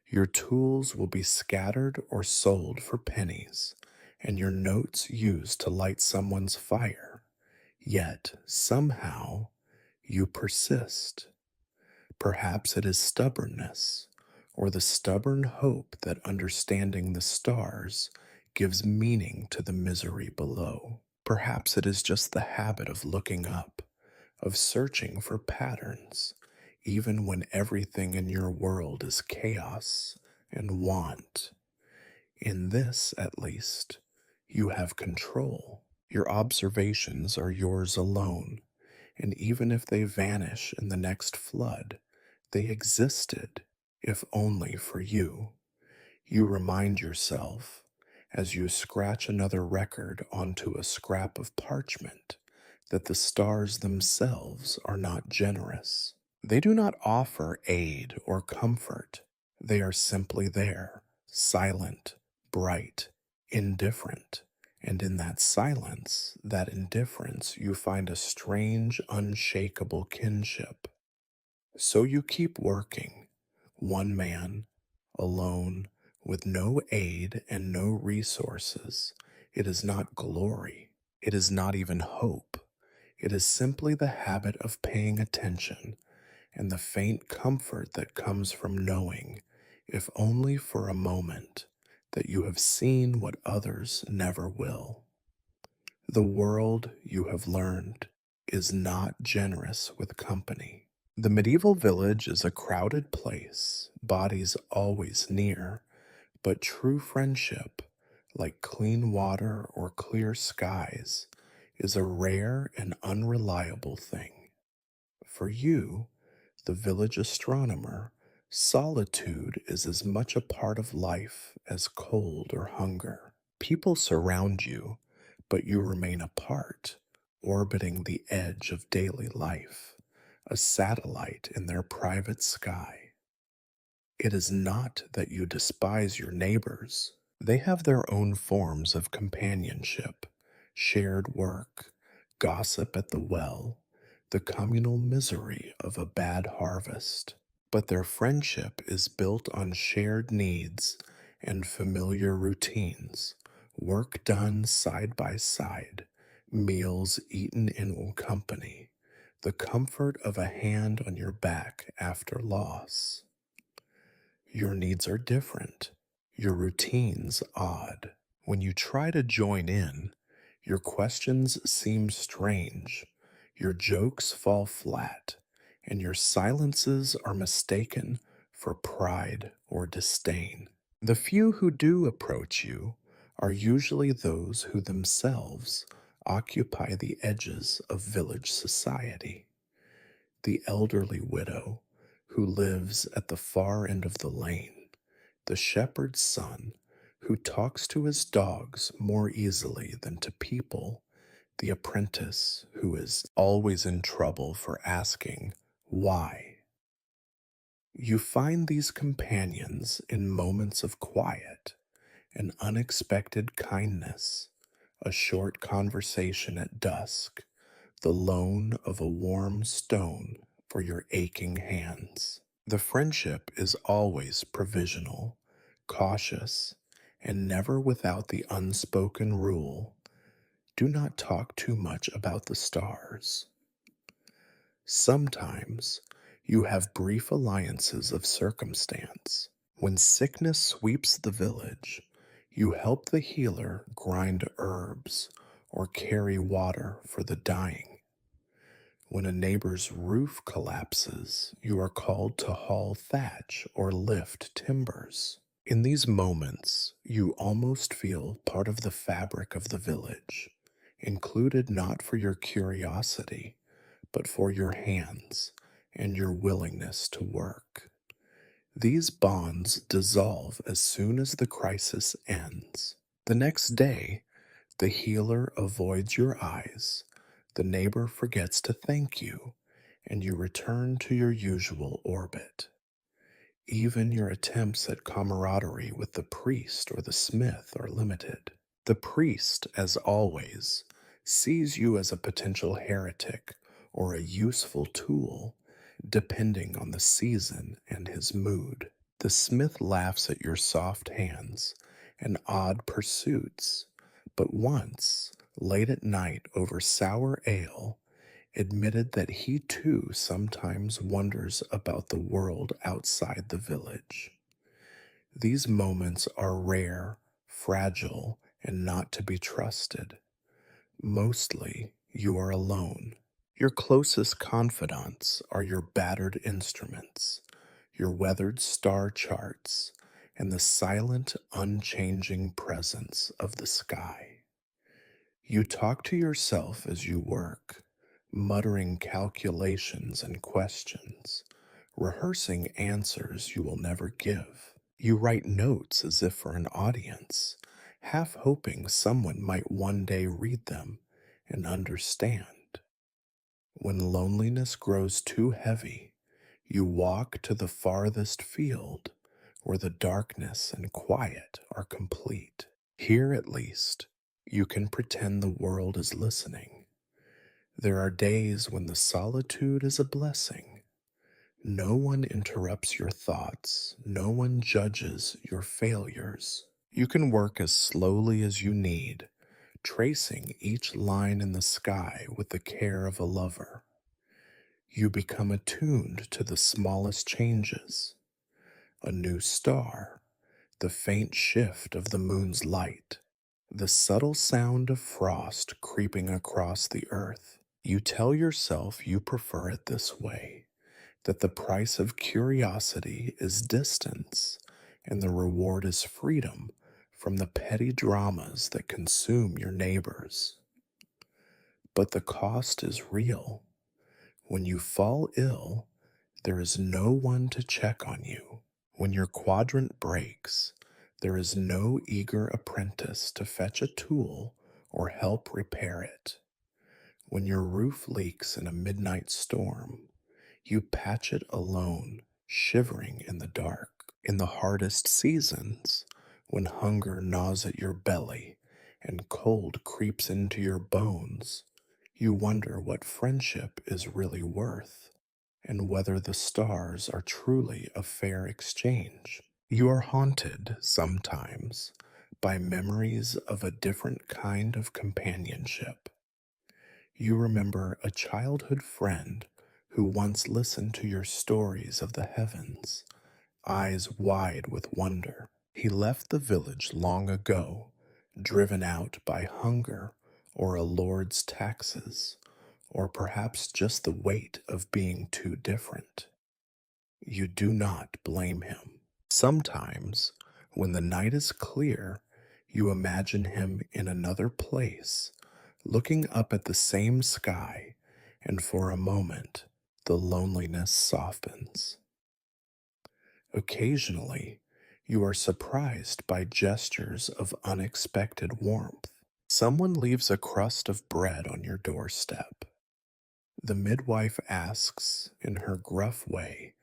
your tools will be scattered or sold for pennies, and your notes used to light someone's fire. Yet, somehow, you persist. Perhaps it is stubbornness, or the stubborn hope that understanding the stars gives meaning to the misery below. Perhaps it is just the habit of looking up, of searching for patterns, even when everything in your world is chaos and want. In this, at least, you have control. Your observations are yours alone, and even if they vanish in the next flood, they existed, if only for you. You remind yourself, as you scratch another record onto a scrap of parchment, that the stars themselves are not generous. They do not offer aid or comfort. They are simply there, silent, bright, indifferent. And in that silence, that indifference, you find a strange, unshakable kinship. So you keep working, one man, alone, with no aid and no resources. It is not glory. It is not even hope. It is simply the habit of paying attention and the faint comfort that comes from knowing, if only for a moment, that you have seen what others never will. The world, you have learned, is not generous with company. The medieval village is a crowded place, bodies always near, but true friendship, like clean water or clear skies, is a rare and unreliable thing. For you, the village astronomer, solitude is as much a part of life as cold or hunger. People surround you, but you remain apart, orbiting the edge of daily life, a satellite in their private sky. It is not that you despise your neighbors. They have their own forms of companionship, shared work, gossip at the well, the communal misery of a bad harvest. But their friendship is built on shared needs and familiar routines, work done side by side, meals eaten in company, the comfort of a hand on your back after loss. Your needs are different, your routines odd. When you try to join in, your questions seem strange, your jokes fall flat, and your silences are mistaken for pride or disdain. The few who do approach you are usually those who themselves occupy the edges of village society. The elderly widow who lives at the far end of the lane, the shepherd's son who talks to his dogs more easily than to people, the apprentice who is always in trouble for asking why. You find these companions in moments of quiet, an unexpected kindness, a short conversation at dusk, the loan of a warm stone for your aching hands. The friendship is always provisional, cautious, and never without the unspoken rule: do not talk too much about the stars. Sometimes you have brief alliances of circumstance. When sickness sweeps the village, you help the healer grind herbs or carry water for the dying. When a neighbor's roof collapses, you are called to haul thatch or lift timbers. In these moments, you almost feel part of the fabric of the village, included not for your curiosity, but for your hands and your willingness to work. These bonds dissolve as soon as the crisis ends. The next day, the healer avoids your eyes, the neighbor forgets to thank you, and you return to your usual orbit. Even your attempts at camaraderie with the priest or the smith are limited. The priest, as always, sees you as a potential heretic or a useful tool, depending on the season and his mood. The smith laughs at your soft hands and odd pursuits, but once, late at night over sour ale, admitted that he too sometimes wonders about the world outside the village. These moments are rare, fragile, and not to be trusted. Mostly, you are alone. Your closest confidants are your battered instruments, your weathered star charts, and the silent, unchanging presence of the sky. You talk to yourself as you work, muttering calculations and questions, rehearsing answers you will never give. You write notes as if for an audience, half hoping someone might one day read them and understand. When loneliness grows too heavy, you walk to the farthest field where the darkness and quiet are complete. Here, at least, you can pretend the world is listening. There are days when the solitude is a blessing. No one interrupts your thoughts, no one judges your failures. You can work as slowly as you need, tracing each line in the sky with the care of a lover. You become attuned to the smallest changes: a new star, the faint shift of the moon's light, the subtle sound of frost creeping across the earth. You tell yourself you prefer it this way, that the price of curiosity is distance, and the reward is freedom from the petty dramas that consume your neighbors. But the cost is real. When you fall ill, there is no one to check on you. When your quadrant breaks, there is no eager apprentice to fetch a tool or help repair it. When your roof leaks in a midnight storm, you patch it alone, shivering in the dark. In the hardest seasons, when hunger gnaws at your belly and cold creeps into your bones, you wonder what friendship is really worth and whether the stars are truly a fair exchange. You are haunted, sometimes, by memories of a different kind of companionship, You remember a childhood friend who once listened to your stories of the heavens, eyes wide with wonder. He left the village long ago, driven out by hunger or a lord's taxes, or perhaps just the weight of being too different. You do not blame him. Sometimes, when the night is clear, you imagine him in another place, looking up at the same sky, and for a moment, the loneliness softens. Occasionally, you are surprised by gestures of unexpected warmth. Someone leaves a crust of bread on your doorstep. The midwife asks, in her gruff way,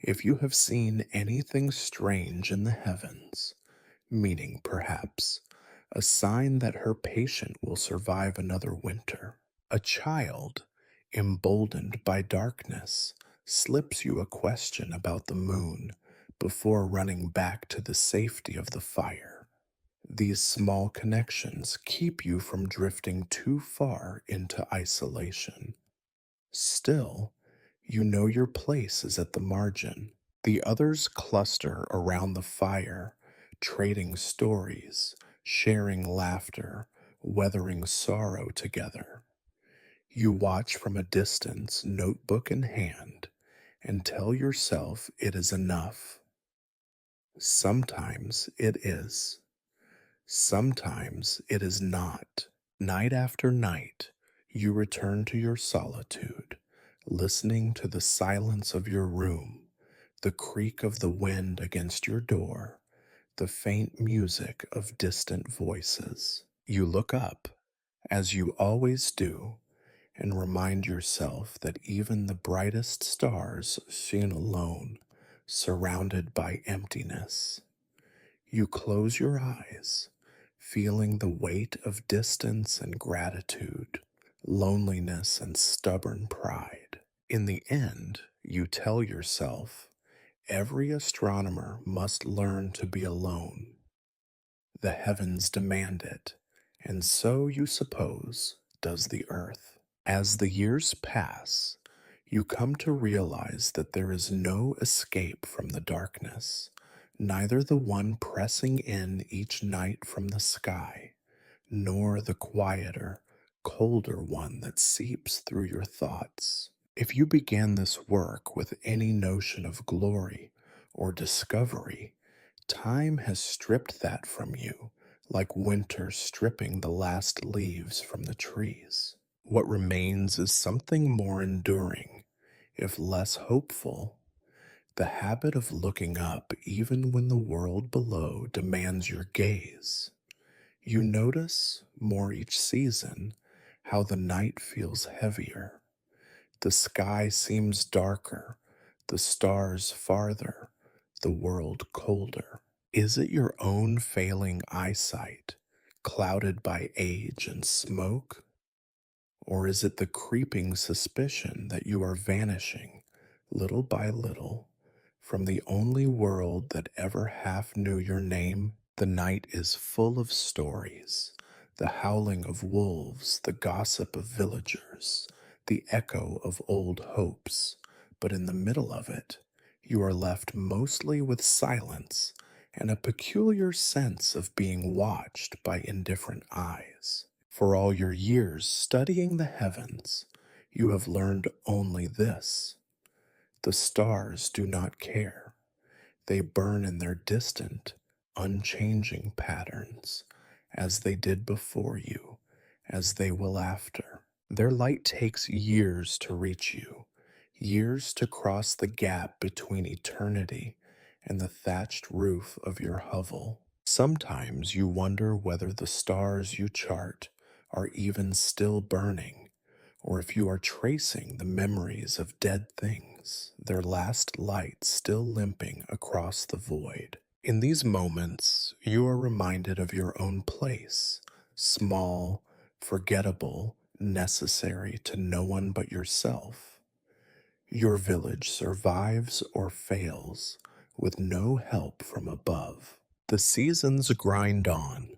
if you have seen anything strange in the heavens, meaning perhaps a sign that her patient will survive another winter. A child, emboldened by darkness, slips you a question about the moon before running back to the safety of the fire. These small connections keep you from drifting too far into isolation. Still, you know your place is at the margin. The others cluster around the fire, trading stories, sharing laughter, weathering sorrow together. You watch from a distance, notebook in hand, and tell yourself it is enough. Sometimes it is. Sometimes it is not. Night after night, you return to your solitude, listening to the silence of your room, the creak of the wind against your door, the faint music of distant voices. You look up, as you always do, and remind yourself that even the brightest stars seem alone, surrounded by emptiness. You close your eyes, feeling the weight of distance and gratitude, loneliness and stubborn pride. In the end, you tell yourself, every astronomer must learn to be alone. The heavens demand it, and so, you suppose, does the earth. As the years pass, you come to realize that there is no escape from the darkness, neither the one pressing in each night from the sky, nor the quieter, colder one that seeps through your thoughts. If you began this work with any notion of glory or discovery, time has stripped that from you, like winter stripping the last leaves from the trees. What remains is something more enduring, if less hopeful, the habit of looking up even when the world below demands your gaze. You notice, more each season, how the night feels heavier. The sky seems darker, the stars farther, the world colder. Is it your own failing eyesight, clouded by age and smoke? Or is it the creeping suspicion that you are vanishing, little by little, from the only world that ever half knew your name? The night is full of stories, the howling of wolves, the gossip of villagers, the echo of old hopes. But in the middle of it, you are left mostly with silence and a peculiar sense of being watched by indifferent eyes. For all your years studying the heavens, you have learned only this: the stars do not care. They burn in their distant, unchanging patterns, as they did before you, as they will after. Their light takes years to reach you, years to cross the gap between eternity and the thatched roof of your hovel. Sometimes you wonder whether the stars you chart are even still burning, or if you are tracing the memories of dead things, their last light still limping across the void. In these moments, you are reminded of your own place, small, forgettable, necessary to no one but yourself. Your village survives or fails with no help from above. The seasons grind on,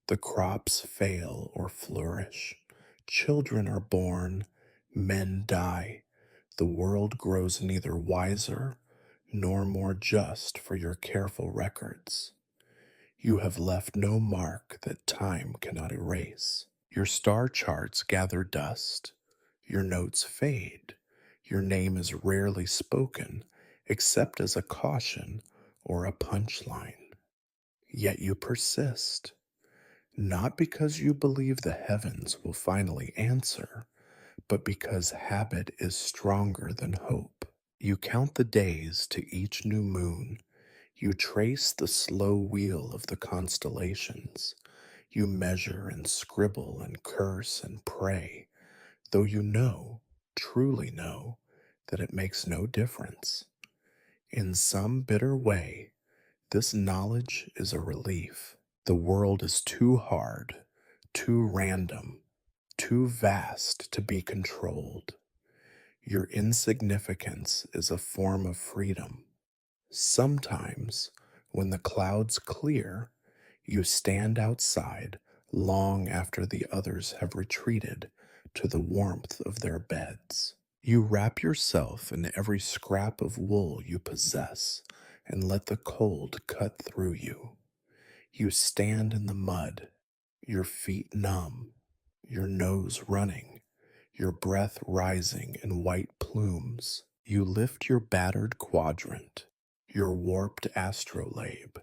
the crops fail or flourish, Children are born, men die. The world grows neither wiser nor more just for your careful records. You have left no mark that time cannot erase. Your star charts gather dust. Your notes fade. Your name is rarely spoken except as a caution or a punchline. Yet you persist, not because you believe the heavens will finally answer, but because habit is stronger than hope. You count the days to each new moon. You trace the slow wheel of the constellations. You measure and scribble and curse and pray, though you know, truly know, that it makes no difference. In some bitter way, this knowledge is a relief. The world is too hard, too random, too vast to be controlled. Your insignificance is a form of freedom. Sometimes, when the clouds clear, you stand outside long after the others have retreated to the warmth of their beds. You wrap yourself in every scrap of wool you possess and let the cold cut through you. You stand in the mud, your feet numb, your nose running, your breath rising in white plumes. You lift your battered quadrant, your warped astrolabe,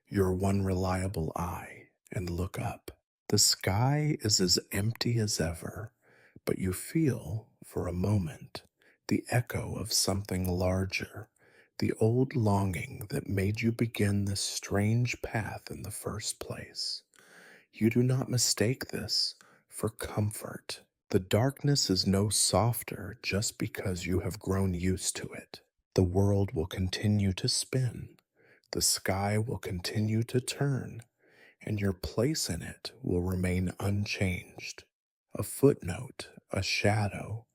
your one reliable eye, and look up. The sky is as empty as ever, but you feel, for a moment, the echo of something larger, the old longing that made you begin this strange path in the first place. You do not mistake this for comfort. The darkness is no softer just because you have grown used to it. The world will continue to spin, the sky will continue to turn, and your place in it will remain unchanged. A footnote, a shadow,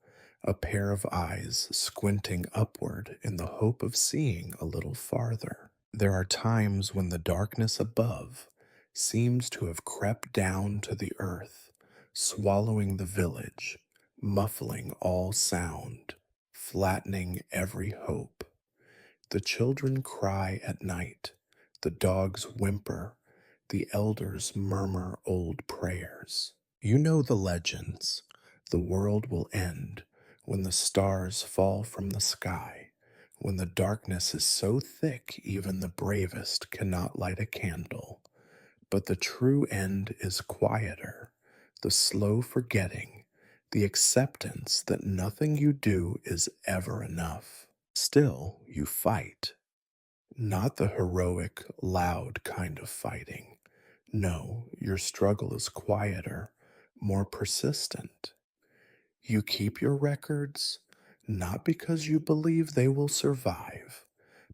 a pair of eyes squinting upward in the hope of seeing a little farther. There are times when the darkness above seems to have crept down to the earth, swallowing the village, muffling all sound, flattening every hope. The children cry at night, the dogs whimper, the elders murmur old prayers. You know the legends. The world will end when the stars fall from the sky, when the darkness is so thick even the bravest cannot light a candle. But the true end is quieter, the slow forgetting, the acceptance that nothing you do is ever enough. Still, you fight. Not the heroic, loud kind of fighting. No, your struggle is quieter, more persistent. You keep your records, not because you believe they will survive,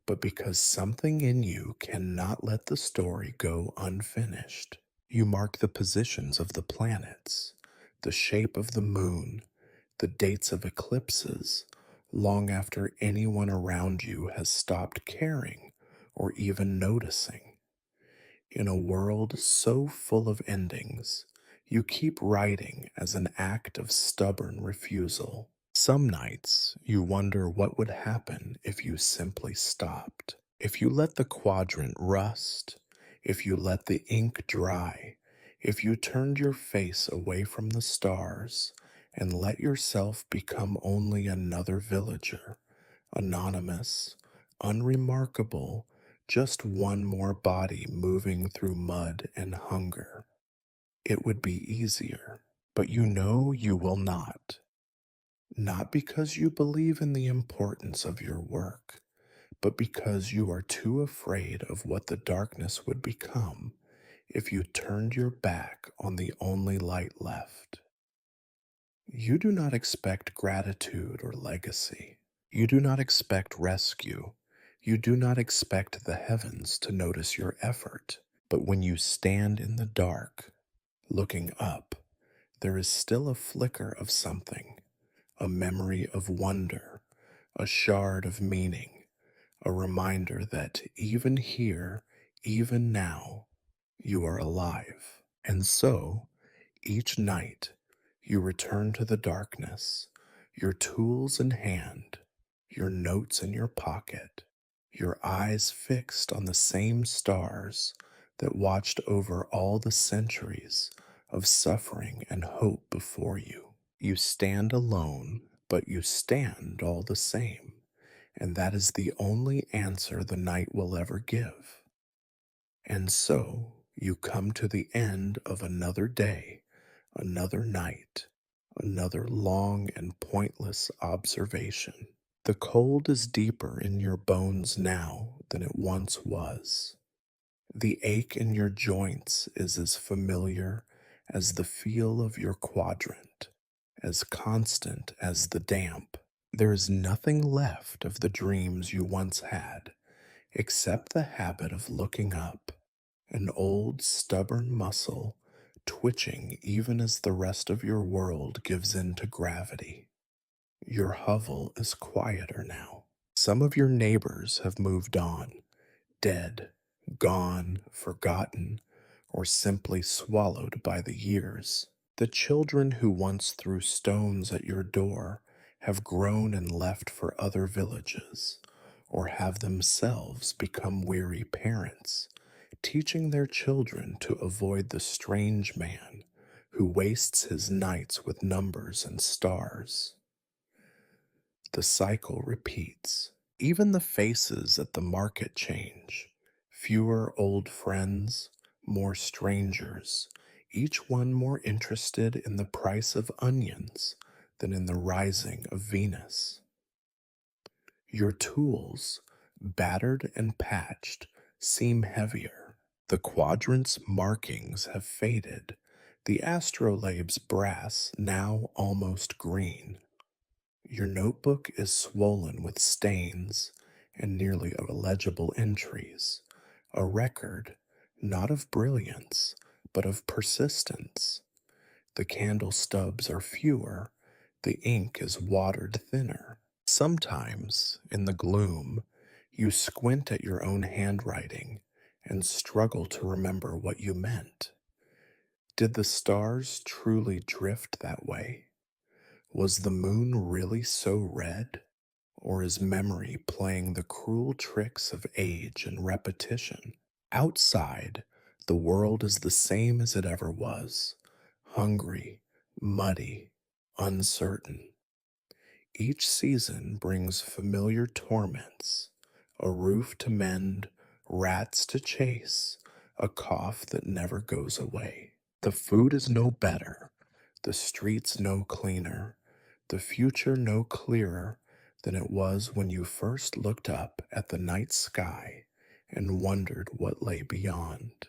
but because something in you cannot let the story go unfinished. You mark the positions of the planets, the shape of the moon, the dates of eclipses, long after anyone around you has stopped caring or even noticing. In a world so full of endings, you keep writing as an act of stubborn refusal. Some nights you wonder what would happen if you simply stopped. If you let the quadrant rust, if you let the ink dry, if you turned your face away from the stars and let yourself become only another villager, anonymous, unremarkable, just one more body moving through mud and hunger, it would be easier. But you know you will not. Not because you believe in the importance of your work, but because you are too afraid of what the darkness would become if you turned your back on the only light left. You do not expect gratitude or legacy. You do not expect rescue. You do not expect the heavens to notice your effort. But when you stand in the dark, looking up, there is still a flicker of something, a memory of wonder, a shard of meaning, a reminder that even here, even now, you are alive. And so, each night, You return to the darkness, your tools in hand, your notes in your pocket, your eyes fixed on the same stars that watched over all the centuries of suffering and hope before you. You stand alone, but you stand all the same, and that is the only answer the night will ever give. And so you come to the end of another day, another night, another long and pointless observation. The cold is deeper in your bones now than it once was. The ache in your joints is as familiar as the feel of your quadrant, as constant as the damp. There is nothing left of the dreams you once had, except the habit of looking up, an old stubborn muscle twitching even as the rest of your world gives in to gravity. Your hovel is quieter now. Some of your neighbors have moved on, dead, gone, forgotten, or simply swallowed by the years. The children who once threw stones at your door have grown and left for other villages, or have themselves become weary parents, teaching their children to avoid the strange man who wastes his nights with numbers and stars. The cycle repeats. Even the faces at the market change. Fewer old friends, more strangers, each one more interested in the price of onions than in the rising of Venus. Your tools, battered and patched, seem heavier. The quadrant's markings have faded, the astrolabe's brass now almost green. Your notebook is swollen with stains and nearly illegible entries, a record not of brilliance, but of persistence. The candle stubs are fewer, the ink is watered thinner. Sometimes, in the gloom, you squint at your own handwriting and struggle to remember what you meant. Did the stars truly drift that way? Was the moon really so red? Or is memory playing the cruel tricks of age and repetition? Outside, the world is the same as it ever was, hungry, muddy, uncertain. Each season brings familiar torments, a roof to mend, rats to chase, a cough that never goes away. The food is no better, the streets no cleaner, the future no clearer than it was when you first looked up at the night sky and wondered what lay beyond.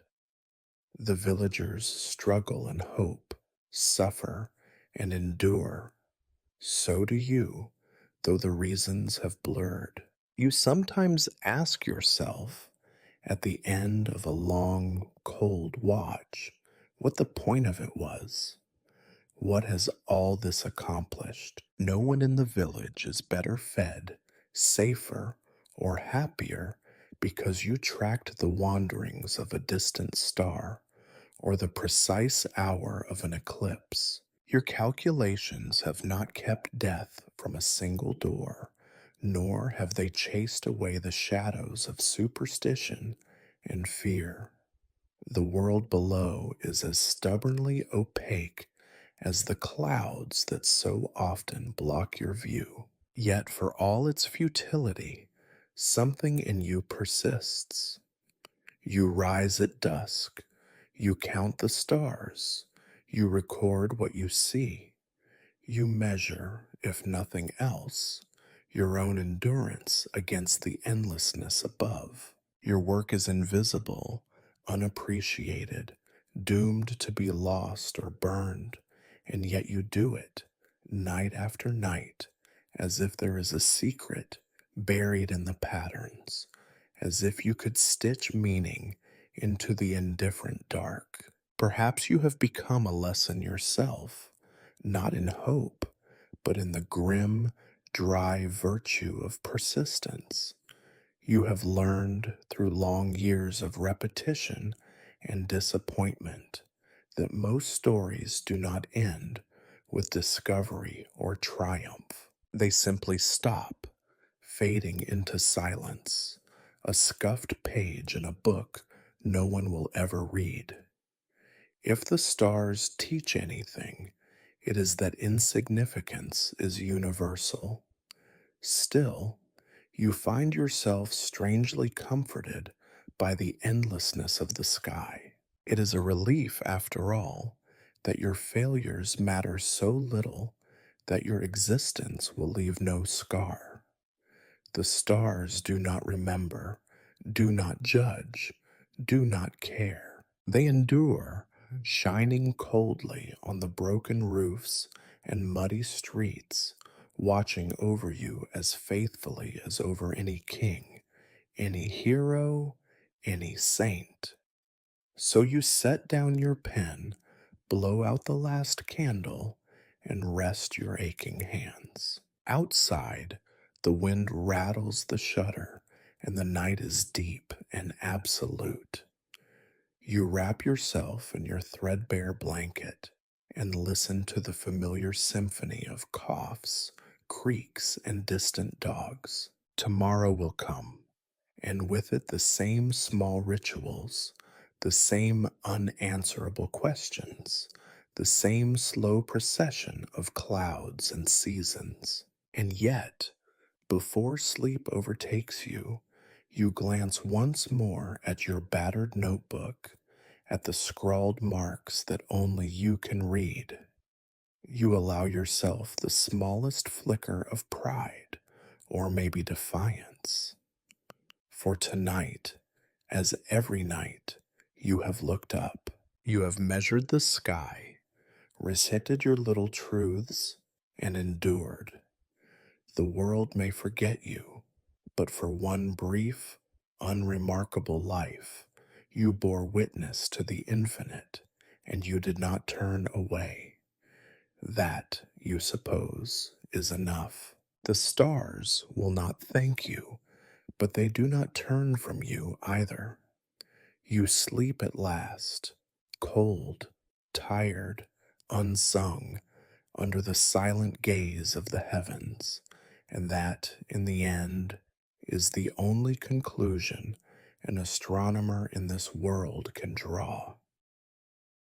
The villagers struggle and hope, suffer and endure. So do you, though the reasons have blurred. You sometimes ask yourself, at the end of a long, cold watch, what the point of it was. What has all this accomplished? No one in the village is better fed, safer, or happier because you tracked the wanderings of a distant star or the precise hour of an eclipse. Your calculations have not kept death from a single door, nor have they chased away the shadows of superstition and fear. The world below is as stubbornly opaque as the clouds that so often block your view. Yet, for all its futility, something in you persists. You rise at dusk, you count the stars, you record what you see, you measure, if nothing else, your own endurance against the endlessness above. Your work is invisible, unappreciated, doomed to be lost or burned, and yet you do it, night after night, as if there is a secret buried in the patterns, as if you could stitch meaning into the indifferent dark. Perhaps you have become a lesson yourself, not in hope, but in the grim, dry virtue of persistence. You have learned through long years of repetition and disappointment that most stories do not end with discovery or triumph. They simply stop, fading into silence, a scuffed page in a book no one will ever read. If the stars teach anything, it is that insignificance is universal. Still, you find yourself strangely comforted by the endlessness of the sky. It is a relief, after all, that your failures matter so little that your existence will leave no scar. The stars do not remember, do not judge, do not care. They endure, shining coldly on the broken roofs and muddy streets, watching over you as faithfully as over any king, any hero, any saint. So you set down your pen, blow out the last candle, and rest your aching hands. Outside, the wind rattles the shutter, and the night is deep and absolute. You wrap yourself in your threadbare blanket and listen to the familiar symphony of coughs, creaks, and distant dogs. Tomorrow will come, and with it the same small rituals, the same unanswerable questions, the same slow procession of clouds and seasons. And yet, before sleep overtakes you, you glance once more at your battered notebook, at the scrawled marks that only you can read. You allow yourself the smallest flicker of pride, or maybe defiance. For tonight, as every night, you have looked up. You have measured the sky, recited your little truths, and endured. The world may forget you, but for one brief, unremarkable life, you bore witness to the infinite, and you did not turn away. That, you suppose, is enough. The stars will not thank you, but they do not turn from you either. You sleep at last, cold, tired, unsung, under the silent gaze of the heavens, and that, in the end, is the only conclusion an astronomer in this world can draw.